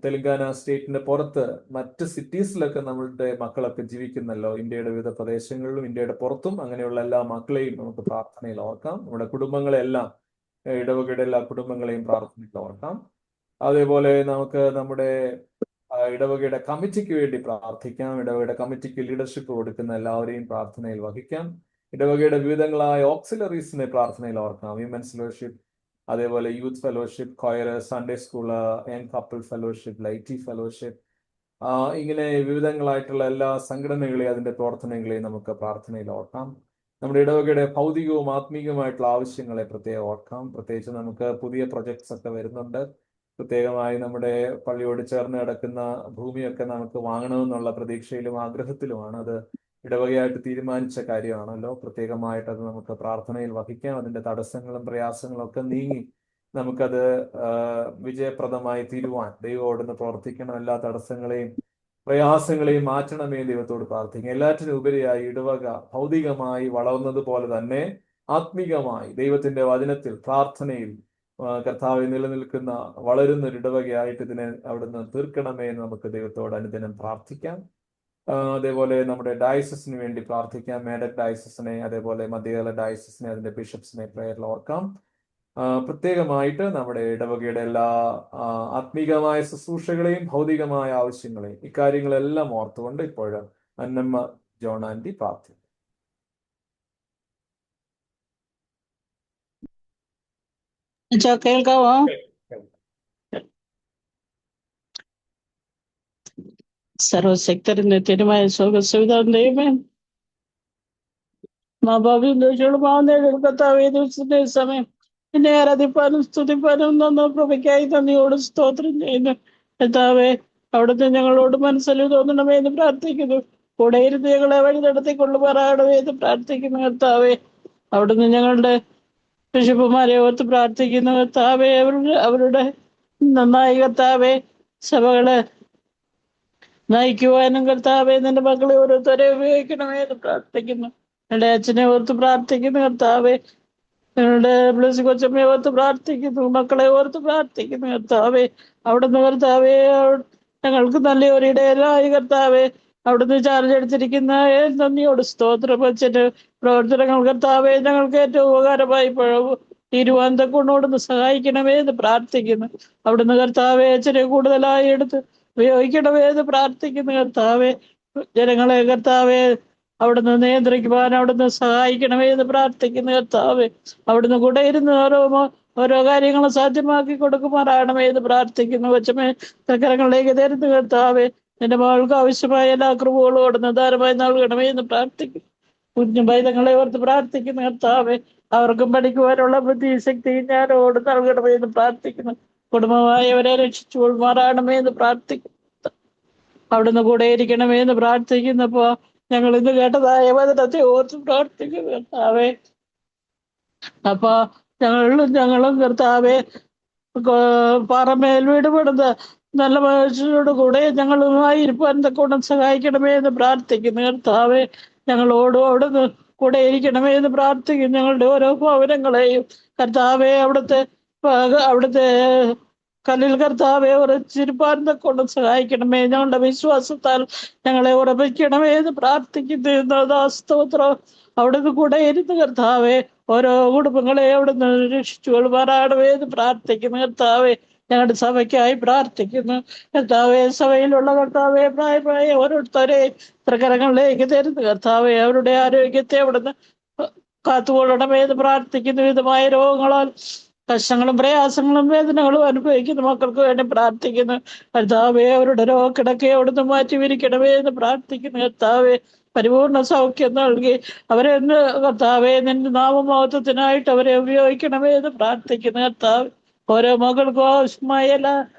തെലങ്കാന സ്റ്റേറ്റിന്റെ പുറത്ത് മറ്റ് സിറ്റീസിലൊക്കെ നമ്മളുടെ മക്കളൊക്കെ ജീവിക്കുന്നല്ലോ. ഇന്ത്യയുടെ വിവിധ പ്രദേശങ്ങളിലും ഇന്ത്യയുടെ പുറത്തും അങ്ങനെയുള്ള എല്ലാ മക്കളെയും നമുക്ക് പ്രാർത്ഥനയിൽ ഓർക്കാം. നമ്മുടെ കുടുംബങ്ങളെല്ലാം, ഇടവകയുടെ എല്ലാ കുടുംബങ്ങളെയും പ്രാർത്ഥനയിൽ ഓർക്കാം. അതേപോലെ നമുക്ക് നമ്മുടെ ഇടവകയുടെ കമ്മിറ്റിക്ക് വേണ്ടി പ്രാർത്ഥിക്കാം. ഇടവകയുടെ കമ്മിറ്റിക്ക് ലീഡർഷിപ്പ് കൊടുക്കുന്ന എല്ലാവരെയും പ്രാർത്ഥനയിൽ വഹിക്കാം. ഇടവകയുടെ വിവിധങ്ങളായ ഓക്സിലറീസിനെ പ്രാർത്ഥനയിൽ ഓർക്കാം. വിമൻസ് ഫെലോഷിപ്പ്, അതേപോലെ youth fellowship, choir, Sunday school, young couple fellowship, laity fellowship, ഇങ്ങനെ വിവിധങ്ങളായിട്ടുള്ള എല്ലാ സംഘടനകളെയും അതിന്റെ പ്രവർത്തനങ്ങളെയും നമുക്ക് പ്രാർത്ഥനയിൽ ഓർക്കാം. നമ്മുടെ ഇടവകയുടെ ഭൗതികവും ആത്മീയവുമായിട്ടുള്ള ആവശ്യങ്ങളെ പ്രത്യേകം ഓർക്കാം. പ്രത്യേകിച്ച് നമുക്ക് പുതിയ പ്രൊജക്ട്സ് ഒക്കെ വരുന്നുണ്ട്. പ്രത്യേകമായി നമ്മുടെ പള്ളിയോട് ചേർന്ന് കിടക്കുന്ന ഭൂമിയൊക്കെ നമുക്ക് വാങ്ങണമെന്നുള്ള പ്രതീക്ഷയിലും ആഗ്രഹത്തിലുമാണ്. അത് ഇടവകയായിട്ട് തീരുമാനിച്ച കാര്യമാണല്ലോ. പ്രത്യേകമായിട്ട് അത് നമുക്ക് പ്രാർത്ഥനയിൽ വഹിക്കാം. അതിന്റെ തടസ്സങ്ങളും പ്രയാസങ്ങളും ഒക്കെ നീങ്ങി നമുക്കത് വിജയപ്രദമായി തീരുവാൻ ദൈവത്തോട് പ്രവർത്തിക്കണം. എല്ലാ തടസ്സങ്ങളെയും പ്രയാസങ്ങളെയും മാറ്റണമേ ദൈവത്തോട് പ്രാർത്ഥിക്കാം. എല്ലാറ്റിനും ഉപരിയായി ഇടവക ഭൗതികമായി വളർന്നതുപോലെ തന്നെ ആത്മീകമായി ദൈവത്തിന്റെ വചനത്തിൽ പ്രാർത്ഥനയിൽ കർത്താവ് നിലനിൽക്കുന്ന വളരുന്ന ഒരു ഇടവകയായിട്ട് ഇതിനെ അവിടുന്ന് തീർക്കണമേ എന്ന് നമുക്ക് ദൈവത്തോട് അനുദിനം പ്രാർത്ഥിക്കാം. അതേപോലെ നമ്മുടെ ഡയസിസിന് വേണ്ടി പ്രാർത്ഥിക്കാം. മേഡക് ഡയസിസിനെ, അതേപോലെ മധ്യകേരള ഡയസിസിനെ, അതിന്റെ ബിഷപ്സിനെ പ്രയറിൽ ഓർക്കാം. പ്രത്യേകമായിട്ട് നമ്മുടെ ഇടവകയുടെ എല്ലാ ആത്മീകമായ ശുശ്രൂഷകളെയും ഭൗതികമായ ആവശ്യങ്ങളെയും ഇക്കാര്യങ്ങളെല്ലാം ഓർത്തുകൊണ്ട് ഇപ്പോൾ അന്നമ്മ ജോൺ ആന്റി പ്രാർത്ഥിക്കും. കേൾക്കാവോ? സർവശക്തരുടെ തിരുമായ സുഖസുവിധാൻ ദൈവമേ, ദിവസത്തിന്റെ സമയം എന്നെ ആരാധിപ്പാനും സ്തുതിപ്പാനും തന്ന പ്രഭയ്ക്കായി നന്ദിയോട് സ്തോത്രം ചെയ്യുന്നു. കർത്താവേ, അവിടുന്ന് ഞങ്ങളോട് മനസ്സിൽ തോന്നണമേ എന്ന് പ്രാർത്ഥിക്കുന്നു. കൂടെ ഇരുന്ന് ഞങ്ങളെ വഴി നടത്തിക്കൊള്ളുമാറാകണമേ എന്ന് പ്രാർത്ഥിക്കുന്നു. കർത്താവേ, അവിടുന്ന് ഞങ്ങളുടെ ബിഷപ്പുമാരെ ഓർത്ത് പ്രാർത്ഥിക്കുന്നു. കർത്താവേ, അവരുടെ നന്നായി കർത്താവേ സഭകളെ നയിക്കുവാനും കർത്താവേ നിന്റെ മക്കളെ ഓരോരുത്തരെ ഉപയോഗിക്കണമേ എന്ന് പ്രാർത്ഥിക്കുന്നു. എന്റെ അച്ഛനെ ഓർത്ത് പ്രാർത്ഥിക്കുന്നു. കർത്താവേ, ഞങ്ങളുടെ ബ്ലസ് കൊച്ചമ്മയെ ഓർത്ത് പ്രാർത്ഥിക്കുന്നു. മക്കളെ ഓർത്ത് പ്രാർത്ഥിക്കുന്നു. കർത്താവേ, അവിടുന്ന് കർത്താവേ ഞങ്ങൾക്ക് നല്ല ഒരിടയിലായി കർത്താവേ അവിടുന്ന് ചാർജ് എടുത്തിരിക്കുന്ന നന്ദിയോട് സ്തോത്രം. അച്ഛന്റെ പ്രവർത്തനങ്ങൾ കർത്താവേ ഞങ്ങൾക്ക് ഏറ്റവും ഉപകാരമായി തീരുവാന്തക്കൊണ്ടോടൊന്ന് സഹായിക്കണമേ എന്ന് പ്രാർത്ഥിക്കുന്നു. അവിടുന്ന് കർത്താവേ അച്ഛനെ കൂടുതലായി എടുത്ത് ഉപയോഗിക്കണമേ എന്ന് പ്രാർത്ഥിക്കുന്നു. കർത്താവേ, ജനങ്ങളെ കർത്താവേ അവിടുന്ന് നിയന്ത്രിക്കുവാൻ അവിടുന്ന് സഹായിക്കണമേ എന്ന് പ്രാർത്ഥിക്കുന്നു. കർത്താവേ, അവിടുന്ന് കൂടെ ഇരുന്ന് ഓരോ കാര്യങ്ങളും സാധ്യമാക്കി കൊടുക്കുമാറാകണമേ എന്ന് പ്രാർത്ഥിക്കുന്നു. കൊച്ചമേ സകരങ്ങളിലേക്ക് തരുന്നു. കർത്താവേ, നിന്റെ മകൾക്ക് ആവശ്യമായ എല്ലാ കൃപകളും അവിടുന്ന് ധാരമായി നൽകണമേ എന്ന് പ്രാർത്ഥിക്കുന്നു. കുഞ്ഞു പൈതങ്ങളെ ഓർത്ത് പ്രാർത്ഥിക്കുന്നു. കർത്താവേ, അവർക്കും പഠിക്കുവാനുള്ള ബുദ്ധിശക്തിയും ഞാനോട് നൽകണമേ എന്ന് പ്രാർത്ഥിക്കുന്നു. കുടുംബമായവരെ രക്ഷിച്ചു മാറാണമേ എന്ന് പ്രാർത്ഥിക്കുന്നു. അവിടുന്ന് കൂടെ ഇരിക്കണമേ എന്ന് പ്രാർത്ഥിക്കുന്നപ്പോ ഞങ്ങൾ ഇന്ന് കേട്ടതായ വചനത്തെ ഓർത്ത് പ്രാർത്ഥിക്കുന്നു. കർത്താവേ, അപ്പൊ ഞങ്ങളും കർത്താവേ പാറമേൽ വീടുപെടുന്ന നല്ല മനുഷ്യരോട് കൂടെ ഞങ്ങളുമായി ഇരുപ്പാൻ തക്കോണം സഹായിക്കണമേ എന്ന് പ്രാർത്ഥിക്കുന്നു. കർത്താവേ, ഞങ്ങളോടും അവിടുന്ന് കൂടെ ഇരിക്കണമേ എന്ന് പ്രാർത്ഥിക്കുന്നു. ഞങ്ങളുടെ ഓരോ ഭവനങ്ങളെയും കർത്താവേ അവിടുത്തെ കല്ലിൽ കർത്താവെ ഉറച്ചിരിപ്പാൻ കൊണ്ട് സഹായിക്കണമേ. ഞങ്ങളുടെ വിശ്വാസത്താൽ ഞങ്ങളെ ഉറപ്പിക്കണമേ എന്ന് പ്രാർത്ഥിക്കുന്നു. സ്തോത്രം. അവിടുന്ന് കൂടെ ഇരുന്ന് കർത്താവെ ഓരോ കുടുംബങ്ങളെ അവിടുന്ന് രക്ഷിച്ചു കൊള്ളുമാറാകണമേ എന്ന് പ്രാർത്ഥിക്കുന്നു കർത്താവെ. ഞങ്ങളുടെ സഭയ്ക്കായി പ്രാർത്ഥിക്കുന്നു കർത്താവെ. സഭയിലുള്ള കർത്താവെ പ്രായമായ ഓരോരുത്തരെ തൃക്കരങ്ങളിലേക്ക് തരുന്നു കർത്താവെ. അവരുടെ ആരോഗ്യത്തെ അവിടുന്ന് കാത്തുകൊള്ളണമേ എന്ന് പ്രാർത്ഥിക്കുന്നു. വിധമായ രോഗങ്ങളാൽ കഷ്ടങ്ങളും പ്രയാസങ്ങളും വേദനകളും അനുഭവിക്കുന്ന മക്കൾക്ക് വേണ്ടി പ്രാർത്ഥിക്കുന്നു കർത്താവെ. അവരുടെ രോഗക്കിടക്കെ അവിടുന്ന് മാറ്റി വിരിക്കണമേ എന്ന് പ്രാർത്ഥിക്കുന്നു കർത്താവെ. പരിപൂർണ സൗഖ്യം നൽകി അവരെ കർത്താവെ നിന്റെ നാമമഹത്വത്തിനായിട്ട് അവരെ ഉപയോഗിക്കണമേ എന്ന് പ്രാർത്ഥിക്കുന്നു കർത്താവ്. ഓരോ മക്കൾക്കും ആവശ്യമായ എല്ലാ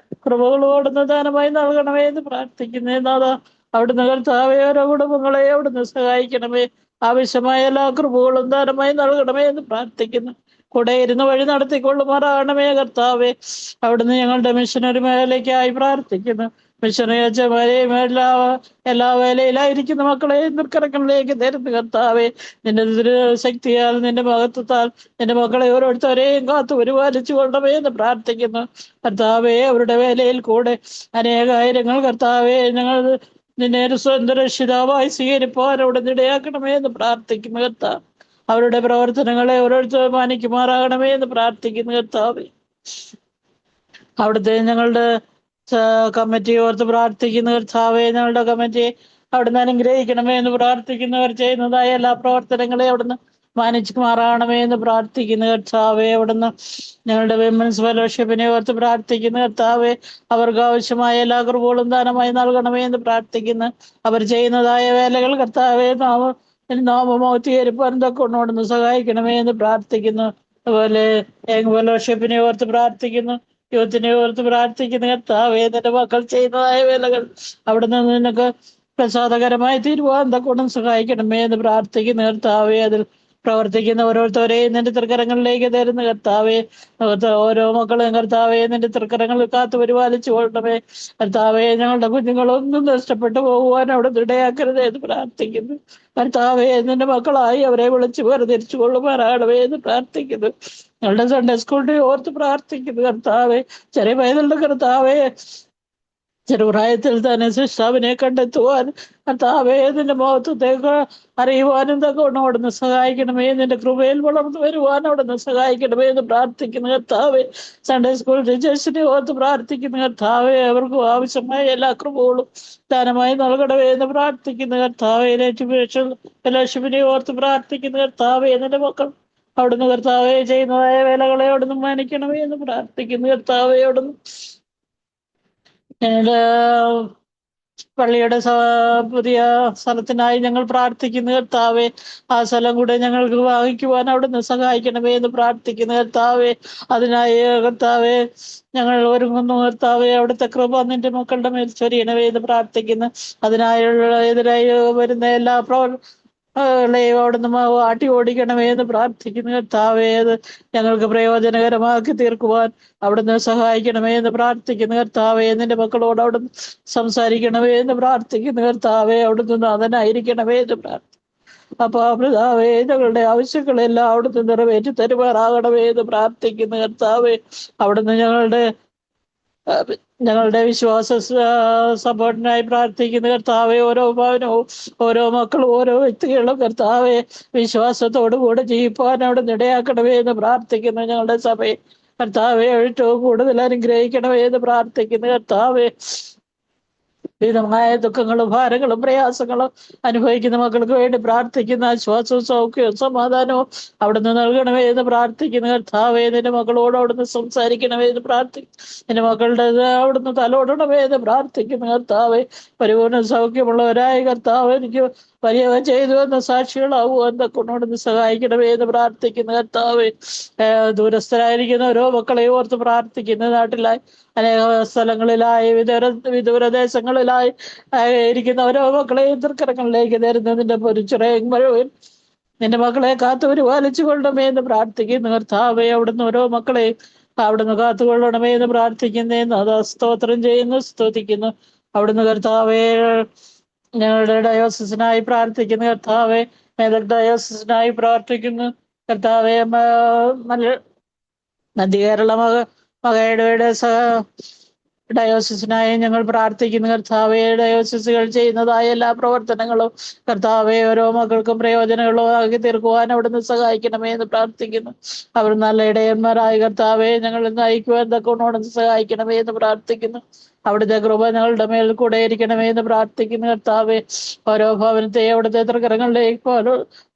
കൃപകളും അവിടുന്ന് ദാനമായി നൽകണമേ എന്ന് പ്രാർത്ഥിക്കുന്നേ നാഥ. അവിടുന്ന് കർത്താവെ ഓരോ കുടുംബങ്ങളെ അവിടുന്ന് സഹായിക്കണമേ. ആവശ്യമായ എല്ലാ കൃപകളും ദാനമായി നൽകണമേ എന്ന് പ്രാർത്ഥിക്കുന്നു. കൂടെ ഇരുന്ന് വഴി നടത്തിക്കൊള്ളുമാറാകണമേ കർത്താവെ. അവിടുന്ന് ഞങ്ങളുടെ മിഷനറി മേഖലയ്ക്കായി പ്രാർത്ഥിക്കുന്നു. മിഷനറി അച്ഛന്മാരെയും എല്ലാ വേലയിലായിരിക്കുന്ന മക്കളെ നിർക്കരങ്ങളിലേക്ക് തരുന്നു കർത്താവെ. നിന്റെ ശക്തിയാൽ നിന്റെ മഹത്വത്താൽ നിന്റെ മക്കളെ ഓരോരുത്തരെയും കാത്തു പരിപാലിച്ചു കൊള്ളണമേ എന്ന് പ്രാർത്ഥിക്കുന്നു കർത്താവെ. അവരുടെ വേലയിൽ കൂടെ അനേകായിരങ്ങൾ കർത്താവെ ഞങ്ങൾ നിന്നെ ഒരു സ്വന്തം രക്ഷിതാവായി സ്വീകരിപ്പാൻ അവിടെ ഇടയാക്കണമേ എന്ന് പ്രാർത്ഥിക്കുന്നു കർത്താവ്. അവരുടെ പ്രവർത്തനങ്ങളെ ഓരോരുത്തർ മാനിക്കുമാറാകണമേ എന്ന് പ്രാർത്ഥിക്കുന്നു കർത്താവെ. അവിടുത്തെ ഞങ്ങളുടെ കമ്മിറ്റി ഓർത്ത് പ്രാർത്ഥിക്കുന്ന കർത്താവെ. ഞങ്ങളുടെ കമ്മിറ്റി അവിടുന്ന് അനുഗ്രഹിക്കണമേ എന്ന് പ്രാർത്ഥിക്കുന്നവർ ചെയ്യുന്നതായ എല്ലാ പ്രവർത്തനങ്ങളെ അവിടുന്ന് മാനിച്ചുമാറാകണമേ എന്ന് പ്രാർത്ഥിക്കുന്ന കർത്താവെ. അവിടുന്ന് ഞങ്ങളുടെ വിമൻസ് ഫെലോഷിപ്പിനെ ഓർത്ത് പ്രാർത്ഥിക്കുന്ന കർത്താവെ. അവർക്ക് ആവശ്യമായ എല്ലാ കൃപകളും ദാനമായി നൽകണമേ എന്ന് പ്രാർത്ഥിക്കുന്നു. അവർ ചെയ്യുന്നതായ വേലകൾ കർത്താവെ നാമമൗത്തിയേരിപ്പാൻ കൊണ്ടോടുന്ന് സഹായിക്കണമേ എന്ന് പ്രാർത്ഥിക്കുന്നു. അതുപോലെ ഫെലോഷിപ്പിനെ ഓർത്ത് പ്രാർത്ഥിക്കുന്നു. യൂത്തിനെ ഓർത്ത് പ്രാർത്ഥിക്കുന്ന കർത്താവേ. നിന്റെ മക്കൾ ചെയ്യുന്നതായ വേലകൾ അവിടുന്ന് നിനക്ക് പ്രസാദകരമായി തീരുവാൻ കൊണ്ടും സഹായിക്കണമേ എന്ന് പ്രാർത്ഥിക്കുന്ന കർത്താവേ. അതിൽ പ്രവർത്തിക്കുന്ന ഓരോരുത്തരെയും നിന്റെ തൃക്കരങ്ങളിലേക്ക് തരുന്ന കർത്താവെ. ഓരോ മക്കളും കർത്താവെ നിന്റെ തൃക്കരങ്ങളിൽ കാത്തു പരിപാലിച്ചു കൊള്ളണമേ കർത്താവെ. ഞങ്ങളുടെ കുഞ്ഞുങ്ങളൊന്നും നഷ്ടപ്പെട്ടു പോകുവാൻ അവിടെ ഇടയാക്കരുത് എന്ന് പ്രാർത്ഥിക്കുന്നു കർത്താവെ. നിന്റെ മക്കളായി അവരെ വിളിച്ചു വേർതിരിച്ചു കൊള്ളുമാറാകണമേ എന്ന് പ്രാർത്ഥിക്കുന്നു. ഞങ്ങളുടെ സൺഡേ സ്കൂളിനെ ഓർത്ത് പ്രാർത്ഥിക്കുന്നു കർത്താവെ. ചെറിയ പൈതലുടെ കർത്താവെ ചെറുപ്രായത്തിൽ തന്നെ സിസ്റ്റാവിനെ കണ്ടെത്തുവാൻ കർത്താവേ നിന്റെ മഹത്വത്തേക്ക് അറിയുവാനും അവിടുന്ന് സഹായിക്കണമേ. നിന്റെ കൃപയിൽ വളർന്നു വരുവാൻ അവിടുന്ന് സഹായിക്കണമേ എന്ന് പ്രാർത്ഥിക്കുന്ന കർത്താവേ. സൺഡേ സ്കൂൾ ടീച്ചേഴ്സിനെ ഓർത്ത് പ്രാർത്ഥിക്കുന്ന കർത്താവേ. അവർക്കും ആവശ്യമായ എല്ലാ കൃപകളും ദാനമായി നൽകണമേ എന്ന് പ്രാർത്ഥിക്കുന്ന കർത്താവേ. ഫെലോഷിപ്പിനെ ഓർത്ത് പ്രാർത്ഥിക്കുന്ന കർത്താവേ. നിന്റെ മക്കൾ അവിടുന്ന് കർത്താവെ ചെയ്യുന്നതായ വേലകളെ അവിടുന്ന് മാനിക്കണമേ എന്ന് പ്രാർത്ഥിക്കുന്ന കർത്താവേ. അവിടുന്ന് പള്ളിയുടെ പുതിയ സ്ഥലത്തിനായി ഞങ്ങൾ പ്രാർത്ഥിക്കുന്ന കർത്താവെ. ആ സ്ഥലം കൂടെ ഞങ്ങൾക്ക് വാങ്ങിക്കുവാൻ അവിടുന്ന് സഹായിക്കണമേ എന്ന് പ്രാർത്ഥിക്കുന്ന കർത്താവെ. അതിനായി കർത്താവെ ഞങ്ങൾ ഒരുങ്ങുന്നു കർത്താവെ. അവിടുത്തെ കൃപ നിന്റെ മക്കളുടെ മേൽ ചൊരിയണമേ എന്ന് പ്രാർത്ഥിക്കുന്നു. എതിരായി വരുന്ന എല്ലാ അവിടുന്ന് ആട്ടി ഓടിക്കണമേ എന്ന് പ്രാർത്ഥിക്കുന്നു കർത്താവേ. അത് ഞങ്ങൾക്ക് പ്രയോജനകരമാക്കി തീർക്കുവാൻ അവിടുന്ന് സഹായിക്കണമേ എന്ന് പ്രാർത്ഥിക്കുന്നു കർത്താവേ. നിന്റെ മക്കളോട് അവിടുന്ന് സംസാരിക്കണമേ എന്ന് പ്രാർത്ഥിക്കുന്നു കർത്താവേ. അവിടുന്ന് നാഥനായിരിക്കണമേ എന്ന് പ്രാർത്ഥിക്കുന്നു. അപ്പൊ പിതാവേ ഞങ്ങളുടെ ആവശ്യങ്ങളെല്ലാം അവിടുന്ന് നിറവേറ്റി തരുമാറാകണമേ എന്ന് പ്രാർത്ഥിക്കുന്നു കർത്താവേ. അവിടുന്ന് ഞങ്ങളുടെ വിശ്വാസ സപ്പോർട്ടിനായി പ്രാർത്ഥിക്കുന്ന കർത്താവെ. ഓരോ ഭവനവും ഓരോ മക്കളും ഓരോ വ്യക്തികളും കർത്താവെ വിശ്വാസത്തോടു കൂടെ ജീവിപ്പാൻ അവിടെ ഇടയാക്കണമേ എന്ന് പ്രാർത്ഥിക്കുന്നു. ഞങ്ങളുടെ സഭയെ കർത്താവെ ഏറ്റവും കൂടുതൽ അനുഗ്രഹിക്കണമേ എന്ന് പ്രാർത്ഥിക്കുന്നു കർത്താവെ. വിധമായ ദുഃഖങ്ങളും ഭാരങ്ങളും പ്രയാസങ്ങളും അനുഭവിക്കുന്ന മക്കൾക്ക് വേണ്ടി പ്രാർത്ഥിക്കുന്ന ആശ്വാസവും സൗഖ്യവും സമാധാനവും അവിടുന്ന് നൽകണമേ എന്ന് പ്രാർത്ഥിക്കുന്ന കർത്താവേ. നിന്റെ മക്കളോട് അവിടുന്ന് സംസാരിക്കണമേ എന്ന് പ്രാർത്ഥിക്കുന്നു. നിന്റെ മക്കളുടെ അവിടുന്ന് തലോടണമേ എന്ന് പ്രാർത്ഥിക്കുന്നു കർത്താവേ. പരിപൂർണ്ണ സൗഖ്യമുള്ളവരായ കർത്താവ് എനിക്ക് വലിയ ചെയ്തു എന്ന സാക്ഷികളാവുവാൻ കൊണ്ടോടുന്ന് സഹായിക്കണമേ എന്ന് പ്രാർത്ഥിക്കുന്ന കർത്താവേ. ദൂരസ്ഥരായിരിക്കുന്ന ഓരോ മക്കളെ ഓർത്ത് പ്രാർത്ഥിക്കുന്ന നാട്ടിലായി അനേക സ്ഥലങ്ങളിലായി വിദൂരദേശങ്ങളിലായി ഇരിക്കുന്ന ഓരോ മക്കളെയും തൃക്കരങ്ങളിലേക്ക് തരുന്നതിന്റെ പൊരിച്ചുറയും മുഴുവൻ നിന്റെ മക്കളെ കാത്തു പരിപാലിച്ചു കൊള്ളണമേ എന്ന് പ്രാർത്ഥിക്കുന്നു കർത്താവേ. അവിടുന്ന് ഓരോ മക്കളെ അവിടുന്ന് കാത്തുകൊള്ളണമേ എന്ന് പ്രാർത്ഥിക്കുന്നേന്ന് അത് സ്തോത്രം ചെയ്യുന്നു, സ്തുതിക്കുന്നു. അവിടുന്ന് കർത്താവേ ഞങ്ങളുടെ ഡയോസിസിനായി പ്രാർത്ഥിക്കുന്നു കർത്താവെ. മേലക് ഡയോസിസിനായി പ്രാർത്ഥിക്കുന്നു കർത്താവെ. മധ്യ കേരള മകയുടെ ഡയോസിസിനായി ഞങ്ങൾ പ്രാർത്ഥിക്കുന്നു കർത്താവെ. ഡയോസിസുകൾ ചെയ്യുന്നതായ എല്ലാ പ്രവർത്തനങ്ങളും കർത്താവെ ഓരോ മക്കൾക്കും പ്രയോജനങ്ങളുമാക്കി തീർക്കുവാൻ അവിടുന്ന് സഹായിക്കണമേ എന്ന് പ്രാർത്ഥിക്കുന്നു. അവർ നല്ല ഇടയന്മാരായ കർത്താവെ ഞങ്ങൾ നയിക്കുവാൻ തക്കോണോടൊന്ന് സഹായിക്കണമേ എന്ന് പ്രാർത്ഥിക്കുന്നു. അവിടുത്തെ കൃപ ഞങ്ങളുടെ മേൽ കൂടെ ഇരിക്കണമേ എന്ന് പ്രാർത്ഥിക്കുന്നു കർത്താവെ. ഓരോ ഭവനത്തെ അവിടുത്തെ തൃക്കരങ്ങളിലേക്ക്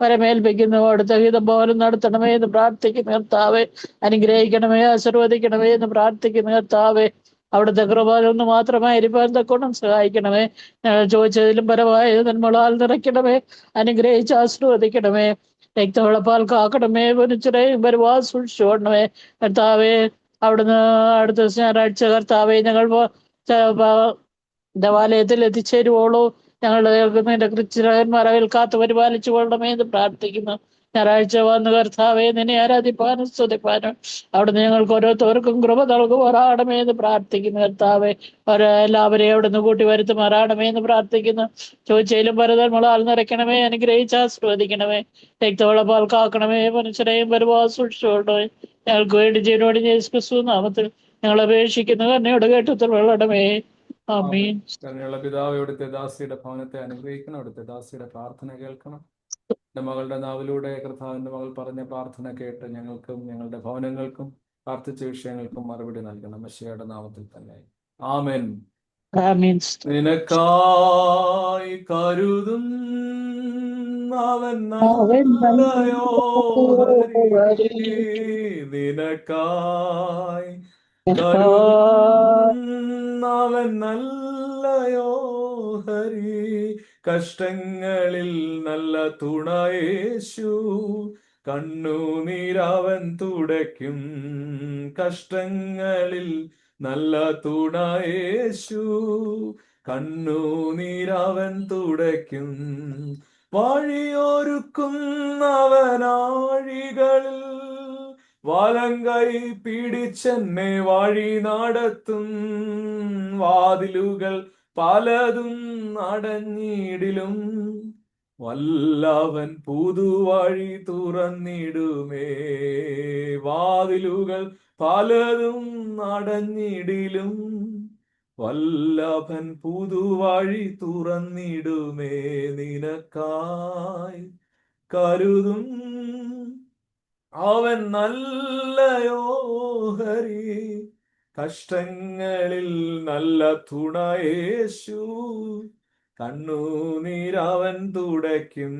വരമേൽപ്പിക്കുന്നു. അവിടുത്തെ ഹിതം പോലും നടത്തണമേ എന്ന് പ്രാർത്ഥിക്കുന്നു കർത്താവെ. അനുഗ്രഹിക്കണമേ, ആശീർവദിക്കണമേ എന്ന് പ്രാർത്ഥിക്കുന്നു കർത്താവെ. അവിടുത്തെ കൃപ ഒന്ന് മാത്രമായിരിക്കാൻ തക്കോണം സഹായിക്കണമേ. ഞങ്ങൾ ചോദിച്ചതിലും പരമായ നന്മകളാൽ നിറയ്ക്കണമേ. അനുഗ്രഹിച്ച് ആശീർവദിക്കണമേ. രക്തവെള്ളപ്പാൽ കാക്കണമേ. മനുഷ്യരെയും വരുവാ സൂക്ഷിച്ചോണമേ കർത്താവെ. അവിടുന്ന് അടുത്ത ഞായറാഴ്ച കർത്താവെ ഞങ്ങൾ ദേവാലയത്തിൽ എത്തിച്ചേരുവോളൂ ഞങ്ങളുടെ നിന്റെ ക്രിസ്ത്യന്മാരവിൽ കാത്തു പരിപാലിച്ചു കൊള്ളണമേ എന്ന് പ്രാർത്ഥിക്കുന്നു. ഞായറാഴ്ച വന്ന് കർത്താവെ നിന്നെ ആരാധിപ്പാനും സ്തുതിപ്പാനും അവിടുന്ന് ഞങ്ങൾക്ക് ഓരോരുത്തർക്കും കൃപ നൽകുമാറാണമേ എന്ന് പ്രാർത്ഥിക്കുന്നു കർത്താവെ. എല്ലാവരെയും അവിടുന്ന് കൂട്ടി വരുത്തുമാറാണമേ എന്ന് പ്രാർത്ഥിക്കുന്നു. ചോദിച്ചതിലും പരതന്മളാൽ നിറയ്ക്കണമേ. അനുഗ്രഹിച്ച് ആസ്വദിക്കണമേ. രക്തവെള്ളപ്പാൽ കാക്കണമേ. മനുഷ്യരെയും വരുവാ സൂക്ഷിച്ചുകൊള്ളണമേ. ഞങ്ങൾക്ക് വേണ്ടി ജീവനോട് യേശു ക്രിസ്തു നാമത്തിൽ ഞങ്ങൾ അപേക്ഷിക്കുന്നു. കരുണയോട് കേട്ടുത്തൽ വെള്ളണമേ. ആമീൻ. കരുണയുള്ള പിതാവ്, ഇവിടുത്തെ ദാസിയുടെ ഭവനത്തെ അനുഗ്രഹിക്കണം. ഇവിടുത്തെ ദാസിയുടെ പ്രാർത്ഥന കേൾക്കണം. എൻ്റെ മകളുടെ നാവിലൂടെ കർത്താവിൻ്റെ മകൾ പറഞ്ഞ പ്രാർത്ഥന കേട്ട് ഞങ്ങൾക്കും ഞങ്ങളുടെ ഭവനങ്ങൾക്കും പ്രാർത്ഥിച്ച വിഷയങ്ങൾക്കും മറുപടി നൽകണം. മെശിഹയുടെ നാമത്തിൽ തന്നെ. ആമേൻ. ആമീൻ. നിനക്കായി കരുതും അവൻ നല്ലയോ ഹരി. നിനക്കായി കരുതും അവൻ നല്ലയോ ഹരി. കഷ്ടങ്ങളിൽ നല്ല തുണയേശു. കണ്ണുനീരവൻ തുടയ്ക്കും. കഷ്ടങ്ങളിൽ നല്ല തുണയേശു. കണ്ണുനീരവൻ തുടയ്ക്കും. വഴിയൊരുക്കുന്നവനാഴികളിൽ വലങ്കൈ പിടിച്ചെന്നെ വഴി നടത്തും. വാതിലുകൾ പലതും അടഞ്ഞിടിലും വല്ലവൻ പുതുവഴി തുറന്നിടുമേ. വാതിലുകൾ പലതും അടഞ്ഞിടിലും വല്ലഭൻ പുതുവഴി തുറന്നിടുമേ. നിനക്കായി കരുതും അവൻ നല്ലയോ ഹരി. കഷ്ടങ്ങളിൽ നല്ല തുണയേശു. കണ്ണുനീരവൻ തുടയ്ക്കും.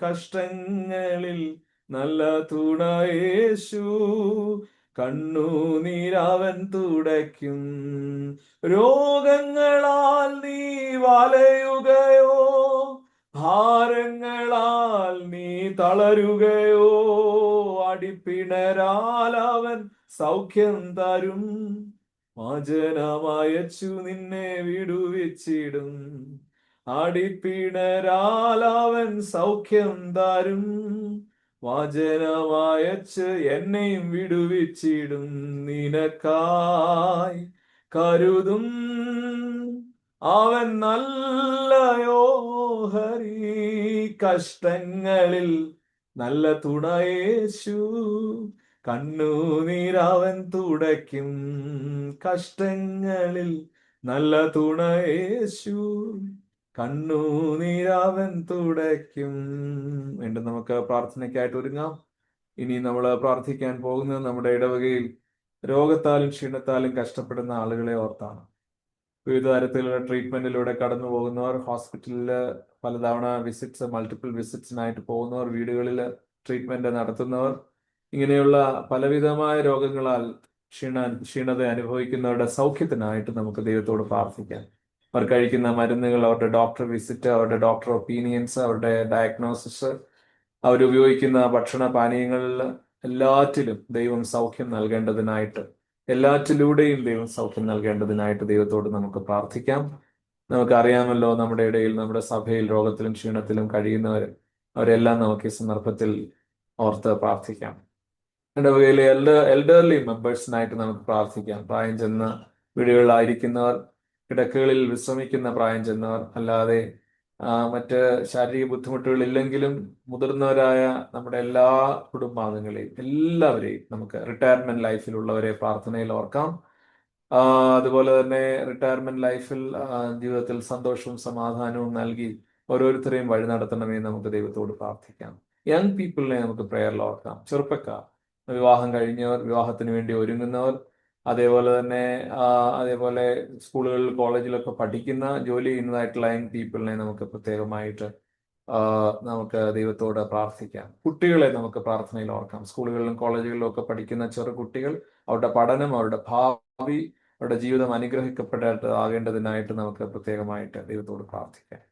കഷ്ടങ്ങളിൽ നല്ല തുണയേശു. കണ്ണുനീരവൻ തുടയ്ക്കും. രോഗങ്ങളാൽ നീ വലയുകയോ ഭാരങ്ങളാൽ നീ തളരുകയോ അടിപ്പിണരാൽ അവൻ സൗഖ്യം തരും. വചനമയച്ചു നിന്നെ വിടുവിച്ചിടും. അടിപ്പിണരാൽ അവൻ സൗഖ്യം തരും. വചനമയച്ച് എന്നെയും വിടുവിച്ചിടും. നിനക്കായി കരുതും അവൻ നല്ലയോ ഹരി. കഷ്ടങ്ങളിൽ നല്ല തുണയേശു. കണ്ണുനീരവൻ തുടയ്ക്കും. കഷ്ടങ്ങളിൽ നല്ല തുണയേശു. കണ്ണുനീരവൻ തുടയ്ക്കും. വീണ്ടും നമുക്ക് പ്രാർത്ഥനയ്ക്കായിട്ട് ഒരുങ്ങാം. ഇനി നമ്മൾ പ്രാർത്ഥിക്കാൻ പോകുന്നത് നമ്മുടെ ഇടവകയിൽ രോഗത്താലും ക്ഷീണത്താലും കഷ്ടപ്പെടുന്ന ആളുകളെ ഓർത്താണ്. വിവിധ തരത്തിലുള്ള ട്രീറ്റ്മെന്റിലൂടെ കടന്നു പോകുന്നവർ, ഹോസ്പിറ്റലിൽ പലതവണ മൾട്ടിപ്പിൾ വിസിറ്റ്സിനായിട്ട് പോകുന്നവർ, വീടുകളിൽ ട്രീറ്റ്മെന്റ് നടത്തുന്നവർ, ഇങ്ങനെയുള്ള പലവിധമായ രോഗങ്ങളാൽ ക്ഷീണത അനുഭവിക്കുന്നവരുടെ സൗഖ്യത്തിനായിട്ട് നമുക്ക് ദൈവത്തോട് പ്രാർത്ഥിക്കാം. അവർ കഴിക്കുന്ന മരുന്നുകൾ, അവരുടെ ഡോക്ടർ വിസിറ്റ്, അവരുടെ ഡോക്ടർ ഒപ്പീനിയൻസ്, അവരുടെ ഡയഗ്നോസിസ്, അവരുപയോഗിക്കുന്ന ഭക്ഷണ പാനീയങ്ങളിൽ എല്ലാറ്റിലും ദൈവം സൗഖ്യം നൽകേണ്ടതിനായിട്ട്, എല്ലാറ്റിലൂടെയും ദൈവം സൗഖ്യം നൽകേണ്ടതിനായിട്ട് ദൈവത്തോട് നമുക്ക് പ്രാർത്ഥിക്കാം. നമുക്കറിയാമല്ലോ, നമ്മുടെ ഇടയിൽ, നമ്മുടെ സഭയിൽ രോഗത്തിലും ക്ഷീണത്തിലും കഴിയുന്നവർ, അവരെല്ലാം നമുക്ക് ഈ സന്ദർഭത്തിൽ ഓർത്ത് പ്രാർത്ഥിക്കാം. ഇടവകയിലെ എൽഡർലി മെമ്പേഴ്സിനായിട്ട് നമുക്ക് പ്രാർത്ഥിക്കാം. പ്രായം ചെന്ന വീടുകളിലായിരിക്കുന്നവർ, കിടക്കുകളിൽ വിശ്രമിക്കുന്ന പ്രായം ചെന്നവർ, അല്ലാതെ മറ്റ് ശാരീരിക ബുദ്ധിമുട്ടുകളില്ലെങ്കിലും മുതിർന്നവരായ നമ്മുടെ എല്ലാ കുടുംബാംഗങ്ങളെയും എല്ലാവരെയും നമുക്ക് റിട്ടയർമെന്റ് ലൈഫിലുള്ളവരെ പ്രാർത്ഥനയിൽ ഓർക്കാം. അതുപോലെ തന്നെ റിട്ടയർമെന്റ് ലൈഫിൽ ജീവിതത്തിൽ സന്തോഷവും സമാധാനവും നൽകി ഓരോരുത്തരെയും വഴി നടത്തണമേ നമുക്ക് ദൈവത്തോട് പ്രാർത്ഥിക്കാം. യങ് പീപ്പിളിനെ നമുക്ക് പ്രേയറിൽ ഓർക്കാം. ചെറുപ്പക്കാർ, വിവാഹം കഴിഞ്ഞവർ, വിവാഹത്തിന് വേണ്ടി ഒരുങ്ങുന്നവർ, അതേപോലെ സ്കൂളുകളിൽ കോളേജിലൊക്കെ പഠിക്കുന്ന ജോലി ചെയ്യുന്നതായിട്ടുള്ള യങ് പീപ്പിളിനെ നമുക്ക് പ്രത്യേകമായിട്ട് നമുക്ക് ദൈവത്തോട് പ്രാർത്ഥിക്കാം. കുട്ടികളെ നമുക്ക് പ്രാർത്ഥനയിൽ ഓർക്കാം. സ്കൂളുകളിലും കോളേജുകളിലും ഒക്കെ പഠിക്കുന്ന ചെറു കുട്ടികൾ, അവരുടെ പഠനം, അവരുടെ ഭാവി, അവരുടെ ജീവിതം അനുഗ്രഹിക്കപ്പെടേണ്ടതാകേണ്ടതിനായിട്ട് നമുക്ക് പ്രത്യേകമായിട്ട് ദൈവത്തോട് പ്രാർത്ഥിക്കാം.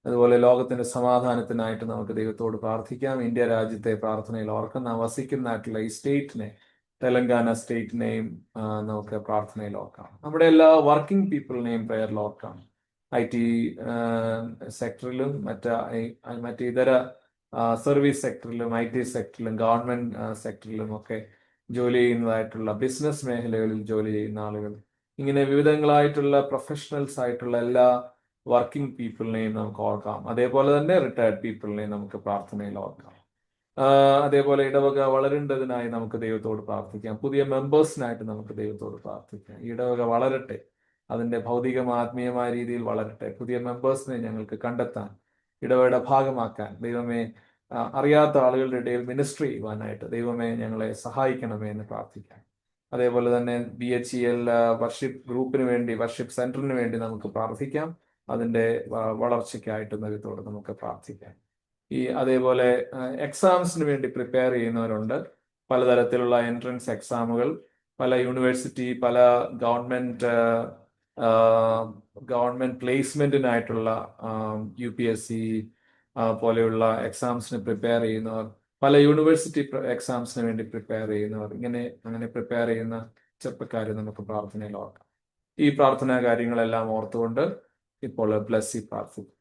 അതുപോലെ ലോകത്തിന്റെ സമാധാനത്തിനായിട്ട് നമുക്ക് ദൈവത്തോട് പ്രാർത്ഥിക്കാം. ഇന്ത്യ രാജ്യത്തെ പ്രാർത്ഥനയിൽ ഓർക്കാം. നാം വസിക്കുന്നതായിട്ടുള്ള ഈ സ്റ്റേറ്റിനെ, തെലങ്കാന സ്റ്റേറ്റിനെയും നമുക്ക് പ്രാർത്ഥനയിൽ ഓർക്കാം. നമ്മുടെ എല്ലാ വർക്കിംഗ് പീപ്പിളിനെയും പ്രയറിൽ ഓർക്കാം. IT സെക്ടറിലും മറ്റിതര സർവീസ് സെക്ടറിലും IT സെക്ടറിലും ഗവൺമെന്റ് സെക്ടറിലും ഒക്കെ ജോലി ചെയ്യുന്നതായിട്ടുള്ള ബിസിനസ് മേഖലകളിൽ ജോലി ചെയ്യുന്ന ആളുകൾ, ഇങ്ങനെ വിവിധങ്ങളായിട്ടുള്ള പ്രൊഫഷണൽസ് ആയിട്ടുള്ള എല്ലാ വർക്കിംഗ് പീപ്പിളിനെയും നമുക്ക് ഓർക്കാം. അതേപോലെ തന്നെ റിട്ടയർഡ് പീപ്പിളിനെയും നമുക്ക് പ്രാർത്ഥനയിൽ ഓർക്കാം. അതേപോലെ ഇടവക വളരേണ്ടതിനായി നമുക്ക് ദൈവത്തോട് പ്രാർത്ഥിക്കാം. പുതിയ മെമ്പേഴ്സിനായിട്ട് നമുക്ക് ദൈവത്തോട് പ്രാർത്ഥിക്കാം. ഈ ഇടവക വളരട്ടെ, അതിൻ്റെ ഭൗതികമായ ആത്മീയമായ രീതിയിൽ വളരട്ടെ. പുതിയ മെമ്പേഴ്സിനെ ഞങ്ങൾക്ക് കണ്ടെത്താൻ, ഇടവകയുടെ ഭാഗമാക്കാൻ ദൈവമേ, അറിയാത്ത ആളുകളുടെ ഇടയിൽ മിനിസ്ട്രി ചെയ്യുവാനായിട്ട് ദൈവമേ ഞങ്ങളെ സഹായിക്കണമേ എന്ന് പ്രാർത്ഥിക്കാം. അതേപോലെ തന്നെ BHEL വർഷിപ്പ് ഗ്രൂപ്പിന് വേണ്ടി, വർഷിപ്പ് സെന്ററിന് വേണ്ടി നമുക്ക് പ്രാർത്ഥിക്കാം. അതിൻ്റെ വളർച്ചയ്ക്കായിട്ട് ദൈവത്തോട് നമുക്ക് പ്രാർത്ഥിക്കാം. അതേപോലെ എക്സാംസിന് വേണ്ടി പ്രിപ്പയർ ചെയ്യുന്നവരുണ്ട്. പലതരത്തിലുള്ള എൻട്രൻസ് എക്സാമുകൾ, പല യൂണിവേഴ്സിറ്റി, പല ഗവൺമെന്റ് പ്ലേസ്മെന്റിനായിട്ടുള്ള UPSC പോലെയുള്ള എക്സാംസിന് പ്രിപ്പയർ ചെയ്യുന്നവർ, പല യൂണിവേഴ്സിറ്റി എക്സാംസിന് വേണ്ടി പ്രിപ്പയർ ചെയ്യുന്നവർ, അങ്ങനെ പ്രിപ്പയർ ചെയ്യുന്ന ചെറുപ്പക്കാരെ നമുക്ക് പ്രാർത്ഥനയിൽ ഓർക്കാം. ഈ പ്രാർത്ഥനാ കാര്യങ്ങളെല്ലാം ഓർത്തുകൊണ്ട് ഇപ്പോൾ ബ്ലസ്സി പ്രാർത്ഥിക്കും.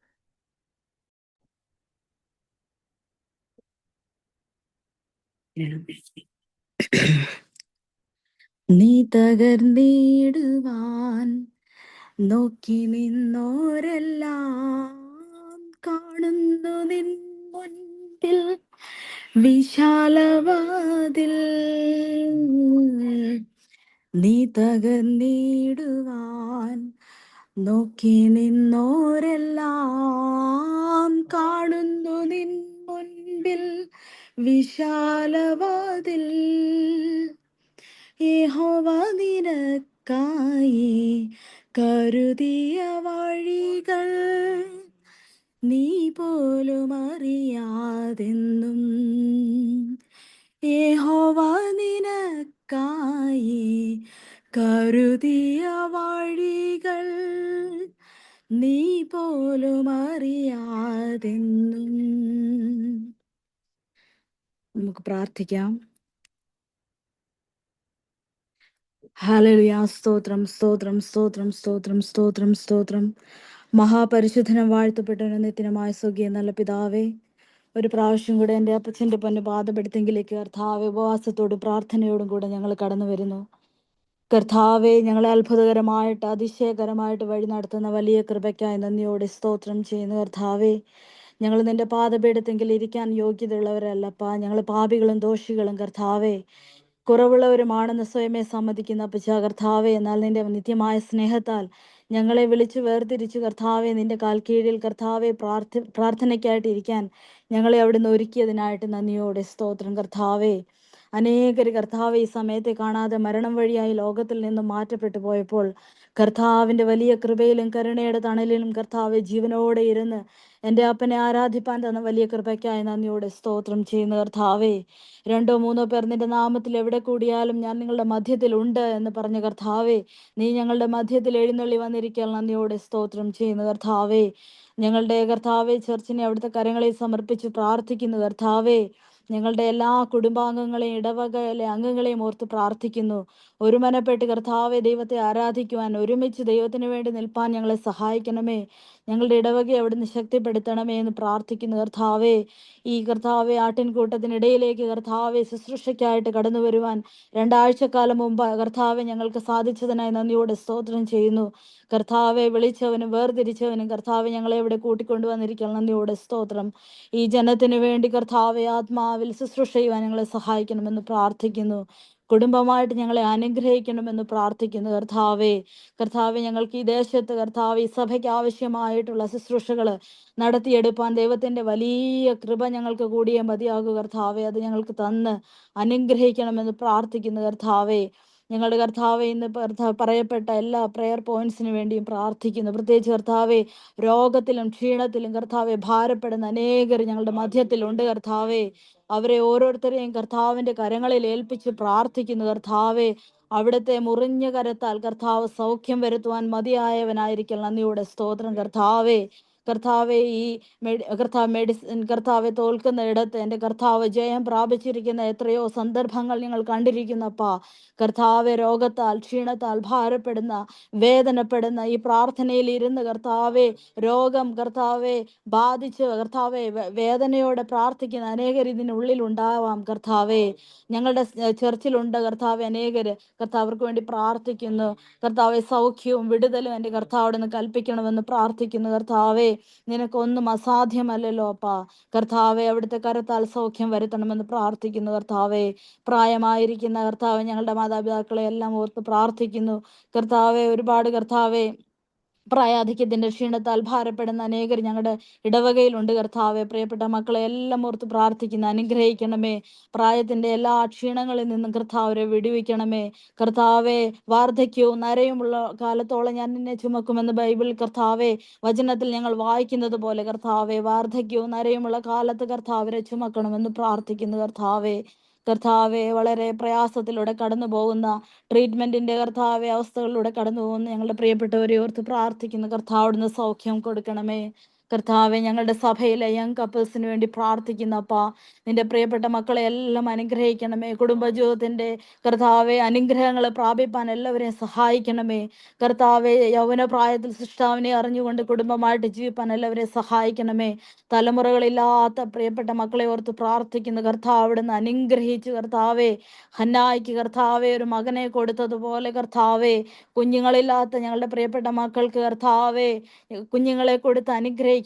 നീ തകർന്നിടുവാൻ നോക്കി നിന്നോരെല്ലാം കാണുന്നു നിൻ മുൻപിൽ വിശാലവാതിൽ. നീ തകർന്നിടുവാൻ നോക്കി നിന്നോരെല്ലാം കാണുന്നു നിൻ മുൻപിൽ വിശാലവാതിൽ. യഹോവ നിനക്കായി കരുതിയ വഴികൾ നീ പോലും അറിയാതെന്നും. യഹോവ നിനക്കായി കരുതിയ വഴികൾ നീ പോലും അറിയാതെന്നും. നമുക്ക് പ്രാർത്ഥിക്കാം. ഹല്ലേലൂയ. സ്തോത്രം, സ്തോത്രം, സ്തോത്രം, സ്തോത്രം, സ്തോത്രം, സ്തോത്രം. മഹാപരിശുദ്ധനും വാഴ്ത്തപ്പെട്ടവനും നിത്യനുമായ സ്വർഗീയ നല്ല പിതാവേ, ഒരു പ്രാവശ്യം കൂടെ എൻ്റെ അപ്പച്ചൻ്റെ പൊന്ന് പാദപെടുത്തെങ്കിലേക്ക് കർത്താവേ, ഉപവാസത്തോടും പ്രാർത്ഥനയോടും കൂടെ ഞങ്ങൾ കടന്നു വരുന്നു. കർത്താവെ, ഞങ്ങളെ അത്ഭുതകരമായിട്ട്, അതിശയകരമായിട്ട് വഴി നടത്തുന്ന വലിയ കൃപയ്ക്കായി നന്ദിയോടെ സ്തോത്രം ചെയ്യുന്നു. കർത്താവെ, ഞങ്ങൾ നിന്റെ പാദപീഠത്തെങ്കിൽ ഇരിക്കാൻ യോഗ്യതയുള്ളവരല്ലപ്പാ. ഞങ്ങൾ പാപികളും ദോഷികളും കർത്താവെ, കുറവുള്ളവരുമാണെന്ന് സ്വയമേ സമ്മതിക്കുന്ന അപ്പച്ച കർത്താവെ, എന്നാൽ നിന്റെ നിത്യമായ സ്നേഹത്താൽ ഞങ്ങളെ വിളിച്ചു വേർതിരിച്ചു കർത്താവെ, നിന്റെ കാൽ കീഴിൽ കർത്താവെ പ്രാർത്ഥനയ്ക്കായിട്ട് ഇരിക്കാൻ ഞങ്ങളെ അവിടുന്ന് ഒരുക്കിയതിനായിട്ട് നന്ദിയോടെ സ്തോത്രം. കർത്താവെ, അനേകര് കർത്താവ് ഈ സമയത്തെ കാണാതെ മരണം വഴിയായി ലോകത്തിൽ നിന്നും മാറ്റപ്പെട്ടു പോയപ്പോൾ കർത്താവിൻ്റെ വലിയ കൃപയിലും കരുണയുടെ തണലിലും കർത്താവ് ജീവനോടെ ഇരുന്ന് എൻ്റെ അപ്പനെ ആരാധിപ്പാൻ തന്ന വലിയ കൃപയ്ക്കായി നന്ദിയോടെ സ്തോത്രം ചെയ്യുന്ന കർത്താവേ, 2 or 3 പേർ നിന്റെ നാമത്തിൽ എവിടെ കൂടിയാലും ഞാൻ നിങ്ങളുടെ മധ്യത്തിൽ ഉണ്ട് എന്ന് പറഞ്ഞ കർത്താവേ, നീ ഞങ്ങളുടെ മധ്യത്തിൽ എഴുന്നള്ളി വന്നിരിക്കാൻ നന്ദിയോടെ സ്തോത്രം ചെയ്യുന്ന കർത്താവേ. ഞങ്ങളുടെ കർത്താവെ, ചർച്ചിനെ അവിടുത്തെ കരങ്ങളിൽ സമർപ്പിച്ച് പ്രാർത്ഥിക്കുന്നു കർത്താവേ. ഞങ്ങളുടെ എല്ലാ കുടുംബാംഗങ്ങളെയും ഇടവകയിലെ അംഗങ്ങളെയും ഓർത്ത് പ്രാർത്ഥിക്കുന്നു. ഒരുമനപ്പെട്ട് കർത്താവെ ദൈവത്തെ ആരാധിക്കുവാൻ, ഒരുമിച്ച് ദൈവത്തിന് വേണ്ടി നിൽപ്പാൻ ഞങ്ങളെ സഹായിക്കണമേ. ഞങ്ങളുടെ ഇടവകയെ അവിടുന്ന് ശക്തിപ്പെടുത്തണമേ എന്ന് പ്രാർത്ഥിക്കുന്നു കർത്താവേ. ഈ കർത്താവെ ആട്ടിൻകൂട്ടത്തിനിടയിലേക്ക് കർത്താവെ ശുശ്രൂഷയ്ക്കായിട്ട് കടന്നു വരുവാൻ 2 ആഴ്ചക്കാലം മുമ്പ് കർത്താവെ ഞങ്ങൾക്ക് സാധിച്ചതിനായി നന്ദിയോടെ സ്തോത്രം ചെയ്യുന്നു കർത്താവെ. വിളിച്ചവനും വേർതിരിച്ചവനും കർത്താവെ ഞങ്ങളെ ഇവിടെ കൂട്ടിക്കൊണ്ടുവന്നിരിക്കണം, നന്ദിയോടെ സ്തോത്രം. ഈ ജനത്തിനു വേണ്ടി കർത്താവെ ആത്മാവിൽ ശുശ്രൂഷ ചെയ്യുവാൻ ഞങ്ങളെ സഹായിക്കണമെന്ന് പ്രാർത്ഥിക്കുന്നു. കുടുംബമായിട്ട് ഞങ്ങളെ അനുഗ്രഹിക്കണമെന്ന് പ്രാർത്ഥിക്കുന്നു കർത്താവെ. കർത്താവെ ഞങ്ങൾക്ക് ഈ ദേശത്ത് കർത്താവ് ഈ സഭയ്ക്ക് ആവശ്യമായിട്ടുള്ള ശുശ്രൂഷകൾ നടത്തിയെടുപ്പാൻ ദൈവത്തിൻ്റെ വലിയ കൃപ ഞങ്ങൾക്ക് കൂടിയേ മതിയാകൂ കർത്താവെ. അത് ഞങ്ങൾക്ക് തന്ന് അനുഗ്രഹിക്കണമെന്ന് പ്രാർത്ഥിക്കുന്നു കർത്താവെ. ഞങ്ങളുടെ കർത്താവെ ഇന്ന് പറയപ്പെട്ട എല്ലാ പ്രെയർ പോയിന്റ്സിന് വേണ്ടിയും പ്രാർത്ഥിക്കുന്നു. പ്രത്യേകിച്ച് കർത്താവെ രോഗത്തിലും ക്ഷീണത്തിലും കർത്താവെ ഭാരപ്പെടുന്ന അനേകർ ഞങ്ങളുടെ മധ്യത്തിലുണ്ട് കർത്താവെ. അവരെ ഓരോരുത്തരെയും കർത്താവിൻ്റെ കരങ്ങളിൽ ഏൽപ്പിച്ച് പ്രാർത്ഥിക്കുന്നു കർത്താവെ. അവിടുത്തെ മുറിഞ്ഞ കരത്താൽ കർത്താവ് സൗഖ്യം വരുത്തുവാൻ മതിയായവനായിരിക്കണം, നന്ദിയോടെ സ്തോത്രം കർത്താവെ. കർത്താവെ ഈ മെഡിസിൻ കർത്താവെ തോൽക്കുന്ന ഇടത്ത് എൻ്റെ കർത്താവ് ജയം പ്രാപിച്ചിരിക്കുന്ന എത്രയോ സന്ദർഭങ്ങൾ ഞങ്ങൾ കണ്ടിരിക്കുന്നപ്പാ. കർത്താവെ രോഗത്താൽ ക്ഷീണത്താൽ ഭാരപ്പെടുന്ന വേദനപ്പെടുന്ന ഈ പ്രാർത്ഥനയിൽ ഇരുന്ന് കർത്താവെ രോഗം കർത്താവെ ബാധിച്ച് കർത്താവെ വേദനയോടെ പ്രാർത്ഥിക്കുന്ന അനേകർ ഇതിനുള്ളിൽ ഉണ്ടാവാം കർത്താവെ. ഞങ്ങളുടെ ചർച്ചിലുണ്ട് കർത്താവെ അനേകര്. കർത്താവർക്ക് വേണ്ടി പ്രാർത്ഥിക്കുന്നു കർത്താവെ. സൗഖ്യവും വിടുതലും എൻ്റെ കർത്താവോടൊന്ന് കൽപ്പിക്കണമെന്ന് പ്രാർത്ഥിക്കുന്നു കർത്താവെ. നിനക്കൊന്നും അസാധ്യമല്ലല്ലോ അപ്പാ. കർത്താവെ അവിടുത്തെ കരത്താൽ സൗഖ്യം വരുത്തണമെന്ന് പ്രാർത്ഥിക്കുന്നു കർത്താവെ. പ്രായമായിരിക്കുന്ന കർത്താവ് ഞങ്ങളുടെ മാതാപിതാക്കളെ എല്ലാം ഓർത്ത് പ്രാർത്ഥിക്കുന്നു കർത്താവെ. ഒരുപാട് കർത്താവെ പ്രായാധിക്യത്തിന്റെ ക്ഷീണത്താൽ ഭാരപ്പെടുന്ന അനേകർ ഞങ്ങളുടെ ഇടവകയിലുണ്ട് കർത്താവെ. പ്രിയപ്പെട്ട മക്കളെ എല്ലാം ഓർത്ത് പ്രാർത്ഥിക്കുന്നു, അനുഗ്രഹിക്കണമേ. പ്രായത്തിന്റെ എല്ലാ ക്ഷീണങ്ങളിൽ നിന്നും കർത്താവരെ വിടുവിക്കണമേ കർത്താവെ. വാർദ്ധക്യവും നരയുമുള്ള കാലത്തോളം ഞാൻ നിന്നെ ചുമക്കുമെന്ന് ബൈബിൾ കർത്താവെ വചനത്തിൽ ഞങ്ങൾ വായിക്കുന്നത് പോലെ കർത്താവെ വാർദ്ധക്യവും നരയുമുള്ള കാലത്ത് കർത്താവരെ ചുമക്കണമെന്ന് പ്രാർത്ഥിക്കുന്നു കർത്താവെ. കർത്താവെ വളരെ പ്രയാസത്തിലൂടെ കടന്നു പോകുന്ന ട്രീറ്റ്മെന്റിന്റെ കർത്താവെ അവസ്ഥകളിലൂടെ കടന്നു പോകുന്ന ഞങ്ങളുടെ പ്രിയപ്പെട്ടവരെ ഓർത്ത് പ്രാർത്ഥിക്കുന്നു കർത്താവിടുന്ന് സൗഖ്യം കൊടുക്കണമേ കർത്താവെ. ഞങ്ങളുടെ സഭയിലെ യങ് കപ്പിൾസിന് വേണ്ടി പ്രാർത്ഥിക്കുന്നപ്പാ. നിന്റെ പ്രിയപ്പെട്ട മക്കളെ എല്ലാം അനുഗ്രഹിക്കണമേ. കുടുംബജീവിതത്തിന്റെ കർത്താവെ അനുഗ്രഹങ്ങൾ പ്രാപിപ്പാൻ എല്ലാവരെയും സഹായിക്കണമേ കർത്താവെ. യൗവന പ്രായത്തിൽ സൃഷ്ടാവിനെ അറിഞ്ഞുകൊണ്ട് കുടുംബമായിട്ട് ജീവിപ്പാൻ എല്ലാവരെയും സഹായിക്കണമേ. തലമുറകളില്ലാത്ത പ്രിയപ്പെട്ട മക്കളെ ഓർത്ത് പ്രാർത്ഥിക്കുന്നു കർത്താവ്. അവിടുന്ന് അനുഗ്രഹിച്ചു കർത്താവെ. ഹന്നായിക്ക് കർത്താവെ ഒരു മകനെ കൊടുത്തതുപോലെ കർത്താവെ കുഞ്ഞുങ്ങളില്ലാത്ത ഞങ്ങളുടെ പ്രിയപ്പെട്ട മക്കൾക്ക് കർത്താവെ കുഞ്ഞുങ്ങളെ കൊടുത്ത് അനുഗ്രഹിക്കണമെന്ന്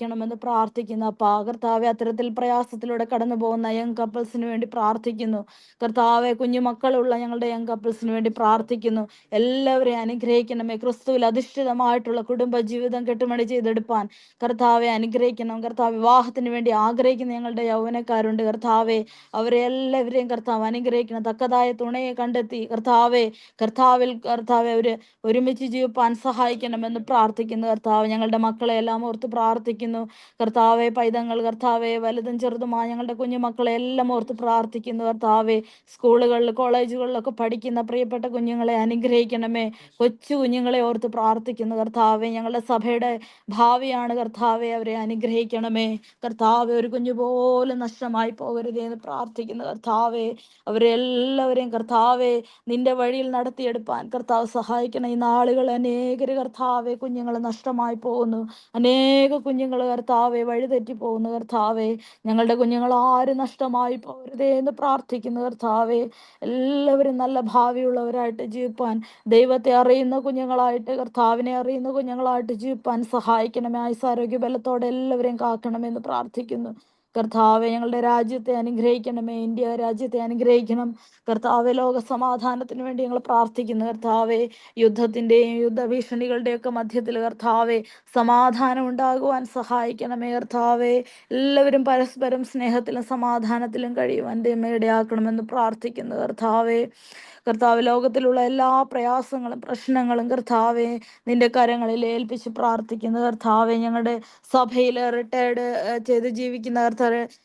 പ്രാർത്ഥിക്കുന്നു അപ്പാ. കർത്താവെ അത്തരത്തിൽ പ്രയാസത്തിലൂടെ കടന്നു പോകുന്ന യങ് കപ്പിൾസിന് വേണ്ടി പ്രാർത്ഥിക്കുന്നു കർത്താവെ. കുഞ്ഞുമക്കളുള്ള ഞങ്ങളുടെ യങ് കപ്പിൾസിന് വേണ്ടി പ്രാർത്ഥിക്കുന്നു. എല്ലാവരെയും അനുഗ്രഹിക്കണമേ. ക്രിസ്തുവിൽ അധിഷ്ഠിതമായിട്ടുള്ള കുടുംബ ജീവിതം കെട്ടുമണി ചെയ്തെടുപ്പാൻ കർത്താവെ അനുഗ്രഹിക്കണം കർത്താവ്. വിവാഹത്തിന് വേണ്ടി ആഗ്രഹിക്കുന്ന ഞങ്ങളുടെ യൗവനക്കാരുണ്ട് കർത്താവെ. അവരെ എല്ലാവരെയും കർത്താവ് അനുഗ്രഹിക്കണം. തക്കതായ തുണയെ കണ്ടെത്തി കർത്താവെ കർത്താവിൽ കർത്താവെ അവര് ഒരുമിച്ച് ജീവിപ്പാൻ സഹായിക്കണമെന്ന് പ്രാർത്ഥിക്കുന്നു കർത്താവ്. ഞങ്ങളുടെ മക്കളെ എല്ലാം ഓർത്ത് പ്രാർത്ഥിക്കുന്നു കർത്താവെ. പൈതങ്ങൾ കർത്താവെ വലുതും ചെറുതുമായ ഞങ്ങളുടെ കുഞ്ഞുമക്കളെ എല്ലാം ഓർത്ത് പ്രാർത്ഥിക്കുന്നു കർത്താവെ. സ്കൂളുകളിൽ കോളേജുകളിലൊക്കെ പഠിക്കുന്ന പ്രിയപ്പെട്ട കുഞ്ഞുങ്ങളെ അനുഗ്രഹിക്കണമേ. കൊച്ചു കുഞ്ഞുങ്ങളെ ഓർത്ത് പ്രാർത്ഥിക്കുന്നു കർത്താവെ. ഞങ്ങളുടെ സഭയുടെ ഭാവിയാണ് കർത്താവെ. അവരെ അനുഗ്രഹിക്കണമേ കർത്താവെ. ഒരു കുഞ്ഞു പോലും നഷ്ടമായി പോകരുതേ എന്ന് പ്രാർത്ഥിക്കുന്നു കർത്താവെ. അവരെ എല്ലാവരെയും കർത്താവെ നിന്റെ വഴിയിൽ നടത്തിയെടുപ്പാൻ കർത്താവ് സഹായിക്കണം. ഈ നാളുകൾ അനേകര് കർത്താവെ കുഞ്ഞുങ്ങൾ നഷ്ടമായി പോകുന്നു. അനേക കുഞ്ഞുങ്ങൾ കർത്താവെ വഴിതെറ്റി പോകുന്നു കർത്താവെ. ഞങ്ങളുടെ കുഞ്ഞുങ്ങൾ ആരും നഷ്ടമായി പോകരുതേ എന്ന് പ്രാർത്ഥിക്കുന്നു കർത്താവെ. എല്ലാവരും നല്ല ഭാവിയുള്ളവരായിട്ട് ജീവിപ്പാൻ ദൈവത്തെ അറിയുന്ന കുഞ്ഞുങ്ങളായിട്ട് കർത്താവിനെ അറിയുന്ന കുഞ്ഞുങ്ങളായിട്ട് ജീവിപ്പാൻ സഹായിക്കണമേ. ആയുസ്സാരോഗ്യ ബലത്തോടെ എല്ലാവരെയും കാക്കണമെന്ന് പ്രാർത്ഥിക്കുന്നു കർത്താവെ. ഞങ്ങളുടെ രാജ്യത്തെ അനുഗ്രഹിക്കണമേ. ഇന്ത്യ രാജ്യത്തെ അനുഗ്രഹിക്കണം കർത്താവെ. ലോക സമാധാനത്തിന് വേണ്ടി ഞങ്ങൾ പ്രാർത്ഥിക്കുന്നു കർത്താവെ. യുദ്ധത്തിൻ്റെയും യുദ്ധഭീഷണികളുടെയും ഒക്കെ മധ്യത്തിൽ കർത്താവെ സമാധാനം ഉണ്ടാകുവാൻ സഹായിക്കണമേ കർത്താവെ. എല്ലാവരും പരസ്പരം സ്നേഹത്തിലും സമാധാനത്തിലും കഴിയുവാൻ ഇടയാക്കണമെന്ന് പ്രാർത്ഥിക്കുന്നു കർത്താവെ. കർത്താവ് ലോകത്തിലുള്ള എല്ലാ പ്രയാസങ്ങളും പ്രശ്നങ്ങളും കർത്താവെ നിന്റെ കരങ്ങളിൽ ഏൽപ്പിച്ച് പ്രാർത്ഥിക്കുന്നു കർത്താവെ. ഞങ്ങളുടെ സഭയിൽ റിട്ടയർഡ് ചെയ്ത് ജീവിക്കുന്ന കർത്താവ്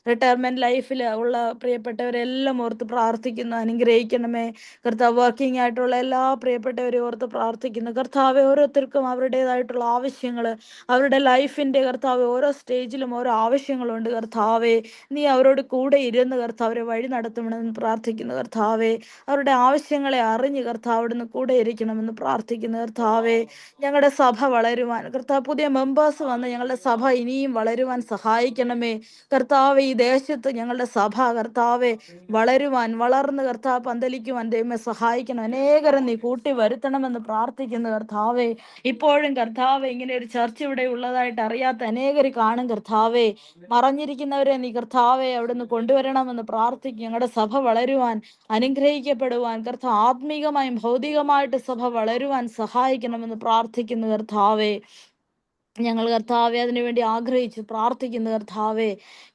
റിട്ടയർമെന്റ് ലൈഫിൽ ഉള്ള പ്രിയപ്പെട്ടവരെല്ലാം ഓർത്ത് പ്രാർത്ഥിക്കുന്നു. അനുഗ്രഹിക്കണമേ കർത്താവ്. വർക്കിംഗ് ആയിട്ടുള്ള എല്ലാ പ്രിയപ്പെട്ടവരെ ഓർത്ത് പ്രാർത്ഥിക്കുന്നു കർത്താവെ. ഓരോരുത്തർക്കും അവരുടേതായിട്ടുള്ള ആവശ്യങ്ങൾ അവരുടെ ലൈഫിന്റെ കർത്താവ് ഓരോ സ്റ്റേജിലും ഓരോ ആവശ്യങ്ങളുണ്ട് കർത്താവെ. നീ അവരോട് കൂടെ ഇരുന്ന് കർത്താവരെ വഴി നടത്തണമെന്ന് പ്രാർത്ഥിക്കുന്നു കർത്താവെ. അവരുടെ ആവശ്യം ആവശ്യങ്ങളെ അറിഞ്ഞ് കർത്താവ് അവിടുന്ന് കൂടെ ഇരിക്കണമെന്ന് പ്രാർത്ഥിക്കുന്നു കർത്താവെ. ഞങ്ങളുടെ സഭ വളരുവാൻ കർത്താവ്, പുതിയ മെമ്പേഴ്സ് വന്ന് ഞങ്ങളുടെ സഭ ഇനിയും വളരുവാൻ സഹായിക്കണമേ കർത്താവ്. ഈ ദേശത്ത് ഞങ്ങളുടെ സഭ കർത്താവെ വളരുവാൻ, വളർന്ന് കർത്താവ് പന്തലിക്കുവാൻ ദൈവമേ സഹായിക്കണം. അനേകരെ നീ കൂട്ടി വരുത്തണമെന്ന് പ്രാർത്ഥിക്കുന്നു കർത്താവെ. ഇപ്പോഴും കർത്താവെ ഇങ്ങനെ ഒരു ചർച്ച ഇവിടെ ഉള്ളതായിട്ട് അറിയാത്ത അനേകര് കാണും കർത്താവെ. മറഞ്ഞിരിക്കുന്നവരെ നീ കർത്താവെ അവിടുന്ന് കൊണ്ടുവരണമെന്ന് പ്രാർത്ഥിക്കും. ഞങ്ങളുടെ സഭ വളരുവാൻ, അനുഗ്രഹിക്കപ്പെടുവാൻ കർത്താവ്, ആത്മീകമായും ഭൗതികമായിട്ട് സഭ വളരുവാൻ സഹായിക്കണമെന്ന് പ്രാർത്ഥിക്കുന്നു കർത്താവെ. ഞങ്ങൾ കർത്താവെ അതിനുവേണ്ടി ആഗ്രഹിച്ച് പ്രാർത്ഥിക്കുന്നു കർത്താവെ.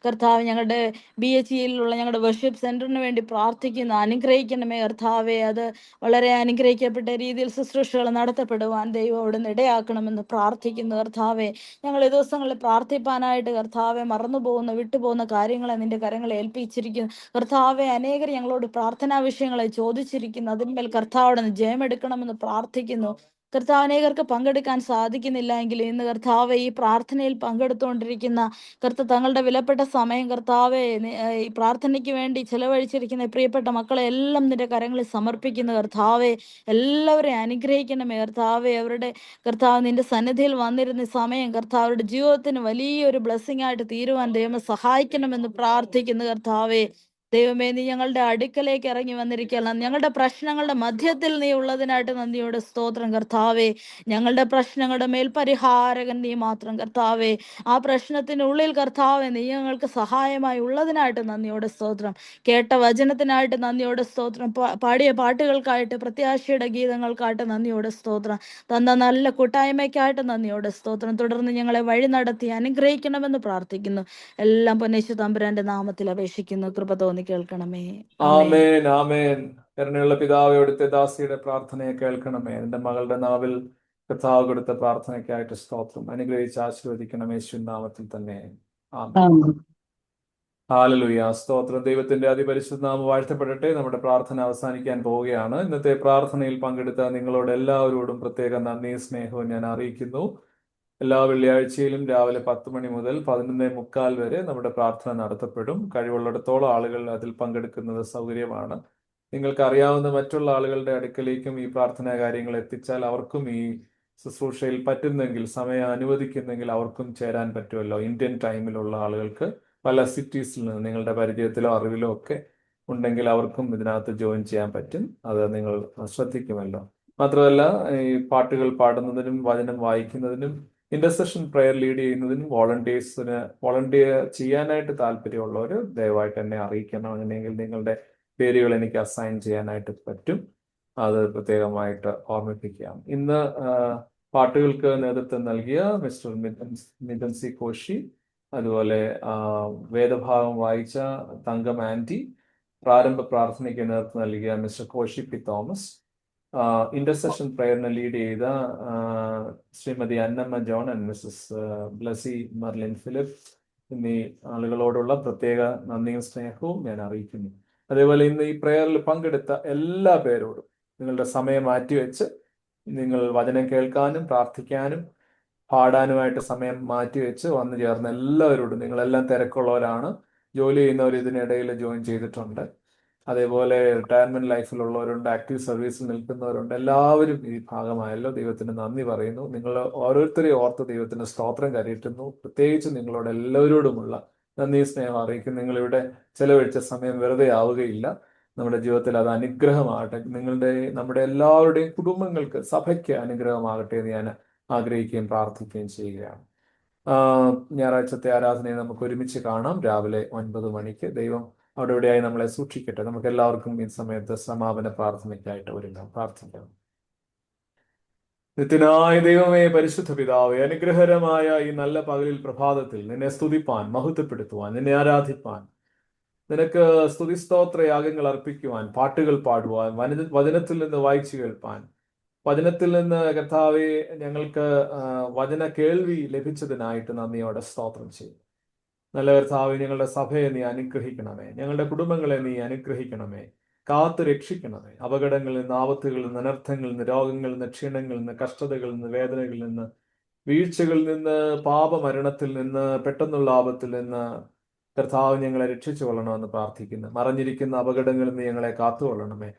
കർത്താവ്, ഞങ്ങളുടെ BHEയിലുള്ള ഞങ്ങളുടെ വർഷിപ്പ് സെന്ററിന് വേണ്ടി പ്രാർത്ഥിക്കുന്നു. അനുഗ്രഹിക്കണമേ കർത്താവെ. അത് വളരെ അനുഗ്രഹിക്കപ്പെട്ട രീതിയിൽ ശുശ്രൂഷകൾ നടത്തപ്പെടുവാൻ ദൈവം അവിടുന്ന് ഇടയാക്കണമെന്ന് പ്രാർത്ഥിക്കുന്നു കർത്താവെ. ഞങ്ങൾ ഈ ദിവസങ്ങളിൽ പ്രാർത്ഥിപ്പാനായിട്ട് കർത്താവെ മറന്നുപോകുന്ന, വിട്ടുപോകുന്ന കാര്യങ്ങളെ നിന്റെ കരങ്ങളെ ഏൽപ്പിച്ചിരിക്കുന്നു കർത്താവെ. അനേകർ ഞങ്ങളോട് പ്രാർത്ഥനാ വിഷയങ്ങളെ ചോദിച്ചിരിക്കുന്നു. അതിന്മേൽ കർത്താവോട് ജയമെടുക്കണമെന്ന് പ്രാർത്ഥിക്കുന്നു കർത്താവ്. അനേകർക്ക് പങ്കെടുക്കാൻ സാധിക്കുന്നില്ല എങ്കിലും ഇന്ന് കർത്താവ് ഈ പ്രാർത്ഥനയിൽ പങ്കെടുത്തുകൊണ്ടിരിക്കുന്ന കർത്താവ്, തങ്ങളുടെ വിലപ്പെട്ട സമയം കർത്താവെ ഈ പ്രാർത്ഥനയ്ക്ക് വേണ്ടി ചെലവഴിച്ചിരിക്കുന്ന പ്രിയപ്പെട്ട മക്കളെ എല്ലാം നിന്റെ കരങ്ങളിൽ സമർപ്പിക്കുന്ന കർത്താവെ. എല്ലാവരെയും അനുഗ്രഹിക്കണമേ കർത്താവെ. അവരുടെ കർത്താവ് നിന്റെ സന്നിധിയിൽ വന്നിരുന്ന സമയം കർത്താവ് അവരുടെ ജീവിതത്തിന് വലിയൊരു ബ്ലെസ്സിങ് ആയിട്ട് തീരുവാൻ ദൈവം സഹായിക്കണമെന്ന് പ്രാർത്ഥിക്കുന്നു കർത്താവെ. ദൈവമേ, നീ ഞങ്ങളുടെ അടുക്കലേക്ക് ഇറങ്ങി വന്നിരിക്കണം. ഞങ്ങളുടെ പ്രശ്നങ്ങളുടെ മധ്യത്തിൽ നീ ഉള്ളതിനായിട്ട് നന്ദിയോടെ സ്തോത്രം കർത്താവെ. ഞങ്ങളുടെ പ്രശ്നങ്ങളുടെ മേൽ പരിഹാരകൻ നീ മാത്രം കർത്താവെ. ആ പ്രശ്നത്തിനുള്ളിൽ കർത്താവെ നീ ഞങ്ങൾക്ക് സഹായമായി ഉള്ളതിനായിട്ട് നന്ദിയോടെ സ്തോത്രം. കേട്ട വചനത്തിനായിട്ട് നന്ദിയോടെ സ്തോത്രം. പാടിയ പാട്ടുകൾക്കായിട്ട്, പ്രത്യാശയുടെ ഗീതങ്ങൾക്കായിട്ട് നന്ദിയോടെ സ്തോത്രം. തന്ന നല്ല കൂട്ടായ്മയ്ക്കായിട്ട് നന്ദിയോടെ സ്തോത്രം. തുടർന്ന് ഞങ്ങളെ വഴി നടത്തി അനുഗ്രഹിക്കണമെന്ന് പ്രാർത്ഥിക്കുന്നു. എല്ലാം പൊന്നേശു തമ്പുരാന്റെ നാമത്തിൽ അപേക്ഷിക്കുന്നു. കൃപ തോന്നി കേൾക്കണമേ. ആമേൻ, ആമേൻ. കരുണയുള്ള പിതാവേ, അവിടുത്തെ ദാസിയുടെ പ്രാർത്ഥനയെ കേൾക്കണമേ. എന്റെ മകളുടെ നാവിൽ കർത്താവ് കൊടുത്ത പ്രാർത്ഥനയ്ക്കായിട്ട് സ്തോത്രം. അനുഗ്രഹിച്ച് ആശീർവദിക്കണം യേശുവിൻ നാമത്തിൽ തന്നെ. ആമേൻ. ഹല്ലേലൂയ. സ്തോത്രം. ദൈവത്തിന്റെ അതിപരിശുദ്ധ നാമം വാഴ്ത്തപ്പെടട്ടെ. നമ്മുടെ പ്രാർത്ഥന അവസാനിക്കാൻ പോവുകയാണ്. ഇന്നത്തെ പ്രാർത്ഥനയിൽ പങ്കെടുത്ത നിങ്ങളോട് എല്ലാവരോടും പ്രത്യേക നന്ദിയും സ്നേഹവും ഞാൻ അറിയിക്കുന്നു. എല്ലാ വെള്ളിയാഴ്ചയിലും രാവിലെ 10 മണി മുതൽ 11:45 വരെ നമ്മുടെ പ്രാർത്ഥന നടത്തപ്പെടും. കഴിവുള്ളിടത്തോളം ആളുകൾ അതിൽ പങ്കെടുക്കുന്നത് സൗകര്യമാണ്. നിങ്ങൾക്ക് അറിയാവുന്ന മറ്റുള്ള ആളുകളുടെ അടുക്കലേക്കും ഈ പ്രാർത്ഥനാ കാര്യങ്ങൾ എത്തിച്ചാൽ അവർക്കും ഈ ശുശ്രൂഷയിൽ പറ്റുന്നെങ്കിൽ, സമയം അനുവദിക്കുന്നെങ്കിൽ അവർക്കും ചേരാൻ പറ്റുമല്ലോ. ഇന്ത്യൻ ടൈമിലുള്ള ആളുകൾക്ക് പല സിറ്റീസിൽ നിന്ന് നിങ്ങളുടെ പരിചയത്തിലോ അറിവിലോ ഒക്കെ ഉണ്ടെങ്കിൽ അവർക്കും ഇതിനകത്ത് ജോയിൻ ചെയ്യാൻ പറ്റും. അത് നിങ്ങൾ ശ്രദ്ധിക്കുമല്ലോ. മാത്രമല്ല, ഈ പാട്ടുകൾ പാടുന്നതിനും വചനം വായിക്കുന്നതിനും ഇന്റർസെഷൻ പ്രെയർ ലീഡ് ചെയ്യുന്നതിനും വോളണ്ടിയർ ചെയ്യാനായിട്ട് താല്പര്യമുള്ളവർ ദയവായിട്ട് എന്നെ അറിയിക്കണം. അങ്ങനെയെങ്കിൽ നിങ്ങളുടെ പേരുകൾ എനിക്ക് അസൈൻ ചെയ്യാനായിട്ട് പറ്റും. അത് പ്രത്യേകമായിട്ട് ഓർമ്മിപ്പിക്കാം. ഇന്ന് പാട്ടുകൾക്ക് നേതൃത്വം നൽകിയ മിസ്റ്റർ മിഥുൻ സി കോശി, അതുപോലെ വേദഭാഗം വായിച്ച തങ്കം ആൻറ്റി, പ്രാരംഭ പ്രാർത്ഥനയ്ക്ക് നേതൃത്വം നൽകിയ മിസ്റ്റർ കോശി പി തോമസ്, ഇന്റർസെഷൻ പ്രയറിനെ ലീഡ് ചെയ്ത ശ്രീമതി അന്നമ്മ ജോൺ ആൻഡ് മിസ്സസ് ബ്ലസി മെർലിൻ ഫിലിപ്പ് എന്നീ ആളുകളോടുള്ള പ്രത്യേക നന്ദിയും സ്നേഹവും ഞാൻ അറിയിക്കുന്നു. അതേപോലെ ഇന്ന് ഈ പ്രയറിൽ പങ്കെടുത്ത എല്ലാ പേരോടും നിങ്ങളുടെ സമയം മാറ്റിവെച്ച് നിങ്ങൾ വചനം കേൾക്കാനും പ്രാർത്ഥിക്കാനും പാടാനുമായിട്ട് സമയം മാറ്റിവെച്ച് വന്നു ചേർന്ന എല്ലാവരോടും, നിങ്ങളെല്ലാം തിരക്കുള്ളവരാണ്, ജോലി ചെയ്യുന്നവർ ഇതിനിടയിൽ ജോയിൻ ചെയ്തിട്ടുണ്ട്. അതേപോലെ റിട്ടയർമെന്റ് ലൈഫിലുള്ളവരുണ്ട്, ആക്റ്റീവ് സർവീസിൽ നിൽക്കുന്നവരുണ്ട്. എല്ലാവരും ഈ ഭാഗമായല്ലോ. ദൈവത്തിന് നന്ദി പറയുന്നു. നിങ്ങൾ ഓരോരുത്തരെയും ഓർത്ത് ദൈവത്തിന് സ്തോത്രം കരയറ്റുന്നു. പ്രത്യേകിച്ച് നിങ്ങളോട് എല്ലാവരോടുമുള്ള നന്ദി സ്നേഹം അറിയിക്കും. നിങ്ങളിവിടെ ചെലവഴിച്ച സമയം വെറുതെ ആവുകയില്ല. നമ്മുടെ ജീവിതത്തിൽ അത് അനുഗ്രഹമാകട്ടെ. നമ്മുടെ എല്ലാവരുടെയും കുടുംബങ്ങൾക്ക്, സഭയ്ക്ക് അനുഗ്രഹമാകട്ടെ എന്ന് ഞാൻ ആഗ്രഹിക്കുകയും പ്രാർത്ഥിക്കുകയും ചെയ്യുകയാണ്. ഞായറാഴ്ചത്തെ ആരാധനയെ നമുക്ക് ഒരുമിച്ച് കാണാം രാവിലെ 9 മണിക്ക്. ദൈവം അവിടെ ഇവിടെയായി നമ്മളെ സൂക്ഷിക്കട്ടെ. നമുക്ക് എല്ലാവർക്കും ഈ സമയത്ത് സമാപന പ്രാർത്ഥനയ്ക്കായിട്ട് ഒരുങ്ങാം. പ്രാർത്ഥിക്കാം. നിത്യനായ ദൈവമേ, പരിശുദ്ധ പിതാവേ, അനുഗ്രഹകരമായ ഈ നല്ല പകലിൽ പ്രഭാതത്തിൽ നിന്നെ സ്തുതിപ്പാൻ, മഹത്വപ്പെടുത്തുവാൻ, നിന്നെ ആരാധിപ്പാൻ, നിനക്ക് സ്തുതിസ്തോത്ര യാഗങ്ങൾ അർപ്പിക്കുവാൻ, പാട്ടുകൾ പാടുവാൻ, വചനത്തിൽ നിന്ന് വായിച്ചു കേൾപ്പാൻ, വചനത്തിൽ നിന്ന് കർത്താവെ ഞങ്ങൾക്ക് വചന കേൾവി ലഭിച്ചതിനായിട്ട് നന്ദിയോടെ സ്തോത്രം ചെയ്യും. നല്ല കർത്താവെ, ഞങ്ങളുടെ സഭയെ നീ അനുഗ്രഹിക്കണമേ. ഞങ്ങളുടെ കുടുംബങ്ങളെ നീ അനുഗ്രഹിക്കണമേ. കാത്തു രക്ഷിക്കണമേ. അപകടങ്ങളിൽ നിന്ന്, ആപത്തുകളിൽ നിന്ന്, അനർത്ഥങ്ങളിൽ നിന്ന്, രോഗങ്ങളിൽ നിന്ന്, ക്ഷീണങ്ങളിൽ നിന്ന്, കഷ്ടതകളിൽ നിന്ന്, വേദനകളിൽ നിന്ന്, വീഴ്ചകളിൽ നിന്ന്, പാപമരണത്തിൽ നിന്ന്, പെട്ടെന്നുള്ള ആപത്തിൽ നിന്ന് കർത്താവ് ഞങ്ങളെ രക്ഷിച്ചു കൊള്ളണമെന്ന് പ്രാർത്ഥിക്കുന്നു. മറഞ്ഞിരിക്കുന്ന അപകടങ്ങളിൽ നിന്ന് ഞങ്ങളെ കാത്തുകൊള്ളണമേ.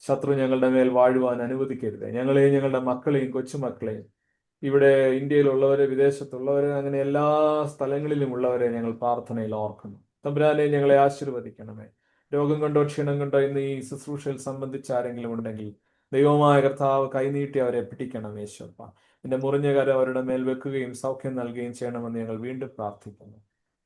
ശത്രു ഞങ്ങളുടെ മേൽ വാഴുവാൻ അനുവദിക്കരുത്. ഞങ്ങളെയും ഞങ്ങളുടെ മക്കളെയും കൊച്ചുമക്കളെയും ഇവിടെ ഇന്ത്യയിലുള്ളവരെ, വിദേശത്തുള്ളവരെ, അങ്ങനെ എല്ലാ സ്ഥലങ്ങളിലും ഉള്ളവരെ ഞങ്ങൾ പ്രാർത്ഥനയിൽ ഓർക്കുന്നു. തമ്പുരാനെ, ഞങ്ങളെ ആശീർവദിക്കണമേ. രോഗം കൊണ്ടോ ക്ഷീണം കൊണ്ടോ ഇന്ന് ഈ ശുശ്രൂഷയിൽ സംബന്ധിച്ച് ആരെങ്കിലും ഉണ്ടെങ്കിൽ ദൈവമായ കർത്താവ് കൈനീട്ടി അവരെ പിടിക്കണം. യേശുപ്പ, എന്റെ മുറിഞ്ഞ കരം അവരുടെ മേൽ വെക്കുകയും സൗഖ്യം നൽകുകയും ചെയ്യണമെന്ന് ഞങ്ങൾ വീണ്ടും പ്രാർത്ഥിക്കുന്നു.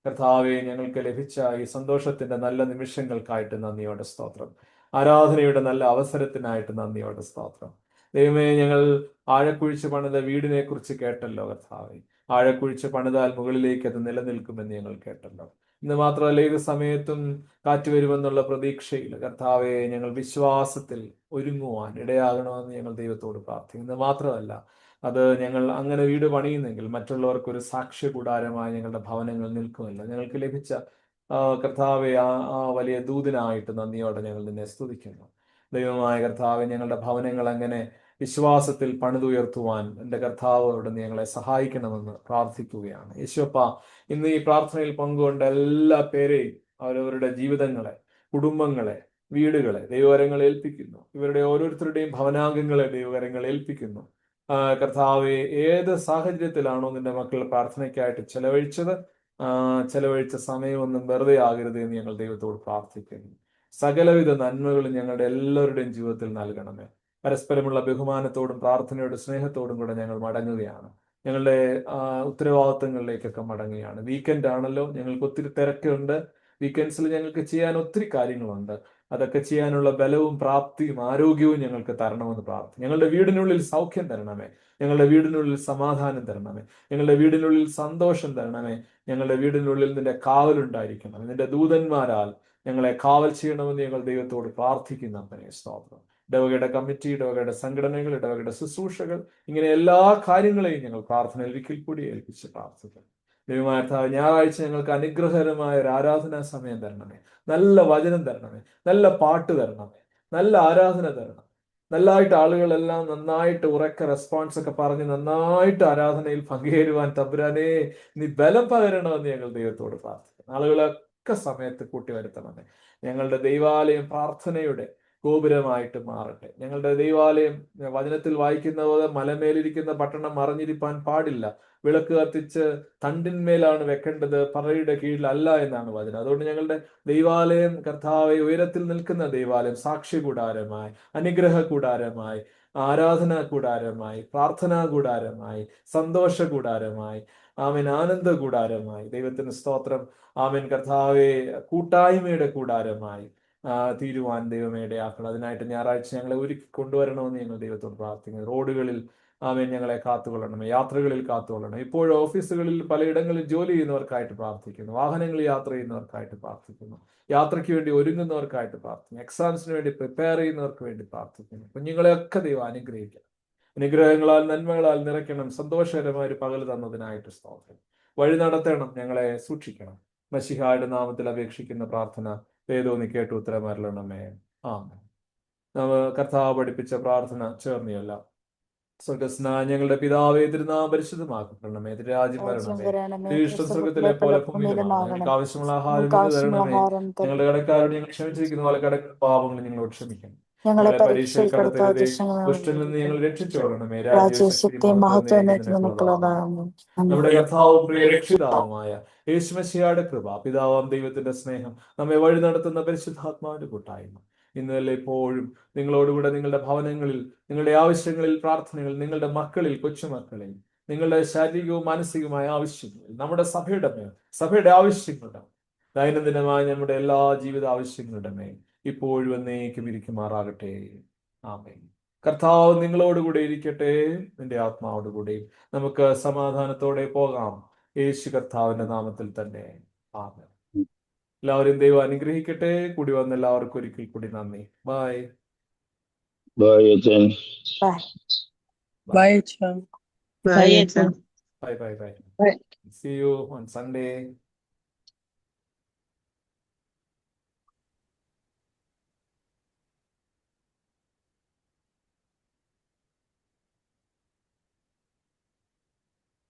കർത്താവെ, ഞങ്ങൾക്ക് ലഭിച്ച ഈ സന്തോഷത്തിന്റെ നല്ല നിമിഷങ്ങൾക്കായിട്ട് നന്ദിയോടെ സ്തോത്രം. ആരാധനയുടെ നല്ല അവസരത്തിനായിട്ട് നന്ദിയോടെ സ്തോത്രം. ദൈവമേ, ഞങ്ങൾ ആഴക്കുഴിച്ച് പണിത വീടിനെ കുറിച്ച് കേട്ടല്ലോ കർത്താവെ. ആഴക്കുഴിച്ച് പണിതാൽ മുകളിലേക്ക് അത് നിലനിൽക്കുമെന്ന് ഞങ്ങൾ കേട്ടല്ലോ. ഇന്ന് മാത്രമല്ല, ഏത് സമയത്തും കാറ്റ് വരുമെന്നുള്ള പ്രതീക്ഷയിൽ കർത്താവെ ഞങ്ങൾ വിശ്വാസത്തിൽ ഒരുങ്ങുവാൻ ഇടയാകണമെന്ന് ഞങ്ങൾ ദൈവത്തോട് പ്രാർത്ഥിക്കുന്നു. ഇന്ന് മാത്രമല്ല, അത് ഞങ്ങൾ അങ്ങനെ വീട് പണിയുന്നെങ്കിൽ മറ്റുള്ളവർക്കൊരു സാക്ഷ്യ കൂടാരമായി ഞങ്ങളുടെ ഭവനങ്ങൾ നിൽക്കുമല്ലോ. ഞങ്ങൾക്ക് ലഭിച്ച കർത്താവെ ആ വലിയ ദൂതനായിട്ട് നന്ദിയോടെ ഞങ്ങൾ നിന്നെ സ്തുതിക്കുന്നു. ദൈവമായ കർത്താവെ, ഞങ്ങളുടെ ഭവനങ്ങൾ അങ്ങനെ വിശ്വാസത്തിൽ പണിതുയർത്തുവാൻ എൻ്റെ കർത്താവോട് ഞങ്ങളെ സഹായിക്കണമെന്ന് പ്രാർത്ഥിക്കുകയാണ്. യേശുപ്പ, ഇന്ന് ഈ പ്രാർത്ഥനയിൽ പങ്കുകൊണ്ട എല്ലാ പേരെയും അവരവരുടെ ജീവിതങ്ങളെ, കുടുംബങ്ങളെ, വീടുകളെ ദൈവകരങ്ങൾ ഏൽപ്പിക്കുന്നു. ഇവരുടെ ഓരോരുത്തരുടെയും ഭവനാംഗങ്ങളെ ദൈവകരങ്ങൾ ഏൽപ്പിക്കുന്നു. കർത്താവെ, ഏത് സാഹചര്യത്തിലാണോ നിന്റെ മക്കൾ പ്രാർത്ഥനയ്ക്കായിട്ട് ചെലവഴിച്ച സമയമൊന്നും വെറുതെ ആകരുത് എന്ന് ഞങ്ങൾ ദൈവത്തോട് പ്രാർത്ഥിക്കുന്നു. സകലവിധ നന്മകളും ഞങ്ങളുടെ എല്ലാവരുടെയും ജീവിതത്തിൽ നൽകണമേ. പരസ്പരമുള്ള ബഹുമാനത്തോടും പ്രാർത്ഥനയോടും സ്നേഹത്തോടും കൂടെ ഞങ്ങൾ മടങ്ങുകയാണ്. ഞങ്ങളുടെ ഉത്തരവാദിത്തങ്ങളിലേക്കൊക്കെ മടങ്ങുകയാണ്. വീക്കെൻഡ് ആണല്ലോ, ഞങ്ങൾക്ക് ഒത്തിരി തിരക്കുണ്ട്. വീക്കെൻഡ്സിൽ ഞങ്ങൾക്ക് ചെയ്യാൻ ഒത്തിരി കാര്യങ്ങളുണ്ട്. അതൊക്കെ ചെയ്യാനുള്ള ബലവും പ്രാപ്തിയും ആരോഗ്യവും ഞങ്ങൾക്ക് തരണമെന്ന് പ്രാർത്ഥിക്കും. ഞങ്ങളുടെ വീടിനുള്ളിൽ സൗഖ്യം തരണമേ. ഞങ്ങളുടെ വീടിനുള്ളിൽ സമാധാനം തരണമേ. ഞങ്ങളുടെ വീടിനുള്ളിൽ സന്തോഷം തരണമേ. ഞങ്ങളുടെ വീടിനുള്ളിൽ നിന്റെ കാവലുണ്ടായിരിക്കണം. നിന്റെ ദൂതന്മാരാൽ ഞങ്ങളെ കാവൽ ചെയ്യണമെന്ന് ഞങ്ങൾ ദൈവത്തോട് പ്രാർത്ഥിക്കുന്ന അപ്പനെ സ്തോത്രം. ഇടവകയുടെ കമ്മിറ്റി, ഇടവകയുടെ സംഘടനകൾ, ഇടവകയുടെ ശുശ്രൂഷകൾ, ഇങ്ങനെ എല്ലാ കാര്യങ്ങളെയും ഞങ്ങൾ പ്രാർത്ഥനയിൽ ഒരിക്കൽ കൂടി ഏൽപ്പിച്ച് പ്രാർത്ഥിക്കുന്നു. ദൈവമായ ഞായറാഴ്ച ഞങ്ങൾക്ക് അനുഗ്രഹകരമായ ഒരു ആരാധനാ സമയം തരണമേ. നല്ല വചനം തരണമേ. നല്ല പാട്ട് തരണമേ. നല്ല ആരാധന തരണം. നല്ലതായിട്ട് ആളുകളെല്ലാം നന്നായിട്ട് ഉറക്ക റെസ്പോൺസ് ഒക്കെ പറഞ്ഞ് നന്നായിട്ട് ആരാധനയിൽ പങ്കുചേരുവാൻ തമ്പുരാനെ നീ ബലം പകരണമെന്ന് ഞങ്ങൾ ദൈവത്തോട് പ്രാർത്ഥിക്കുന്നു. ആളുകളൊക്കെ സമയത്ത് കൂട്ടി വരുത്തണമേ. ഞങ്ങളുടെ ദൈവാലയം പ്രാർത്ഥനയുടെ ഗോപുരമായിട്ട് മാറട്ടെ. ഞങ്ങളുടെ ദൈവാലയം വചനത്തിൽ വായിക്കുന്ന പോലെ മലമേലിരിക്കുന്ന പട്ടണം മറഞ്ഞിരിപ്പാൻ പാടില്ല. വിളക്ക് കത്തിച്ച് തണ്ടിന്മേലാണ് വെക്കേണ്ടത്, പറയുടെ കീഴിലല്ല എന്നാണ് വചനം. അതുകൊണ്ട് ഞങ്ങളുടെ ദൈവാലയം കർത്താവെ, ഉയരത്തിൽ നിൽക്കുന്ന ദൈവാലയം സാക്ഷ്യ കൂടാരമായി, അനുഗ്രഹ കൂടാരമായി, ആരാധനാ കൂടാരമായി, പ്രാർത്ഥനാ കൂടാരമായി, സന്തോഷ കൂടാരമായി, ആമേൻ, ആനന്ദ കൂടാരമായി, ദൈവത്തിന് സ്തോത്രം, ആമേൻ, കർത്താവെ, കൂട്ടായ്മയുടെ കൂടാരമായി തീരുവാൻ ദൈവമേ ഇടയാക്കണം. അതിനായിട്ട് ഞായറാഴ്ച ഞങ്ങളെ ഒരുക്കി കൊണ്ടുവരണമെന്ന് ഞങ്ങൾ ദൈവത്തോട് പ്രാർത്ഥിക്കുന്നു. റോഡുകളിൽ ആമേൻ ഞങ്ങളെ കാത്തുകൊള്ളണമേ. യാത്രകളിൽ കാത്തുകൊള്ളണം. ഇപ്പോഴും ഓഫീസുകളിൽ പലയിടങ്ങളിൽ ജോലി ചെയ്യുന്നവർക്കായിട്ട് പ്രാർത്ഥിക്കുന്നു. വാഹനങ്ങളിൽ യാത്ര ചെയ്യുന്നവർക്കായിട്ട് പ്രാർത്ഥിക്കുന്നു. യാത്രയ്ക്ക് വേണ്ടി ഒരുങ്ങുന്നവർക്കായിട്ട് പ്രാർത്ഥിക്കുന്നു. എക്സാംസിന് വേണ്ടി പ്രിപ്പയർ ചെയ്യുന്നവർക്ക് വേണ്ടി പ്രാർത്ഥിക്കുന്നു. കുഞ്ഞുങ്ങളെയൊക്കെ ദൈവം അനുഗ്രഹിക്കണം. അനുഗ്രഹങ്ങളാൽ നന്മകളാൽ നിറയ്ക്കണം. സന്തോഷകരമായ ഒരു പകൽ തന്നതിനായിട്ട് സ്തോത്രം. വഴി നടത്തണം, ഞങ്ങളെ സൂക്ഷിക്കണം. മശിഹായുടെ നാമത്തിൽ അപേക്ഷിക്കുന്ന പ്രാർത്ഥന വേദോന്നി കേട്ട് ഉത്തരമരുളണമേ. ആമേൻ. കർത്താവ് പഠിപ്പിച്ച പ്രാർത്ഥന ചേർന്നിയല്ല. സ്വർഗസ്നായ ഞങ്ങളുടെ പിതാവേ, തിരുനാമം പരിശുദ്ധമാക്കപ്പെടണമേ. രാജ്യം വരണമേ. ഇഷ്ടം സ്വർഗത്തിലെ പോലെ ഭൂമിയിലുമാണ്. ഞങ്ങൾക്ക് ആവശ്യമുള്ള ആഹാരം തരണമേ. ഞങ്ങളുടെ കടക്കാരോട് ഞങ്ങൾ ക്ഷമിച്ചിരിക്കുന്ന പോലെ പാപങ്ങൾ ഞങ്ങളോട് ക്ഷമിക്കണം. ഞങ്ങളെ പരീക്ഷയിൽ കടത്തരുതേ, ദുഷ്ടനിൽ നിന്ന് ഞങ്ങൾ രക്ഷിച്ചുകൊള്ളണമേ. നമ്മുടെ കർത്താവും പ്രിയ രക്ഷിതാവുമായ യേശുമശിഹായുടെ കൃപ, പിതാവാം ദൈവത്തിന്റെ സ്നേഹം, നമ്മെ വഴി നടത്തുന്ന പരിശുദ്ധാത്മാവിന്റെ കൂട്ടായ്മ ഇന്നലെ എപ്പോഴും നിങ്ങളോടുകൂടെ നിങ്ങളുടെ ഭവനങ്ങളിൽ, നിങ്ങളുടെ ആവശ്യങ്ങളിൽ, പ്രാർത്ഥനകളിൽ, നിങ്ങളുടെ മക്കളിൽ, കൊച്ചുമക്കളിൽ, നിങ്ങളുടെ ശാരീരികവും മാനസികവുമായ ആവശ്യങ്ങളിൽ, നമ്മുടെ സഭയുടെ ആവശ്യങ്ങളുടെ, ദൈനംദിനമായ നമ്മുടെ എല്ലാ ജീവിത ആവശ്യങ്ങളുടെ മേൽ ഇപ്പോഴും എന്നേക്കും ഇരിക്കുമാറാകട്ടെ. ആമേൻ. കർത്താവ് നിങ്ങളോടുകൂടെ ഇരിക്കട്ടെ, നിന്റെ ആത്മാവോടുകൂടി. നമുക്ക് സമാധാനത്തോടെ പോകാം, യേശു കർത്താവിന്റെ നാമത്തിൽ തന്നെ. ആമേൻ. എല്ലാവരും ദൈവം അനുഗ്രഹിക്കട്ടെ. കൂടി വന്ന എല്ലാവർക്കും ഒരിക്കൽ കൂടി നന്ദി. Bye bye. Bye. See you on Sunday.